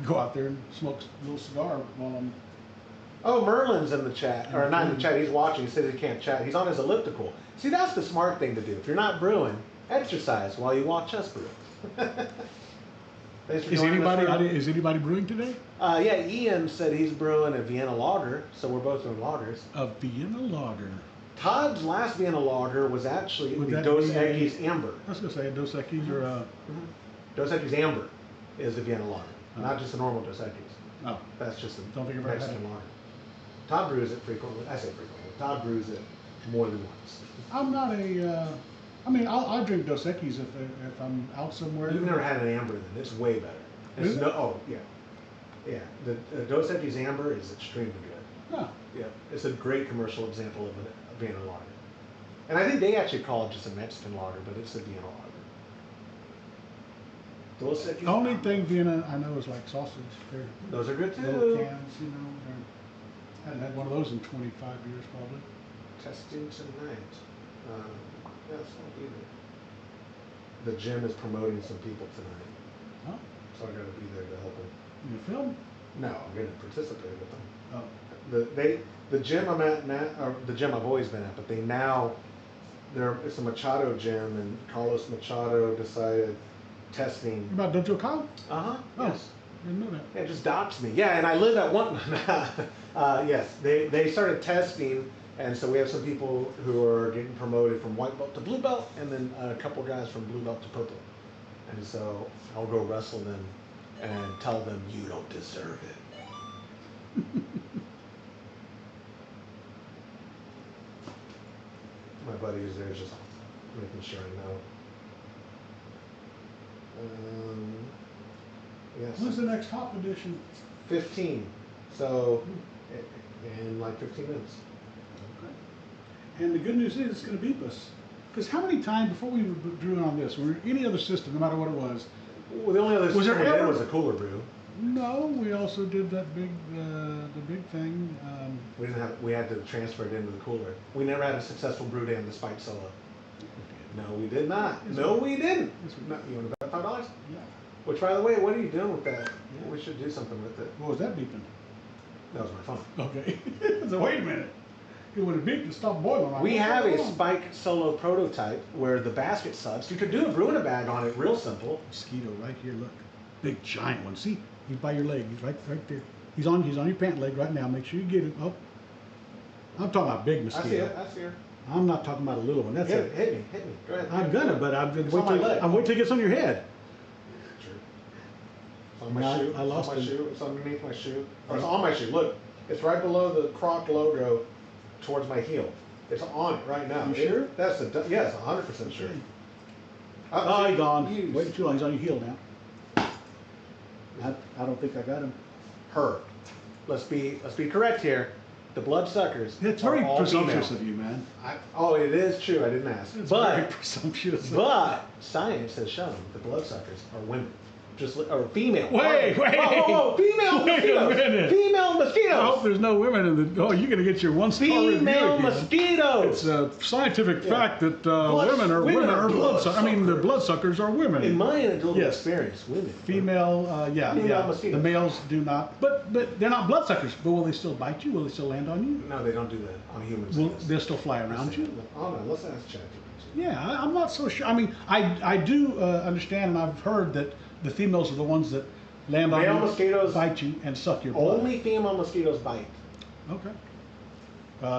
go out there and smoke a little cigar while I'm. Oh, Merlin's in the chat, or not in the chat, he's watching, he says he can't chat. He's on his elliptical. See, that's the smart thing to do. If you're not brewing, exercise while you watch us brew. Thanks for Is joining us anybody for- is anybody brewing today? Yeah, Ian said he's brewing a Vienna lager, so we're both doing lagers. A Vienna lager. Todd's last Vienna lager was actually Would the that Dos be a- Equis Amber. I was gonna say a Dos Equis or a. Dos Equis Amber is the Vienna lager, not just a normal Dos Equis. Oh, That's just a Don't think I've ever had Mexican it. lager. Todd brews it frequently. I say frequently. Todd brews it more than once. I'm not a. I mean, I'll drink Dos Equis if I'm out somewhere. You've never had an amber, then it's way better. It's Is it? no, oh yeah, yeah. The Dos Equis Amber is extremely good. No. Yeah, it's a great commercial example of a Vienna lager. And I think they actually call it just a Mexican lager, but it's a Vienna lager. Dos Equis. The only thing Vienna I know is like sausage. They're Those are good too. little cans, you know. I haven't had one of those in 25 years probably. Testing tonight. Yes, I'll be there. The gym is promoting some people tonight, Oh, so I got to be there to help them. in the film? No, I'm going to participate with them. Oh, The gym I'm at now, or the gym I've always been at, but it's a Machado gym, and Carlos Machado decided testing. about Dojo Kyle? Uh-huh. Oh, Yes. didn't know that. Yeah, just doxed me. Yeah, and I live at one. Yes, they started testing, and so we have some people who are getting promoted from white belt to blue belt, and then a couple guys from blue belt to purple. And so I'll go wrestle them and tell them you don't deserve it. My buddy is there just making sure I know. Yes. When's the next Hop Edition? 15. So, in like 15 minutes. Okay. And the good news is it's going to beep us. Because how many times before we drew on this, or any other system, no matter what it was? Well, the only other Was there system we did ever- was a cooler brew. No, we also did that the big thing. We had to transfer it into the cooler. We never had a successful brew day on the Spike Solo. No, we did not. No, we didn't. No, you want to bet $5? Yeah. Which, by the way, what are you doing with that? We should do something with it. What was that beeping? That was my phone. Okay. So wait a minute. It would have beeped to stop boiling. We have a Spike Solo prototype where the basket sucks. You could do a brew in a bag on it, real simple. Mosquito right here. Look, big giant one. See, he's by your leg. He's right there. He's on your pant leg right now. Make sure you get him. Oh, I'm talking about big I mosquito. see it. I see her. I'm not talking about a little one. That's it. Hit me. Go ahead. I'm gonna, but It's on my leg. I'm waiting till it gets on your head. Sure. It's on my No, shoe. I lost it's on my it. shoe. It's underneath my shoe. Or it's on my shoe. Look, it's right below the Croc logo towards my heel. It's on it right now. You sure? That's yes, 100% sure. Oh, he's gone. Used. Waiting too long. He's on your heel now. I don't think I got him. Her. Let's be correct here. The bloodsuckers. It's are very all presumptuous female. of you, man. Oh, it is true. I didn't ask. It's but very presumptuous. but science has shown the bloodsuckers are women. Or female. Wait. Whoa. Female Wait a mosquitoes. minute. Female mosquitoes. I hope there's no women in the. Oh, you're gonna get your one-star review Female again. mosquitoes. It's a scientific Yeah. fact that Women women are are bloodsuckers. I mean, the bloodsuckers. bloodsuckers are women. In my anecdotal Yes. experience, women. Female, Female mosquitoes. The males do not, but they're not bloodsuckers. But will they still bite you? Will they still land on you? No, they don't do that on humans. Will they'll still fly around you? Oh no, let's ask ChatGPT. Yeah, I'm not so sure. I mean, I do understand, and I've heard that the females are the ones that land on Male you, mosquitoes- bite you, and suck your blood. Only female mosquitoes bite. Okay.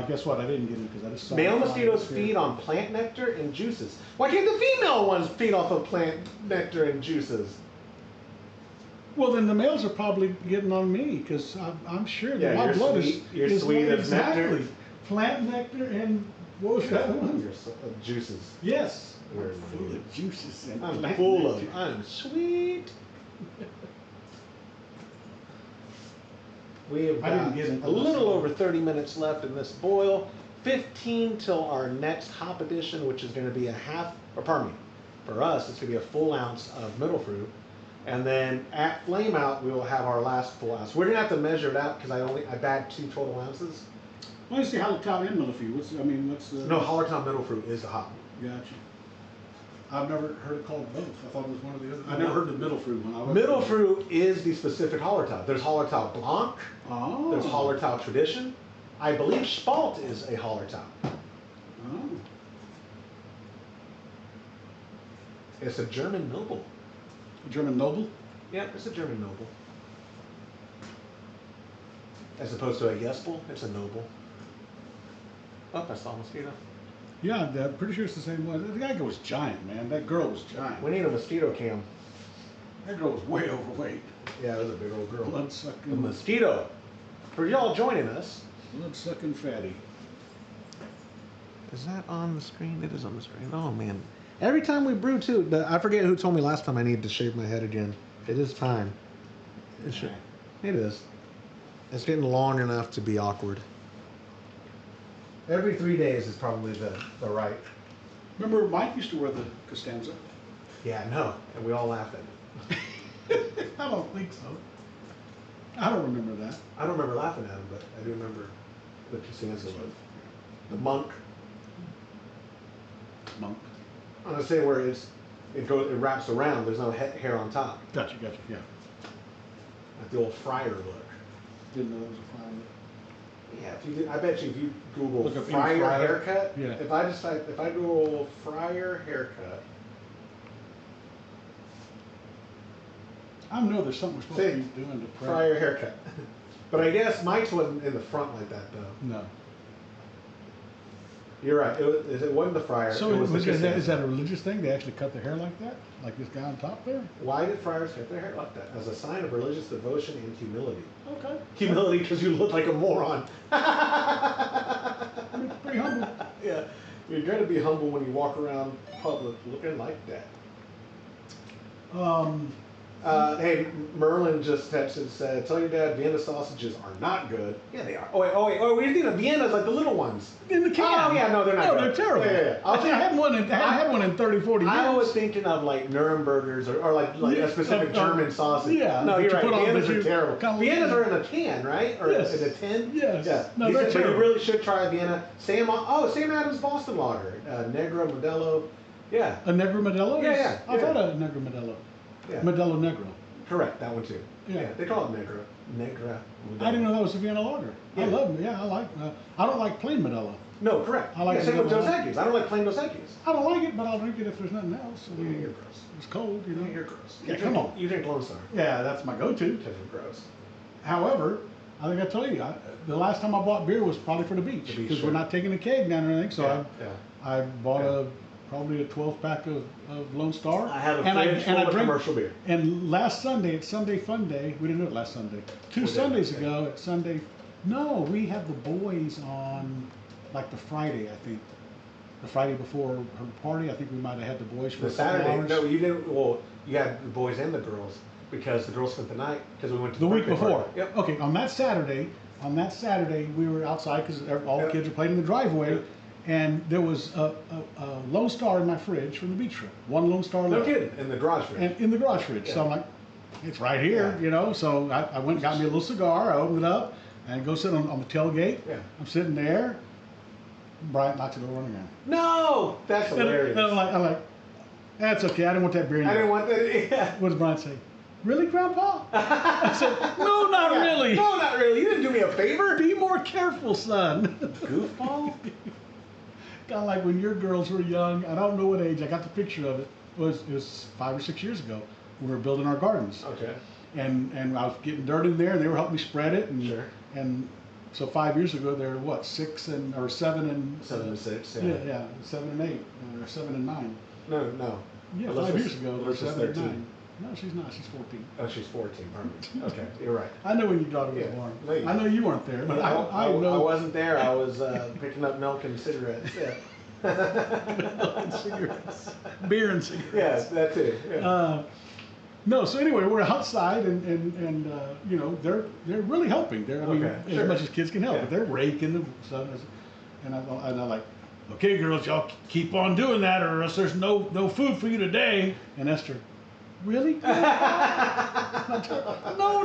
Guess what? I didn't get it because I just saw Male it mosquitoes flying feed on plant nectar and juices. Why can't the female ones feed off of plant nectar and juices? Well, then the males are probably getting on me because I'm sure that Yeah, my you're blood sweet- you're is sweet as exactly nectar. plant nectar and what was that one? Juices. Yes. We're Full of juices and I'm plant full of. nectar. I'm sweet. We have I didn't got get it. a little over 30 minutes left in this boil. 15 till our next hop edition, which is going to be for us, it's going to be a full ounce of middle fruit. And then at flame out, we will have our last full ounce. We're gonna have to measure it out because I bagged 2 total ounces. Well, you see Hallertau and Millefruit. What's the? No, Hallertau middle fruit is the hot one. Gotcha. I've never heard it called both. I thought it was one of the other. I never heard the middle fruit one. Middle fruit is the specific Hallertau. There's Hallertau Blanc. Oh. There's Hallertau Tradition. I believe Spalt is a Hallertau. Oh. It's a German noble. German noble. Yeah, it's a German noble. As opposed to a Yespel, it's a noble. Oh, I saw a mosquito. Yeah, I'm pretty sure it's the same one. The guy was giant, man. That girl was giant. We need a mosquito cam. That girl was way overweight. Yeah, it was a big old girl. Blood The sucking. mosquito. For y'all joining us. Blood sucking fatty. Is that on the screen? It is on the screen. Oh man. Every time we brew too, I forget who told me last time I needed to shave my head again. It is time. It is. It's getting long enough to be awkward. Every 3 days is probably the right. Remember, Mike used to wear the Costanza. Yeah, no. And we all laugh at it. I don't think so. I don't remember that. I don't remember laughing at him, but I do remember the Costanza was. The monk. Monk. I'm gonna say where it wraps around. There's no hair on top. Gotcha. Yeah. Like the old friar look. Didn't know there was a fire. Yeah, if you did, I bet you if you Google Look up friar friar. haircut, Yeah. if I Google friar haircut, I know there's something we're supposed to be doing to prep. friar haircut. But I guess Mike's wasn't in the front like that though. No. You're right. It wasn't the friar. So it was the is Costanza. that a religious thing? They actually cut their hair like that? Like this guy on top there? Why did friars cut their hair like that? As a sign of religious devotion and humility. Okay. Humility because you look like a moron. Pretty humble. Yeah, you're going to be humble when you walk around public looking like that. Hey, Merlin just texted and said, "Tell your dad Vienna sausages are not good." Yeah, they are. Oh wait. We're thinking of Vienna's like the little ones. In the can. Oh yeah, no, they're not. No, good. they're terrible. Yeah. I had one in 30, 40 years. I was thinking of like Nurembergers or like a specific German sausage. Yeah. No, you're that you right. put on, Vienna's but are you terrible. kinda look Vienna's at are in a can, right? Or Yes. in a tin? Yes. Yeah. No, they're But you terrible. really should try Vienna. Sam Adams Boston Lager. Negra Modelo. Yeah. A Negro Modelo? Yeah. I've had a Negro Modelo. Yeah. Modelo Negro. Correct, that one too. Yeah. They call it Negra. Negra Modelo. I didn't know that was a Vienna lager. Yeah. I love it. Yeah, I like. I don't like plain Modelo. No, correct. I like yeah, same with Modelo. Dos Equis. I don't like plain Dos Equis. I don't like it, but I'll drink it if there's nothing else. I mean, You're gross. it's cold, you know. You're gross. Yeah, You come drink- on. You drink Lone Star. Yeah, that's my go-to. Because you're gross. However, I think I told you, the last time I bought beer was probably for the beach The beach, because sure. we're not taking a keg down or anything. So Yeah. I bought probably a 12 pack of Lone Star. I have a and fridge full of drank- commercial beer. And last Sunday at Sunday Fun Day, we didn't do it last Sunday. Two We did, Sundays yeah. ago at Sunday, no, we had the boys on like the Friday, I think. The Friday before her party, I think we might have had the boys for The a couple Saturday, hours. no, you didn't. Well, you had the boys and the girls because the girls spent the night because we went to The week birthday before. party. Yep. Okay, on that Saturday, we were outside because all the Yep. kids were playing in the driveway, Yep. and there was a Lone Star in my fridge from the beach trip. One Lone Star No left. kidding. In the garage fridge. And in the garage fridge. So Yeah. I'm like, it's right here, Yeah. you know. So I went and got me a little cigar. I opened it up and go sit on the tailgate. Yeah. I'm sitting there. Brian knocks it over on the ground. No, that's hilarious. And I'm like, that's okay. I didn't want that beer in I there. didn't want that. Yeah. What does Brian say? Really, Grandpa? I said, no, not Yeah. really. No, not really. You didn't do me a favor. Be more careful, son. Goofball. Kind of like when your girls were young. I don't know what age. I got the picture of it. It was 5 or 6 years ago. We were building our gardens, Okay. and I was getting dirt in there, and they were helping me spread it. And Sure. and so 5 years ago, they were what, 7 and 7 and 6. Yeah. yeah, 7 and 8, or 7 and 9. No. Yeah, Alyssa's- 5 years ago, they were Alyssa's 7 and 13. 9. No, she's not. She's 14. Oh, she's 14. Perfect. Okay, you're right. I know when your daughter was Yeah. born. No, you- I know you weren't there, but I know. I wasn't there. I was picking up milk and cigarettes. Yeah. And cigarettes, beer and cigarettes. Yes, that too. Yeah. No, so anyway, we're outside, and you know, they're really helping. They're, I mean, Okay, as sure. much as kids can help, Yeah. but they're raking the stuff. And I'm like, okay, girls, y'all keep on doing that, or else there's no food for you today. And Esther, Really? No,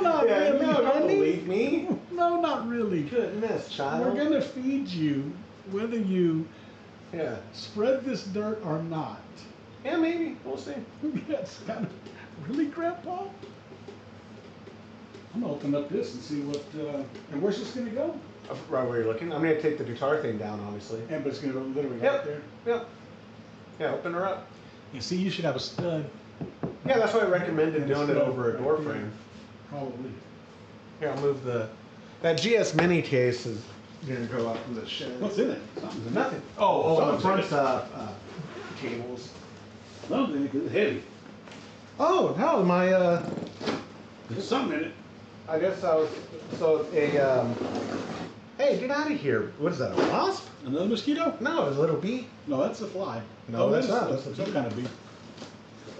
not really. No, don't honey. believe me. No, not really. Goodness, child. We're gonna feed you whether you Yeah. spread this dirt or not. Yeah, maybe. We'll see. Yes, kind of. Really, Grandpa? I'm gonna open up this and see what. And where's this gonna go? Right where you're looking. I'm gonna take the guitar thing down, obviously. And but it's gonna go literally Yep. right there. Yep. Yeah, open her up. You see, you should have a stud. Yeah, that's why I recommended And doing it stud over a right door there. frame. Probably. Here, I'll move that GS Mini case is gonna go up from the shed. What's in it? Something's in it. Nothing. Oh, the Something's in front's it. cables. Something in it 'cause it's heavy. Oh, hell, my There's something in it. I guess I was hey, get out of here. What is that? A wasp? Another mosquito? No, it's a little bee. No, that's a fly. No, that's not. That's That's a some bee. kind of bee.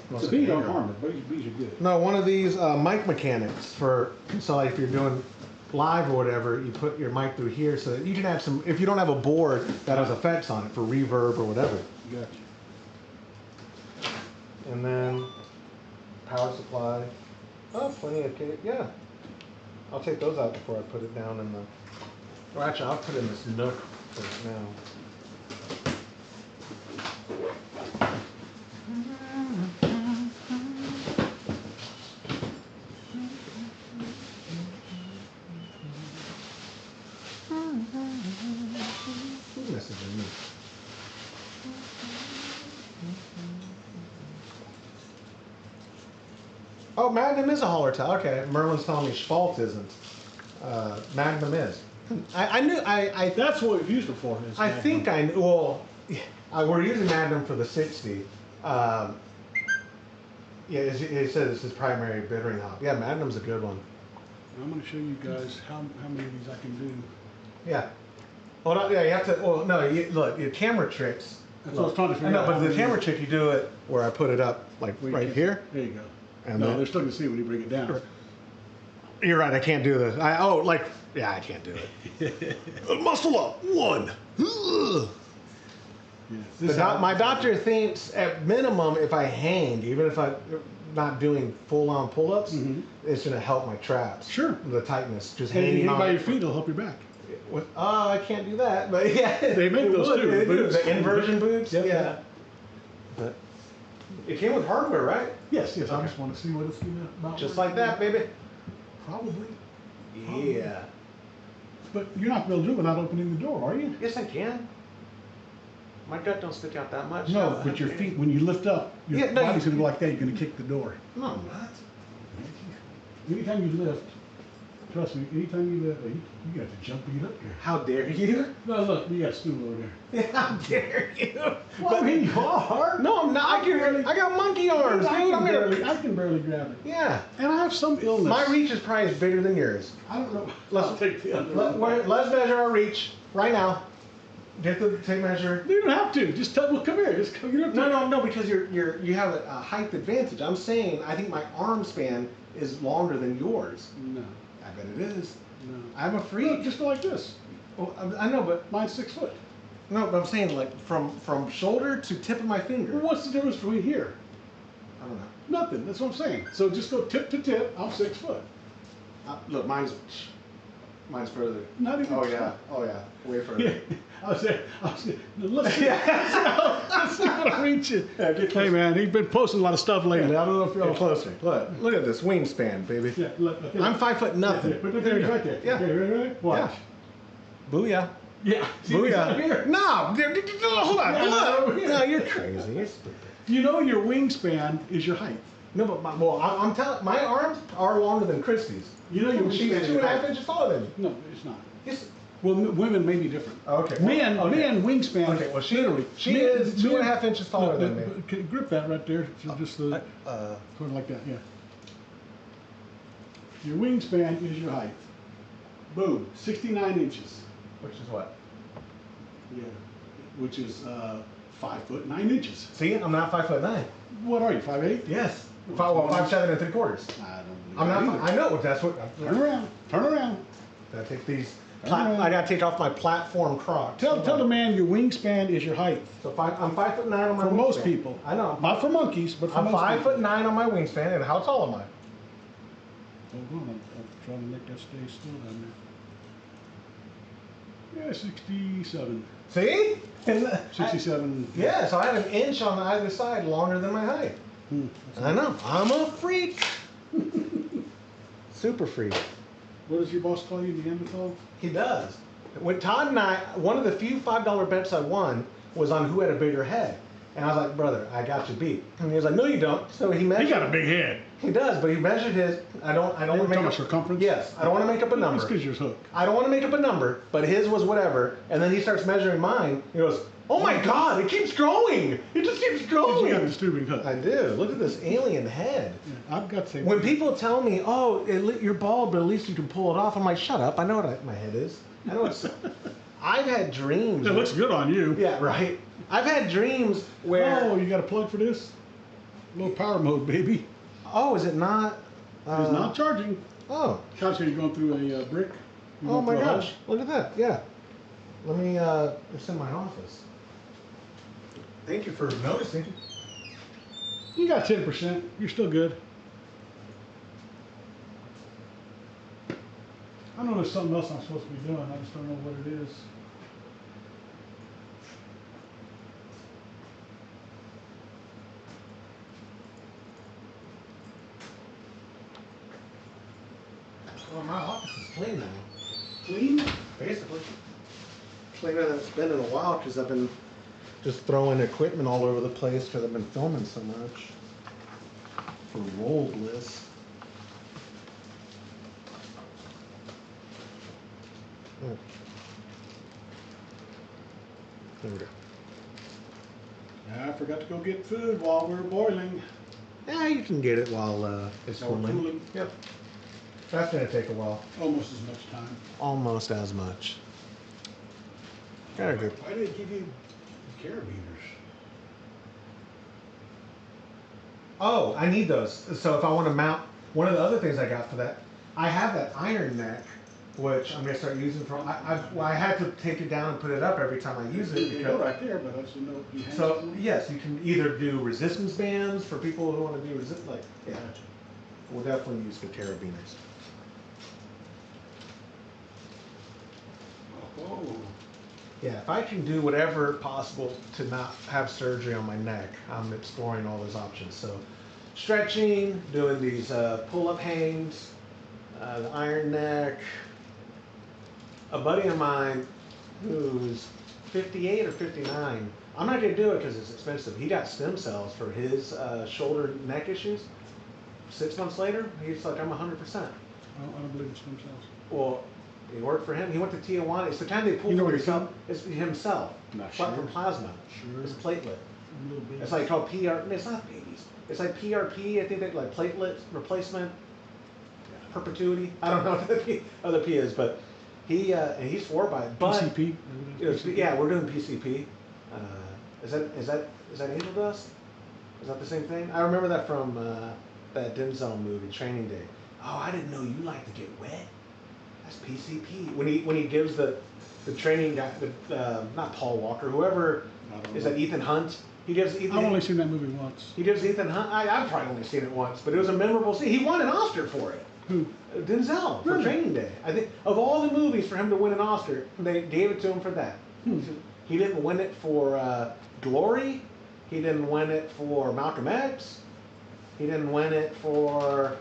Must The be bees don't bigger. harm it. Bees are good. No, one of these mic mechanics for so like if you're doing live or whatever, you put your mic through here so that you can have some. If you don't have a board that has effects on it for reverb or whatever, Gotcha. and then power supply. Oh, plenty of cable. Yeah, I'll take those out before I put it down in the. Or actually, I'll put it in this nook for now. Who's messaging me? Oh, Magnum is a hauler towel. Okay, Merlin's telling me Schwaltz isn't. Magnum is. I knew. That's what we've used it for. is I Magnum. think I knew. Well, we're using Magnum for the 60. Yeah, he said it's his primary bittering hop. Yeah, Magnum's a good one. I'm going to show you guys how many of these I can do. Yeah. Well, no, yeah, you have to. Well, no, look, your camera tricks. That's what I was trying to figure I know, out but how the to camera use. trick, you do it where I put it up, like Where you right can- here. There you go. And No, then- they're still going to see when you bring it down. You're right. I can't do this. Yeah, I can't do it. Muscle up. One. Ugh. Yeah. My doctor thinks at minimum, if I hang, even if I'm not doing full-on pull-ups, Mhm. it's going to help my traps. Sure. The tightness, just And you hanging hang on. by your feet, it'll help your back. Oh, I can't do that, but yeah. They make it those would. too, They do. boots. The inversion boots. Yep. Yeah. But it came with hardware, right? Yes, yes. I Okay. just want to see what it's about. Just like that, baby. Probably. Yeah. But you're not going to do it without opening the door, are you? Yes, I can. My gut don't stick out that much. No, but your feet, when you lift up, your Yeah, no, body's you- going to go like that. You're going to kick the door. No, I'm not. Anytime you lift, trust me, anytime you lift, you got to jump and get up there. How dare you? No, look, we got a stool over there. How dare you? Well, I mean, you are. No, I'm not. I got monkey arms, dude. I can barely grab it. Yeah. And I have some illness. My reach is probably bigger than yours. I don't know. Let's- I'll take the other one. Let's measure our reach right now. Get the tape measure. You don't have to. Just tell. Well, come here. Just come. You don't have to. No, because you have a height advantage. I'm saying I think my arm span is longer than yours. No. I bet it is. No. I'm a freak. Look, just go like this. Well, I know, but Mine's 6 foot. no, but I'm saying like from shoulder to tip of my finger. Well, what's the difference between here? I don't know. Nothing. That's what I'm saying. So just go tip to tip. I'm 6 foot. Look, mine's further. Not even. Oh yeah, way further. Yeah. I was saying, let's see what I'm reaching. Yeah, get Hey man, he's been posting a lot of stuff lately. I don't know if you're Get closer. Look at this wingspan, baby. Yeah, look, okay. I'm 5 foot nothing. Yeah, put it there, right there. Yeah. Okay, ready? Watch. Booyah. Yeah. See what's up Booyah. here? No, hold on. Yeah, Look. over here. No, you're crazy. You're stupid. You know your wingspan is your height. No, but I'm telling, my arms are longer than Christy's. You know your She's wingspan is your 2.5 height. inches taller than me. No, it's not. Yes. Well, women may be different. Okay. Men wingspan. Okay, well, she literally. is 2.5 inches taller than me. Grip that right there. So just Uh, sort of like that. Yeah. Your wingspan is your height. Boom. 69 inches. which is what? Yeah. Which is 5 foot 9 inches. See, I'm not 5'9". What are you? 5'8"? Yes. 5'7" and 3/4. I don't believe I'm that not. either. I know. That's what. Turn around. Turn around. I take these I gotta take off my platform Crocs. Tell the man your wingspan is your height. So I'm 5'9" on my wingspan. For most people. I know. Not for monkeys, but for I'm most people. 5'9" on my wingspan, and how tall am I? Hold on, I'm trying to make that stay still down there. Yeah, 67. See? 67. Yeah, so I had an inch on either side longer than my height. I know. I'm a freak. Super freak. What does your boss call you, Neanderthal? He does. When Todd and I, one of the few $5 bets I won was on who had a bigger head. And I was like, brother, I got you beat. And he was like, no, you don't. So he measured. He got a big head. He does, but he measured his. I don't want to make up circumference. Yes, I don't want to make up a number. It's because you're hooked. I don't want to make up a number, but his was whatever. And then he starts measuring mine. He goes, oh my God, it keeps growing. It just keeps growing. You got a disturbing hook. I do. Look at this alien head. Yeah, I've got same. When people tell me, oh, you're bald, but at least you can pull it off, I'm like, shut up. I know what my head is. I know it's. I've had dreams. It looks good on you. Yeah, right. I've had dreams where. Oh, you got a plug for this? A little power mode, baby. Oh, is it not? It's not charging. Oh. Couch, you're going through a brick. Oh my gosh! Look at that. Yeah. Let me. It's in my office. Thank you for noticing. You got 10%. You're still good. I know there's something else I'm supposed to be doing. I just don't know what it is. Well, my office is clean now. Clean? Basically. Cleaner than it's been in a while because I've been just throwing equipment all over the place because I've been filming so much. For roll bliss. Oh. There we go. I forgot to go get food while we're boiling. Yeah, you can get it while it's While we're cooling. cooling. Yep. That's gonna take a while. Almost as much time. Almost as much. Very good. Why did they give you carabiners? Oh, I need those. So if I want to mount, one of the other things I got for that, I have that iron neck, which I'm gonna start using for. I had to take it down and put it up every time I use it. You go right there, but I just didn't know if you had So some. yes, you can either do resistance bands for people who want to do yeah. We'll definitely use for carabiners. Oh. Yeah, if I can do whatever possible to not have surgery on my neck, I'm exploring all those options. So, stretching, doing these pull-up hangs, the iron neck. A buddy of mine who's 58 or 59, I'm not gonna do it because it's expensive. He got stem cells for his shoulder neck issues. 6 months later, he's like, I'm 100%. I don't believe in stem cells. Well, it worked for him. He went to Tijuana. It's the time they pull You know from what he himself. It's himself. Not From sure. plasma. Sure. It's platelet. Little babies. It's like called PR. It's not babies. It's like PRP. I think they like platelet replacement, perpetuity. I don't know what the other P is, but he and he's for by it. But PCP. yeah, we're doing PCP. Is that angel dust? Is that the same thing? I remember that from that Denzel movie, Training Day. Oh, I didn't know you like to get wet. That's PCP. When he gives the training guy, not Paul Walker, whoever is that Ethan Hunt. He gives Ethan. I've only seen that movie once. He gives Ethan Hunt. I've probably only seen it once, but it was a memorable scene. He won an Oscar for it. Who? Denzel for Really? Training Day. I think of all the movies for him to win an Oscar, they gave it to him for that. He didn't win it for Glory. He didn't win it for Malcolm X. He didn't win it for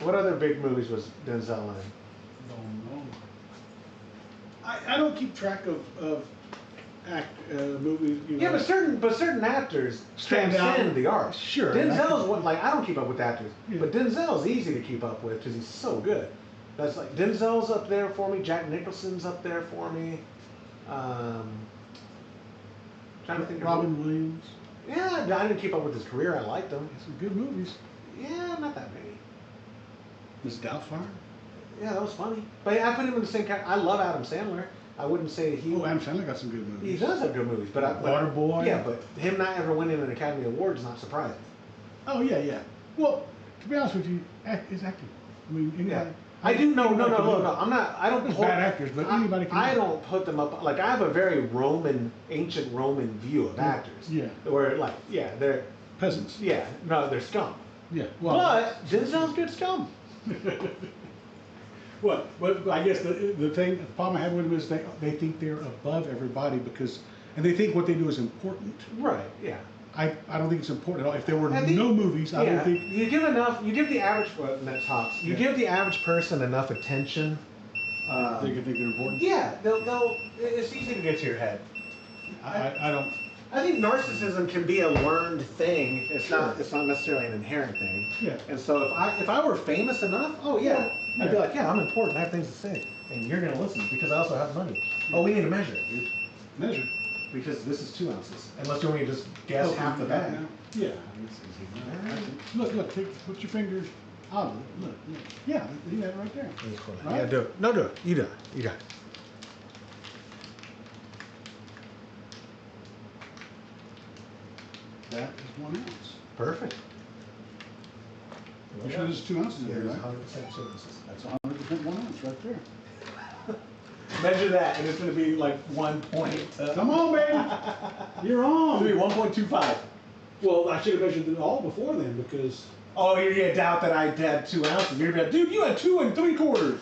what other big movies was Denzel in? Don't know. I don't keep track of movies. You know. Yeah, but certain actors Stand out. transcend the art. Sure. Denzel's one, like I don't keep up with actors, Yeah. but Denzel's easy to keep up with because he's so good. That's like Denzel's up there for me. Jack Nicholson's up there for me. Trying to think of Robin Williams. Yeah, I didn't keep up with his career. I liked him. Some good movies. Yeah, not that many. Miss Doubtfire. Yeah, that was funny. But I put him in the same kind. I love Adam Sandler. I wouldn't say he. Oh, Adam Sandler got some good movies. He does have good movies, but Waterboy. Yeah, but him not ever winning an Academy Award is not surprising. Oh yeah, yeah. Well, to be honest with you, it's acting. I mean, anybody. Yeah. I do no. I'm not. I don't. There's bad actors, but anybody can. I don't put them up. Like I have a very ancient Roman view of actors. Yeah. Where like, they're Peasants. Yeah, no, they're scum. Yeah. Well, But Denzel's good scum. Well, but I guess the thing, the problem I have with them is they think they're above everybody and they think what they do is important. Right. Yeah. I don't think it's important at all. If there were no movies, I don't think. You give the average, you give the average person enough attention. They can think they're important. Yeah, it's easy to get to your head. I don't. I think narcissism can be a learned thing. It's not necessarily an inherent thing. Yeah. And so if I were famous enough, I'd be like, I'm important. I have things to say, and you're gonna listen because I also have money. Oh, we need to measure it, dude. Measure. Because this is 2 ounces. Unless you want me to just guess half the bag. Yeah. Look, put your fingers out of it. Look. Yeah, you got it right there. Right? Yeah, do it. No, do it. You do it. You got it. That is 1 ounce. Perfect. You sure there's 2 ounces in Yeah, there, there's right? 100% 2 ounces. That's 100% 1 ounce right there. Measure that, and it's going to be like 1 point. Come on, baby. You're on. It's going to be 1.25. Well, I should have measured it all before then because. Oh, you're going to doubt that I had 2 ounces. You're going to be like, dude, you had 2 3/4.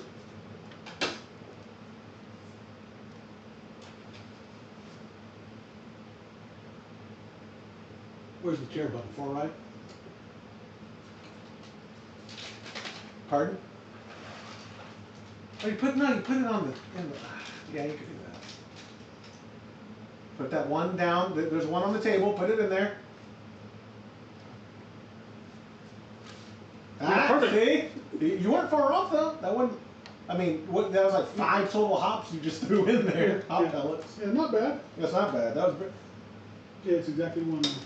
Where's the chair button? Far right? Pardon? Oh, you put it on yeah, you could do that. Put that one down. There's one on the table. Put it in there. Perfect. See? You weren't far off though. That one. I mean, that was like 5 total hops you just threw in there. Hop pellets. Yeah, not bad. That's not bad. That was. Yeah, it's exactly 1 ounce.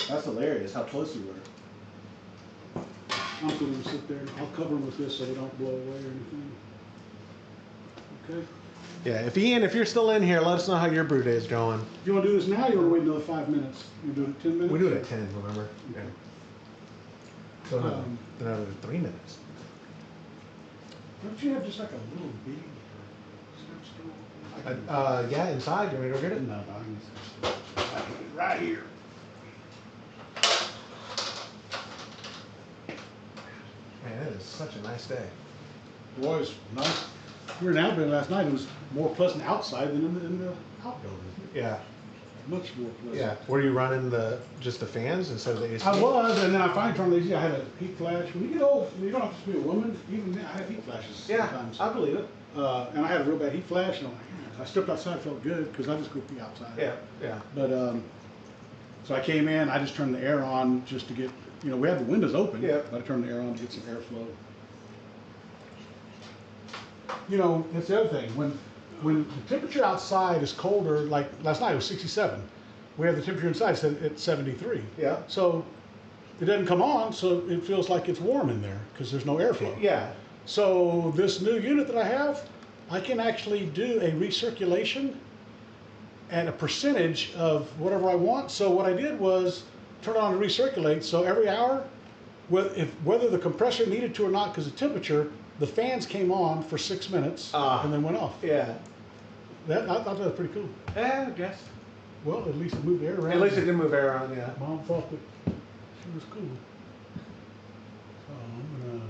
That's hilarious. How close you were. I'm just going to sit there. I'll cover them with this so they don't blow away or anything. Okay. Yeah, if you're still in here, let us know how your brew day is going. Do you want to do this now or you want to wait another 5 minutes? You do it at 10 minutes? We do it at 10, remember? Okay. So another 3 minutes. Don't you have just like a little bitty step stool? Yeah, inside. You want me to go get it? No, I can right here. Man, it is such a nice day. Boy, it's nice. We were in Alabama last night. It was more pleasant outside than in the outbuilding. Yeah. Much more pleasant. Yeah. Were you running just the fans instead of the AC? I was, and then I finally turned the AC. I had a heat flash. When you get old, you don't have to be a woman. Even now, I have heat flashes sometimes. I believe it. And I had a real bad heat flash, and I'm like, I stepped outside, felt good, because I just go pee outside. Yeah. But, so I came in, I just turned the air on just to get, we had the windows open. Yeah. But I turned the air on to get some airflow. That's the other thing. When the temperature outside is colder, like last night it was 67. We have the temperature inside at 73. Yeah. So it doesn't come on, so it feels like it's warm in there because there's no airflow. Yeah. So this new unit that I have, I can actually do a recirculation and a percentage of whatever I want. So what I did was turn it on to recirculate. So every hour, whether the compressor needed to or not because of temperature, the fans came on for 6 minutes and then went off. Yeah. I thought that was pretty cool. Yeah, I guess. Well, at least it moved the air around. At least it did move air around, yeah. Mom thought that she was cool. So I'm gonna.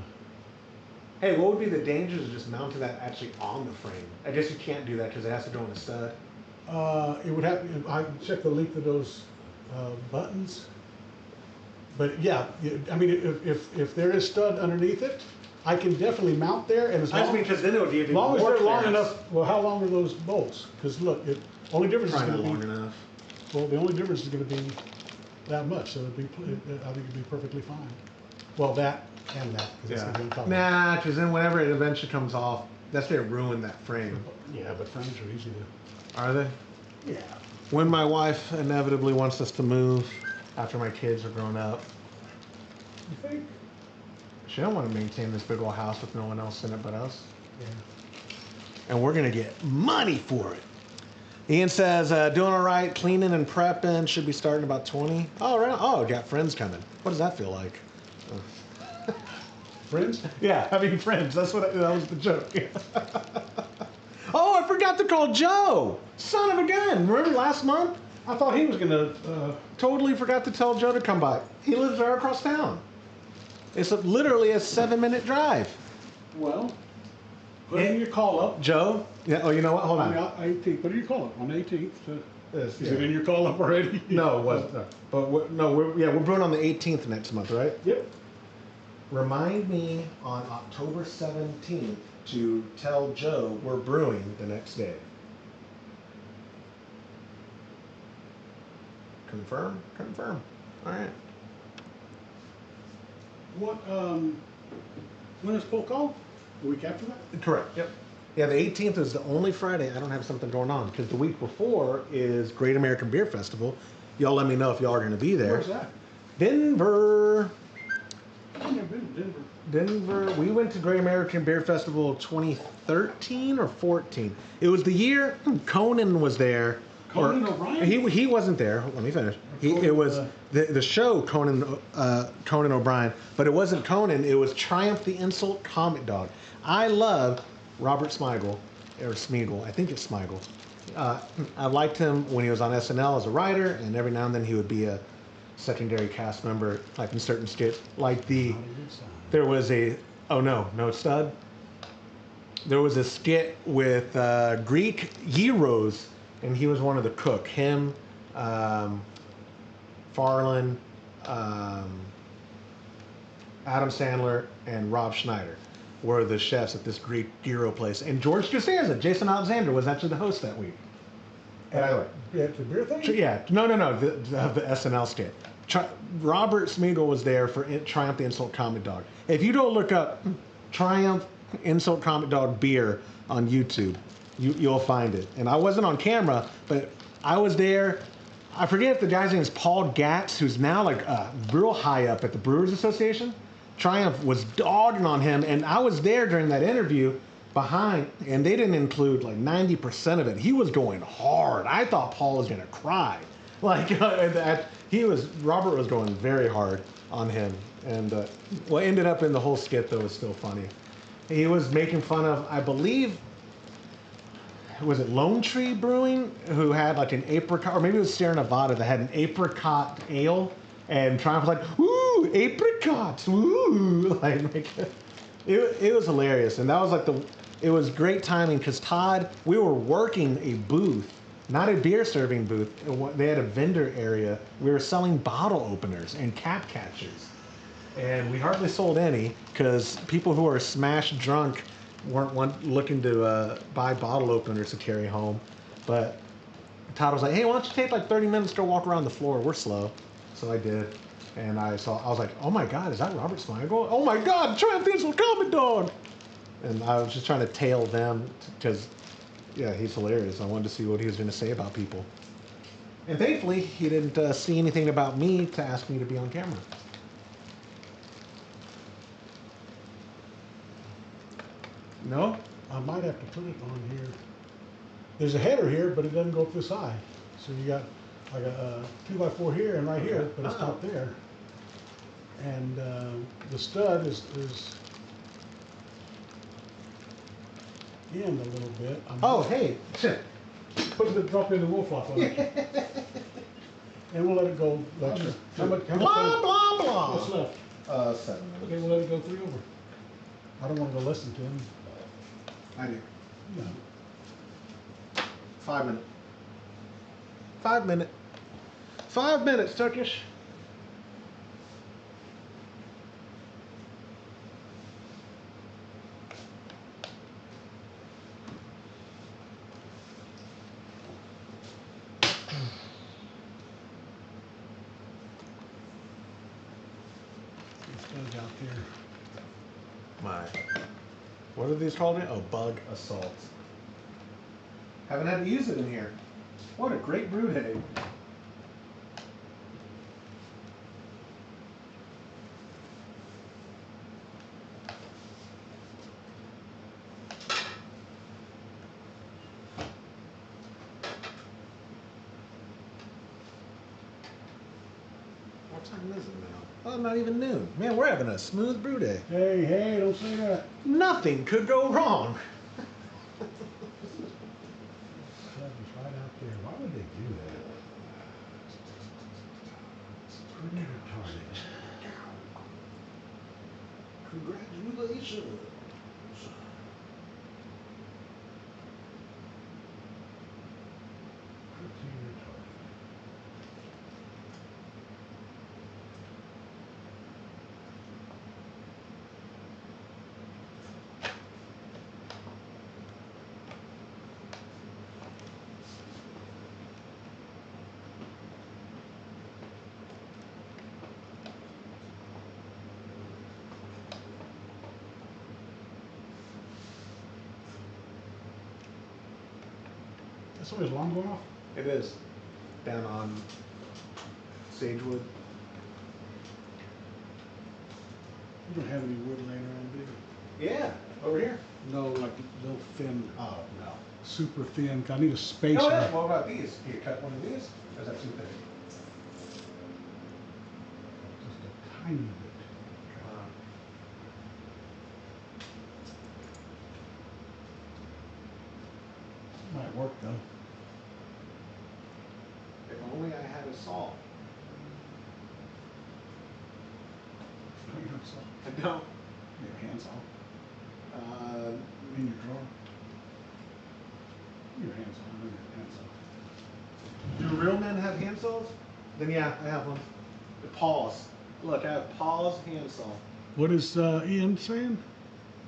Hey, what would be the dangers of just mounting that actually on the frame? I guess you can't do that because it has to go in a stud. It would have. I check the length of those buttons. But yeah, I mean, if there is stud underneath it, I can definitely mount there, and as long because then it would be as long as they're long enough. Well, how long are those bolts? Because look, only difference is going to be long enough. Well, the only difference is going to be that much, so I think it'd be perfectly fine. Well, that and that. Yeah. Nah, because then whenever it eventually comes off, that's going to ruin that frame. Yeah, but frames are easy to. Are they? Yeah. When my wife inevitably wants us to move after my kids are grown up. You think? She don't want to maintain this big old house with no one else in it but us. Yeah. And we're going to get money for it. Ian says, doing all right, cleaning and prepping, should be starting about 20. Oh, right. Oh, got friends coming. What does that feel like? Friends? Yeah, having friends. That was the joke. Oh, I forgot to call Joe. Son of a gun. Remember last month? I thought he was gonna. Totally forgot to tell Joe to come by. He lives right across town. It's literally a 7-minute drive. Well, put in your call up. Joe? Yeah. Oh, you know what? Hold On on. the 18th. Put in your call up on the 18th. Yes, Is yeah. it in your call up already? No, it wasn't. No. But we're brewing on the 18th next month, right? Yep. Remind me on October 17th to tell Joe we're brewing the next day. Confirm? Confirm. All right. What? When is full call? The week after that? Correct. Yep. Yeah, the 18th is the only Friday I don't have something going on because the week before is Great American Beer Festival. Y'all let me know if y'all are going to be there. Where's that? Denver. I've never been to Denver. Denver. We went to Great American Beer Festival 2013 or 14. It was the year Conan was there. Conan O'Brien? He wasn't there. Let me finish. It was the show Conan O'Brien, but it wasn't Conan. It was Triumph the Insult Comic Dog. I love Robert Smigel, or Smeagol. I think it's Smigel. I liked him when he was on SNL as a writer, and every now and then he would be a secondary cast member, like in certain skits. Like there was a stud. There was a skit with Greek gyros, and he was one of the cook. Him, Farland, Adam Sandler, and Rob Schneider were the chefs at this Greek gyro place. And George Costanza, Jason Alexander, was actually the host that week. At the beer thing? Yeah, no, the SNL skit. Robert Smeagol was there for Triumph the Insult Comic Dog. If you don't look up Triumph Insult Comic Dog beer on YouTube, you'll find it. And I wasn't on camera, but I was there. I forget if the guy's name is Paul Gatz, who's now like real high up at the Brewers Association. Triumph was dogging on him, and I was there during that interview behind, and they didn't include like 90% of it. He was going hard. I thought Paul was gonna cry. Like Robert was going very hard on him, and what ended up in the whole skit though was still funny. He was making fun of, I believe, was it Lone Tree Brewing, who had like an apricot, or maybe it was Sierra Nevada that had an apricot ale, and Triumph was like, "Ooh, apricots, ooh!" Like it was hilarious, and that was like it was great timing because Todd, we were working a booth, not a beer serving booth. They had a vendor area. We were selling bottle openers and cap catchers, and we hardly sold any because people who are smash drunk weren't looking to buy bottle openers to carry home. But Todd was like, "Hey, why don't you take like 30 minutes to walk around the floor? We're slow." So I did, and I was like, "Oh my God, is that Robert Smigel? Oh my God, Triumph the Insult Comic Dog!" And I was just trying to tail them because, yeah, he's hilarious. I wanted to see what he was going to say about people. And thankfully, he didn't see anything about me to ask me to be on camera. No? I might have to put it on here. There's a header here, but it doesn't go up this high. So you got like a 2x4 here and right here, but it's not there. And the stud is in a little bit. Hey. Drop in the wool flop on it. And we'll let it go. How much Blah, blah, blah. What's left? 7 minutes. Okay, we'll let it go 3 over. I don't want to go less than 10. I do. No. 5 minutes. 5 minutes. 5 minutes, Turkish. It's out there. What are these called? Oh, bug assault. Haven't had to use it in here. What a great brew day. What time is it now? Oh, not even noon. Man, we're having a smooth brew day. Hey, don't say that. Nothing could go wrong. Right out there. Why would they do that? Pretty retarded. Congratulations. Pretty retarded. Is somebody's alarm going off? It is. Down on Sagewood. You don't have any wood laying around, do you? Yeah, over here. No, like little thin. Oh no, super thin. I need a spacer. No, what about these? Can you cut one of these? Or is that too thick? Just a tiny bit. Might work though. If only I had a saw. I don't. Your hands off. In your drawer. Your hands on. Your hands off. Do real men have hand saws? Then yeah, I have one. The paws. Look, I have paws hand saw. What is Ian saying?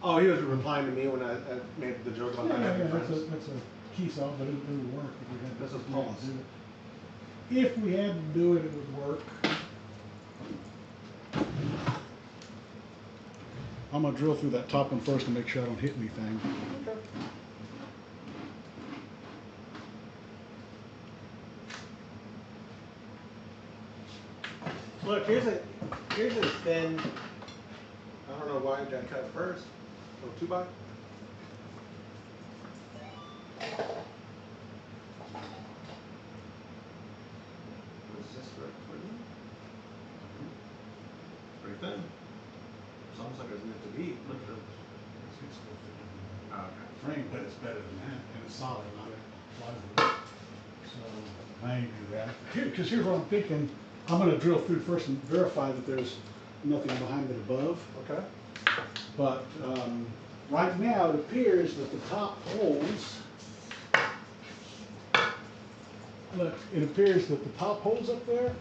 Oh, he was replying to me when I made the joke about not having friends. That's a key saw, but it would work if we had This is to paws. do it. If we had to do it, it would work. I'm gonna drill through that top one first to make sure I don't hit anything. Okay. Look, here's a thin. I don't know why it got cut first. Oh, 2x. Is this right for you? Pretty thin. It's almost like it's meant to be. Look at it. Oh, okay. Frame, but it's better than that, and it's solid, not plywood. So I ain't do that. Because here's what I'm thinking. I'm gonna drill through first and verify that there's nothing behind it above. Okay. But right now it appears that the top holes. Look, it appears that the top holes up there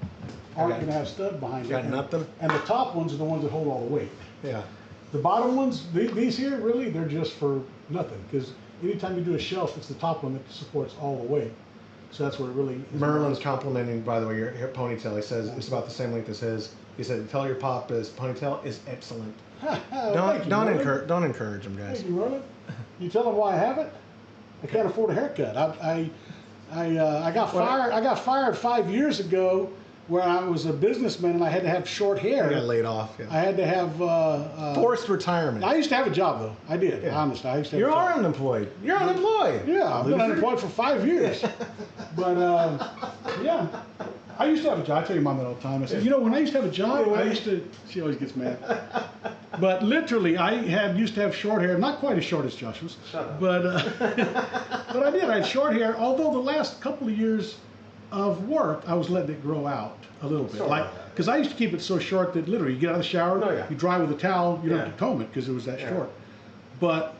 aren't Okay. going to have stud behind it. Got nothing? And the top ones are the ones that hold all the weight. Yeah. The bottom ones, these here, really, they're just for nothing. Because anytime you do a shelf, it's the top one that supports all the weight. So that's where it really is. Merlin's complimenting, by the way, your ponytail. He says it's about the same length as his. He said, "Tell your pop his ponytail is excellent." Don't encourage him, guys. Thank you, Merlin. You tell him why I have it? I can't afford a haircut. I got fired. I got fired 5 years ago, where I was a businessman and I had to have short hair. You got laid off. Yeah. I had to have Forced retirement. I used to have a job though. I did. Yeah. Honestly, I used to have You a job. are unemployed. You're unemployed. Yeah, I've been unemployed for 5 years. But yeah, I used to have a job. I tell your mom that all the time. I said, you know, when I used to have a job, I used to. She always gets mad. But literally, I used to have short hair. Not quite as short as Joshua's. Shut up. But but I did. I had short hair. Although the last couple of years of work, I was letting it grow out a little bit. Sort of Like, like that, because I used to keep it so short that literally you get out of the shower, Oh, yeah. you dry with a towel, you don't Yeah. have to comb it because it was that Yeah. short. But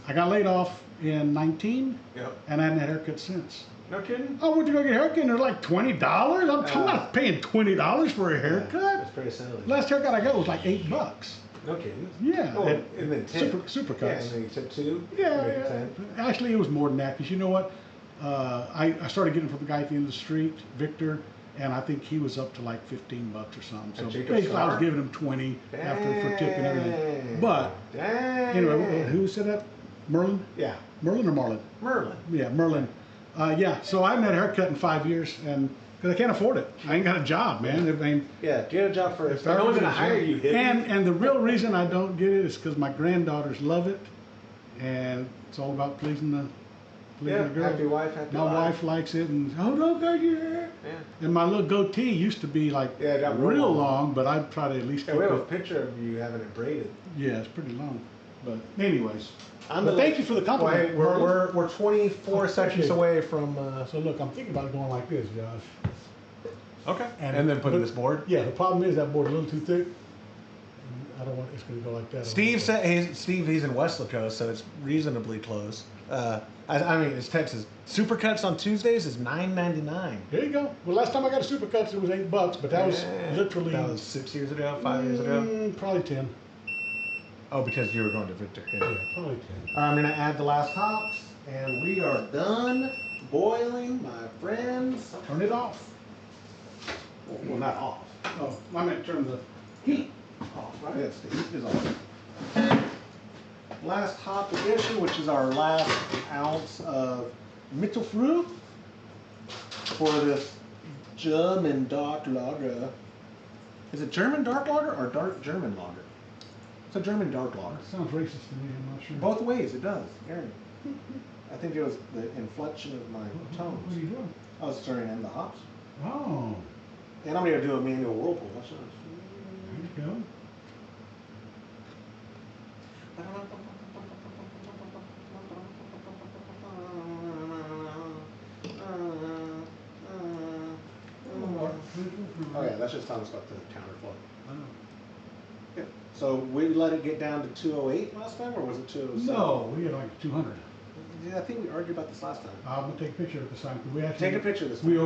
I got laid off in 19, Yep. and I hadn't had a haircut since. No kidding. I went to go get a haircut, and they're like $20. I'm not paying $20 for a haircut. It's pretty silly. Last haircut I got was like $8. No kidding. Yeah. Oh, and then tip. Super Yeah, cuts. and then you tip 2. Yeah, make it yeah. 10. Actually, it was more than that because you know what? I started getting from the guy at the end of the street, Victor, and I think he was up to like $15 or something. So Jacob basically, I was Starr? giving him 20 after for tip and everything. Dang. But Dang. anyway, who said that? Merlin? Yeah. Merlin or Marlin? Merlin. Yeah, Merlin. Yeah, so I haven't had a haircut in 5 years, and because I can't afford it. I ain't got a job, man. I mean, Yeah, get a job first. if I No one's was gonna a hire job- you. hippie. And the real reason I don't get it is because my granddaughters love it, and it's all about pleasing the believe it or not. happy wife, happy My wife likes it, and oh, don't cut your hair. Yeah. And my little goatee used to be like Yeah, it got real long, but I try to at least keep we have a it. picture of you having it braided. Yeah, it's pretty long. But anyways, But thank you for the compliment. Well, we're 24 sections away from. So look, I'm thinking about going like this, Josh. Okay. And then putting this board. Yeah, the problem is that board's a little too thick. I don't want it's going to go like that. Steve said he's in Weslaco, so it's reasonably close. I mean, it's Texas. Supercuts on Tuesdays is $9.99. There you go. Well, last time I got a Supercuts, it was $8, but that was literally. That was 6 years ago, 5 years ago. Probably 10. Oh, because you were going to Victor. Yeah, probably 10. I'm gonna add the last hops, and we are done boiling, my friends. Turn it off. Well, not off. Oh, I meant turn the heat off, right? Yes, the heat is on. Last hop edition, which is our last ounce of Mittelfrüh for this German dark lager. Is it German dark lager or dark German lager? It's a German dark lager. Sounds racist to me, I'm not sure. Both ways, it does. Aaron. I think it was the inflection of my tones. What are you doing? I was stirring in the hops. Oh, And I'm going to do a manual whirlpool. Watch this. there you go. Oh yeah, that's just telling us about the counterflow. I know. Yeah. So we let it get down to 208 last time, or was it 207? No, we had like 200. Yeah, I think we argued about this last time. I'm gonna take a picture of this time. We actually Take a picture this time. we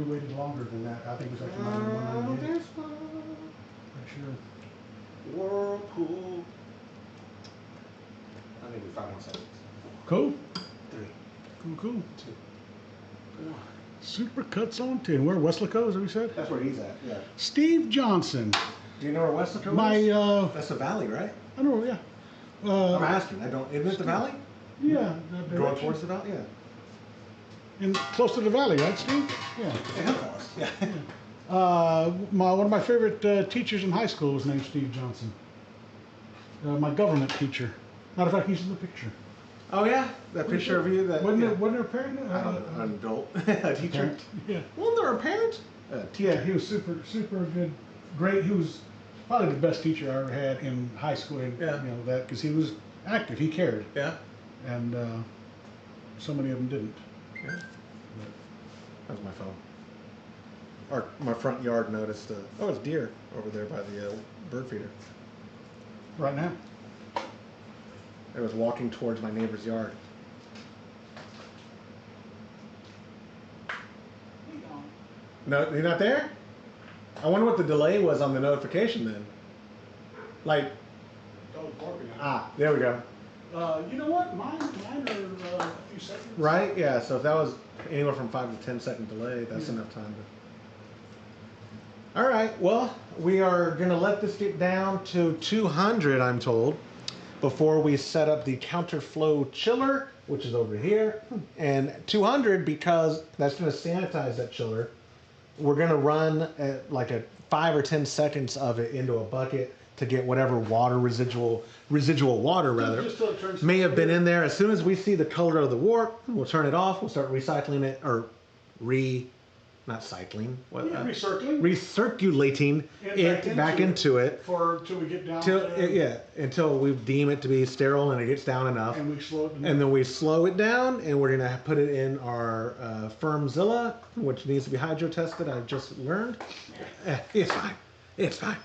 waited longer than that. I think it was actually 198. There's one. Pretty sure. Whirlpool. I think we 5 more seconds. Cool. 3, Cool. 2, 1. Supercuts on 10. Where Weslaco, is that what you said? That's where he's at. Yeah. Steve Johnson. Do you know where Weslaco My That's the valley, right? I don't know. Yeah. I'm asking. I don't. Isn't it the valley? Yeah. that Going direction. towards the valley? Yeah. In close to the valley, right, Steve? Yeah. Yeah. One of my favorite teachers in high school was named Steve Johnson. My government teacher. Matter of fact, he's in the picture. Oh yeah, that picture of you. That Wasn't yeah. there a parent? An adult, a teacher. Parent. Yeah. Wasn't there a parent? Yeah, he was super good, great. He was probably the best teacher I ever had in high school. And, Yeah. You know that because he was active, he cared, Yeah. and so many of them didn't. Yeah. That was my phone. My front yard noticed. Oh, it's deer over there by the bird feeder. Right now. It was walking towards my neighbor's yard. No, you're not there? I wonder what the delay was on the notification then. Like, there we go. You know what? Mine are a few seconds. Right? Yeah, so if that was anywhere from 5 to 10 second delay, that's enough time to... All right, well, we are going to let this get down to 200, I'm told, before we set up the counterflow chiller, which is over here. And 200, because that's going to sanitize that chiller, we're going to run like a 5 or 10 seconds of it into a bucket to get whatever water residual water rather Just till it turns may have been in there. As soon as we see the color of the wort, we'll turn it off. We'll start recycling it, or not cycling. Recirculating. Recirculating it back into it. Till we get down to Until we deem it to be sterile and it gets down enough. and we slow it down. And then we slow it down, and we're gonna put it in our Firmzilla, which needs to be hydro tested. I've just learned. It's fine. It's fine.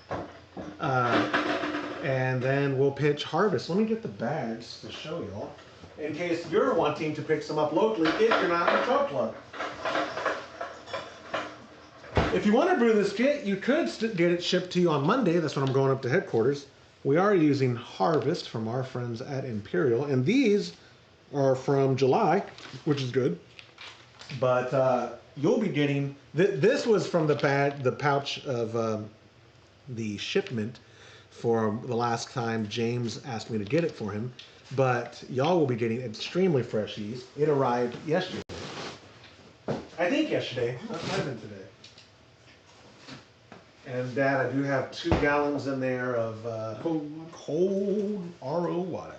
And then we'll pitch harvest. Let me get the bags to show y'all, in case you're wanting to pick some up locally if you're not in the Toad Club. If you want to brew this kit, you could get it shipped to you on Monday. That's when I'm going up to headquarters. We are using Harvest from our friends at Imperial, and these are from July, which is good. But you'll be getting this was from the pouch of the shipment for the last time James asked me to get it for him. But y'all will be getting extremely fresh yeast. It arrived yesterday. I think yesterday. It might have been today. And Dad, I do have 2 gallons in there of cold RO water.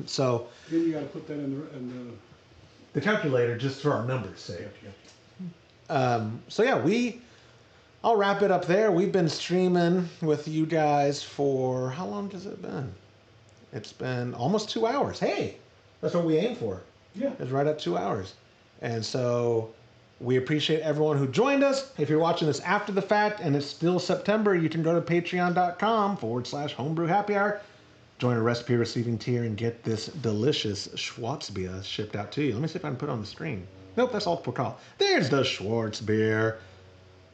So Then you got to put that in the calculator just for our numbers' sake. So yeah, I'll wrap it up there. We've been streaming with you guys for, how long has it been? It's been almost 2 hours. Hey, that's what we aim for. Yeah. It's right at 2 hours. And so we appreciate everyone who joined us. If you're watching this after the fact and it's still September, you can go to patreon.com/homebrew happy hour. Join a recipe receiving tier and get this delicious Schwarzbier shipped out to you. Let me see if I can put it on the screen. Nope, that's all call. There's the Schwarzbier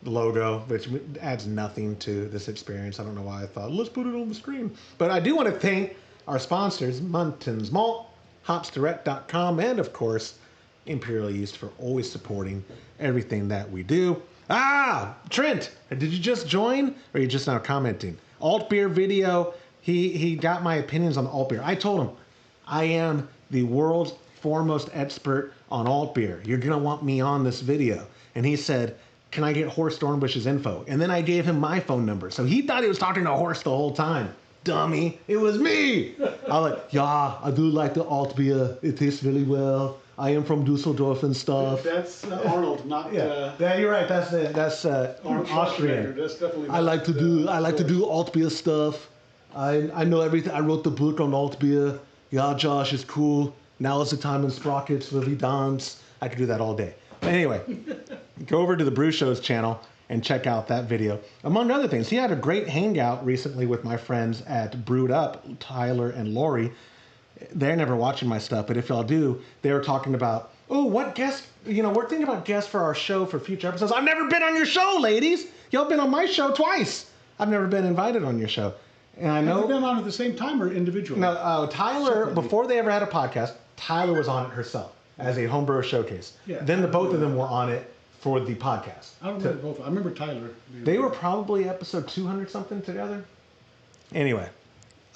logo, which adds nothing to this experience. I don't know why I thought, let's put it on the screen. But I do want to thank our sponsors, Munton's Malt, hopsdirect.com, and of course, Imperial Yeast for always supporting everything that we do. Trent, did you just join or are you just now commenting? Alt beer video, he got my opinions on the alt beer. I told him, I am the world's foremost expert on alt beer. You're going to want me on this video. And he said, can I get Horst Dornbush's info? And then I gave him my phone number. So he thought he was talking to Horst the whole time. Dummy, it was me. I was like, yeah, I do like the alt beer. It tastes really well. I am from Dusseldorf and stuff. That's Arnold, not. Yeah, you're right. That's Austrian. That's definitely. I like to do alt beer stuff. I know everything. I wrote the book on alt beer. Yeah, Josh, it's cool. Now is the time in sprockets where we dance. I could do that all day. But anyway, go over to the Brew Show's channel and check out that video. Among other things, he had a great hangout recently with my friends at Brewed Up, Tyler and Lori. They're never watching my stuff, but if y'all do, they were talking about, oh, what guest, we're thinking about guests for our show for future episodes. I've never been on your show, ladies. Y'all been on my show twice. I've never been invited on your show. And I know. Have you been on at the same time or individually? No, Tyler, before they ever had a podcast, Tyler was on it herself as a homebrewer showcase. Yeah, then the both of them were on it for the podcast. I don't remember both. I remember Tyler. They were probably episode 200 something together. Anyway,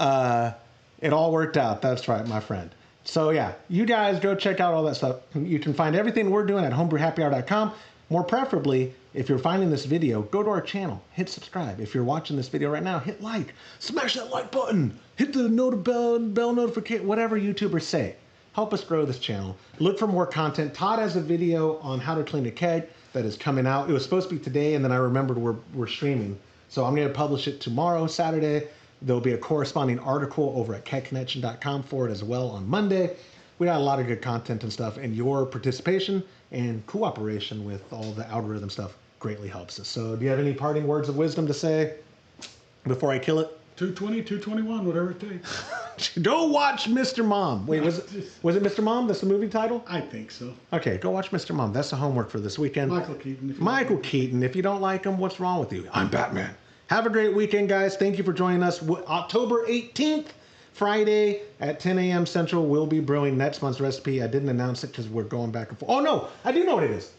it all worked out. That's right, my friend. So yeah, you guys go check out all that stuff. You can find everything we're doing at homebrewhappyhour.com. More preferably, if you're finding this video, go to our channel, hit subscribe. If you're watching this video right now, hit like, smash that like button, hit the bell notification, whatever YouTubers say. Help us grow this channel. Look for more content. Todd has a video on how to clean a keg that is coming out. It was supposed to be today, and then I remembered we're streaming. So I'm going to publish it tomorrow, Saturday. There'll be a corresponding article over at kegconnection.com for it as well on Monday. We got a lot of good content and stuff, and your participation and cooperation with all the algorithm stuff greatly helps us. So do you have any parting words of wisdom to say before I kill it? 220, 221, whatever it takes. Go watch Mr. Mom. Wait, was it Mr. Mom? That's the movie title? I think so. Okay, go watch Mr. Mom. That's the homework for this weekend. Michael Keaton. Michael Keaton. If you don't like him, what's wrong with you? I'm Batman. Have a great weekend, guys. Thank you for joining us. October 18th, Friday at 10 a.m. Central, we'll be brewing next month's recipe. I didn't announce it because we're going back and forth. Oh, no, I do know what it is.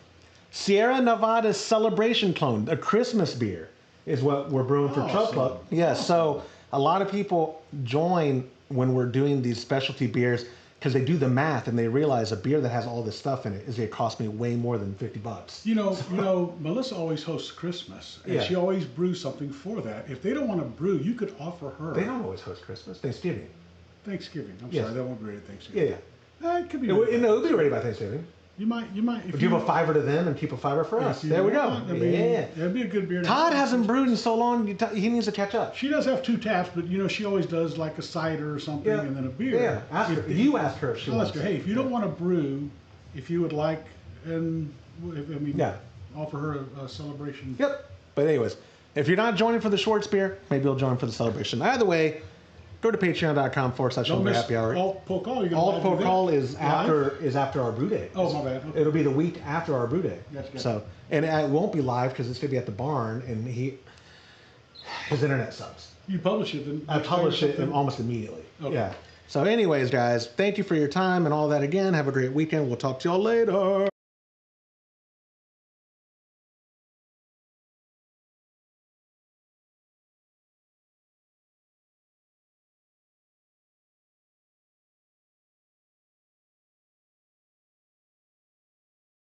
Sierra Nevada's Celebration Clone, a Christmas beer, is what we're brewing for TRUB Club. Yes, so a lot of people join when we're doing these specialty beers because they do the math and they realize a beer that has all this stuff in it is going to cost me way more than $50. You know, Melissa always hosts Christmas, and she always brews something for that. If they don't want to brew, you could offer her. They don't always host Christmas. Thanksgiving. Thanksgiving. I'm sorry, that won't be ready at Thanksgiving. Yeah. It could be. It'll be ready by Thanksgiving. You might. If give a $5 to them and keep a $5 for us. There we go. That'd be a good beer. Todd hasn't brewed in so long. He needs to catch up. She does have 2 taps, but she always does like a cider or something and then a beer. Yeah. You asked her if she wants. Ask her, hey, if you don't want to brew, if you would like, offer her a celebration. Yep. But anyways, if you're not joining for the Schwartz beer, maybe you'll join for the celebration. Either way, go to patreon.com/homebrew-happy-hour. Alt Pull Call. Alt Pull Call is after our brew day. Oh, my bad. Okay. It'll be the week after our brew day. That's good. So, and it won't be live because it's going to be at the barn, and his internet sucks. You publish it then? I publish it almost immediately. Okay. Yeah. So anyways, guys, thank you for your time and all that again. Have a great weekend. We'll talk to y'all later.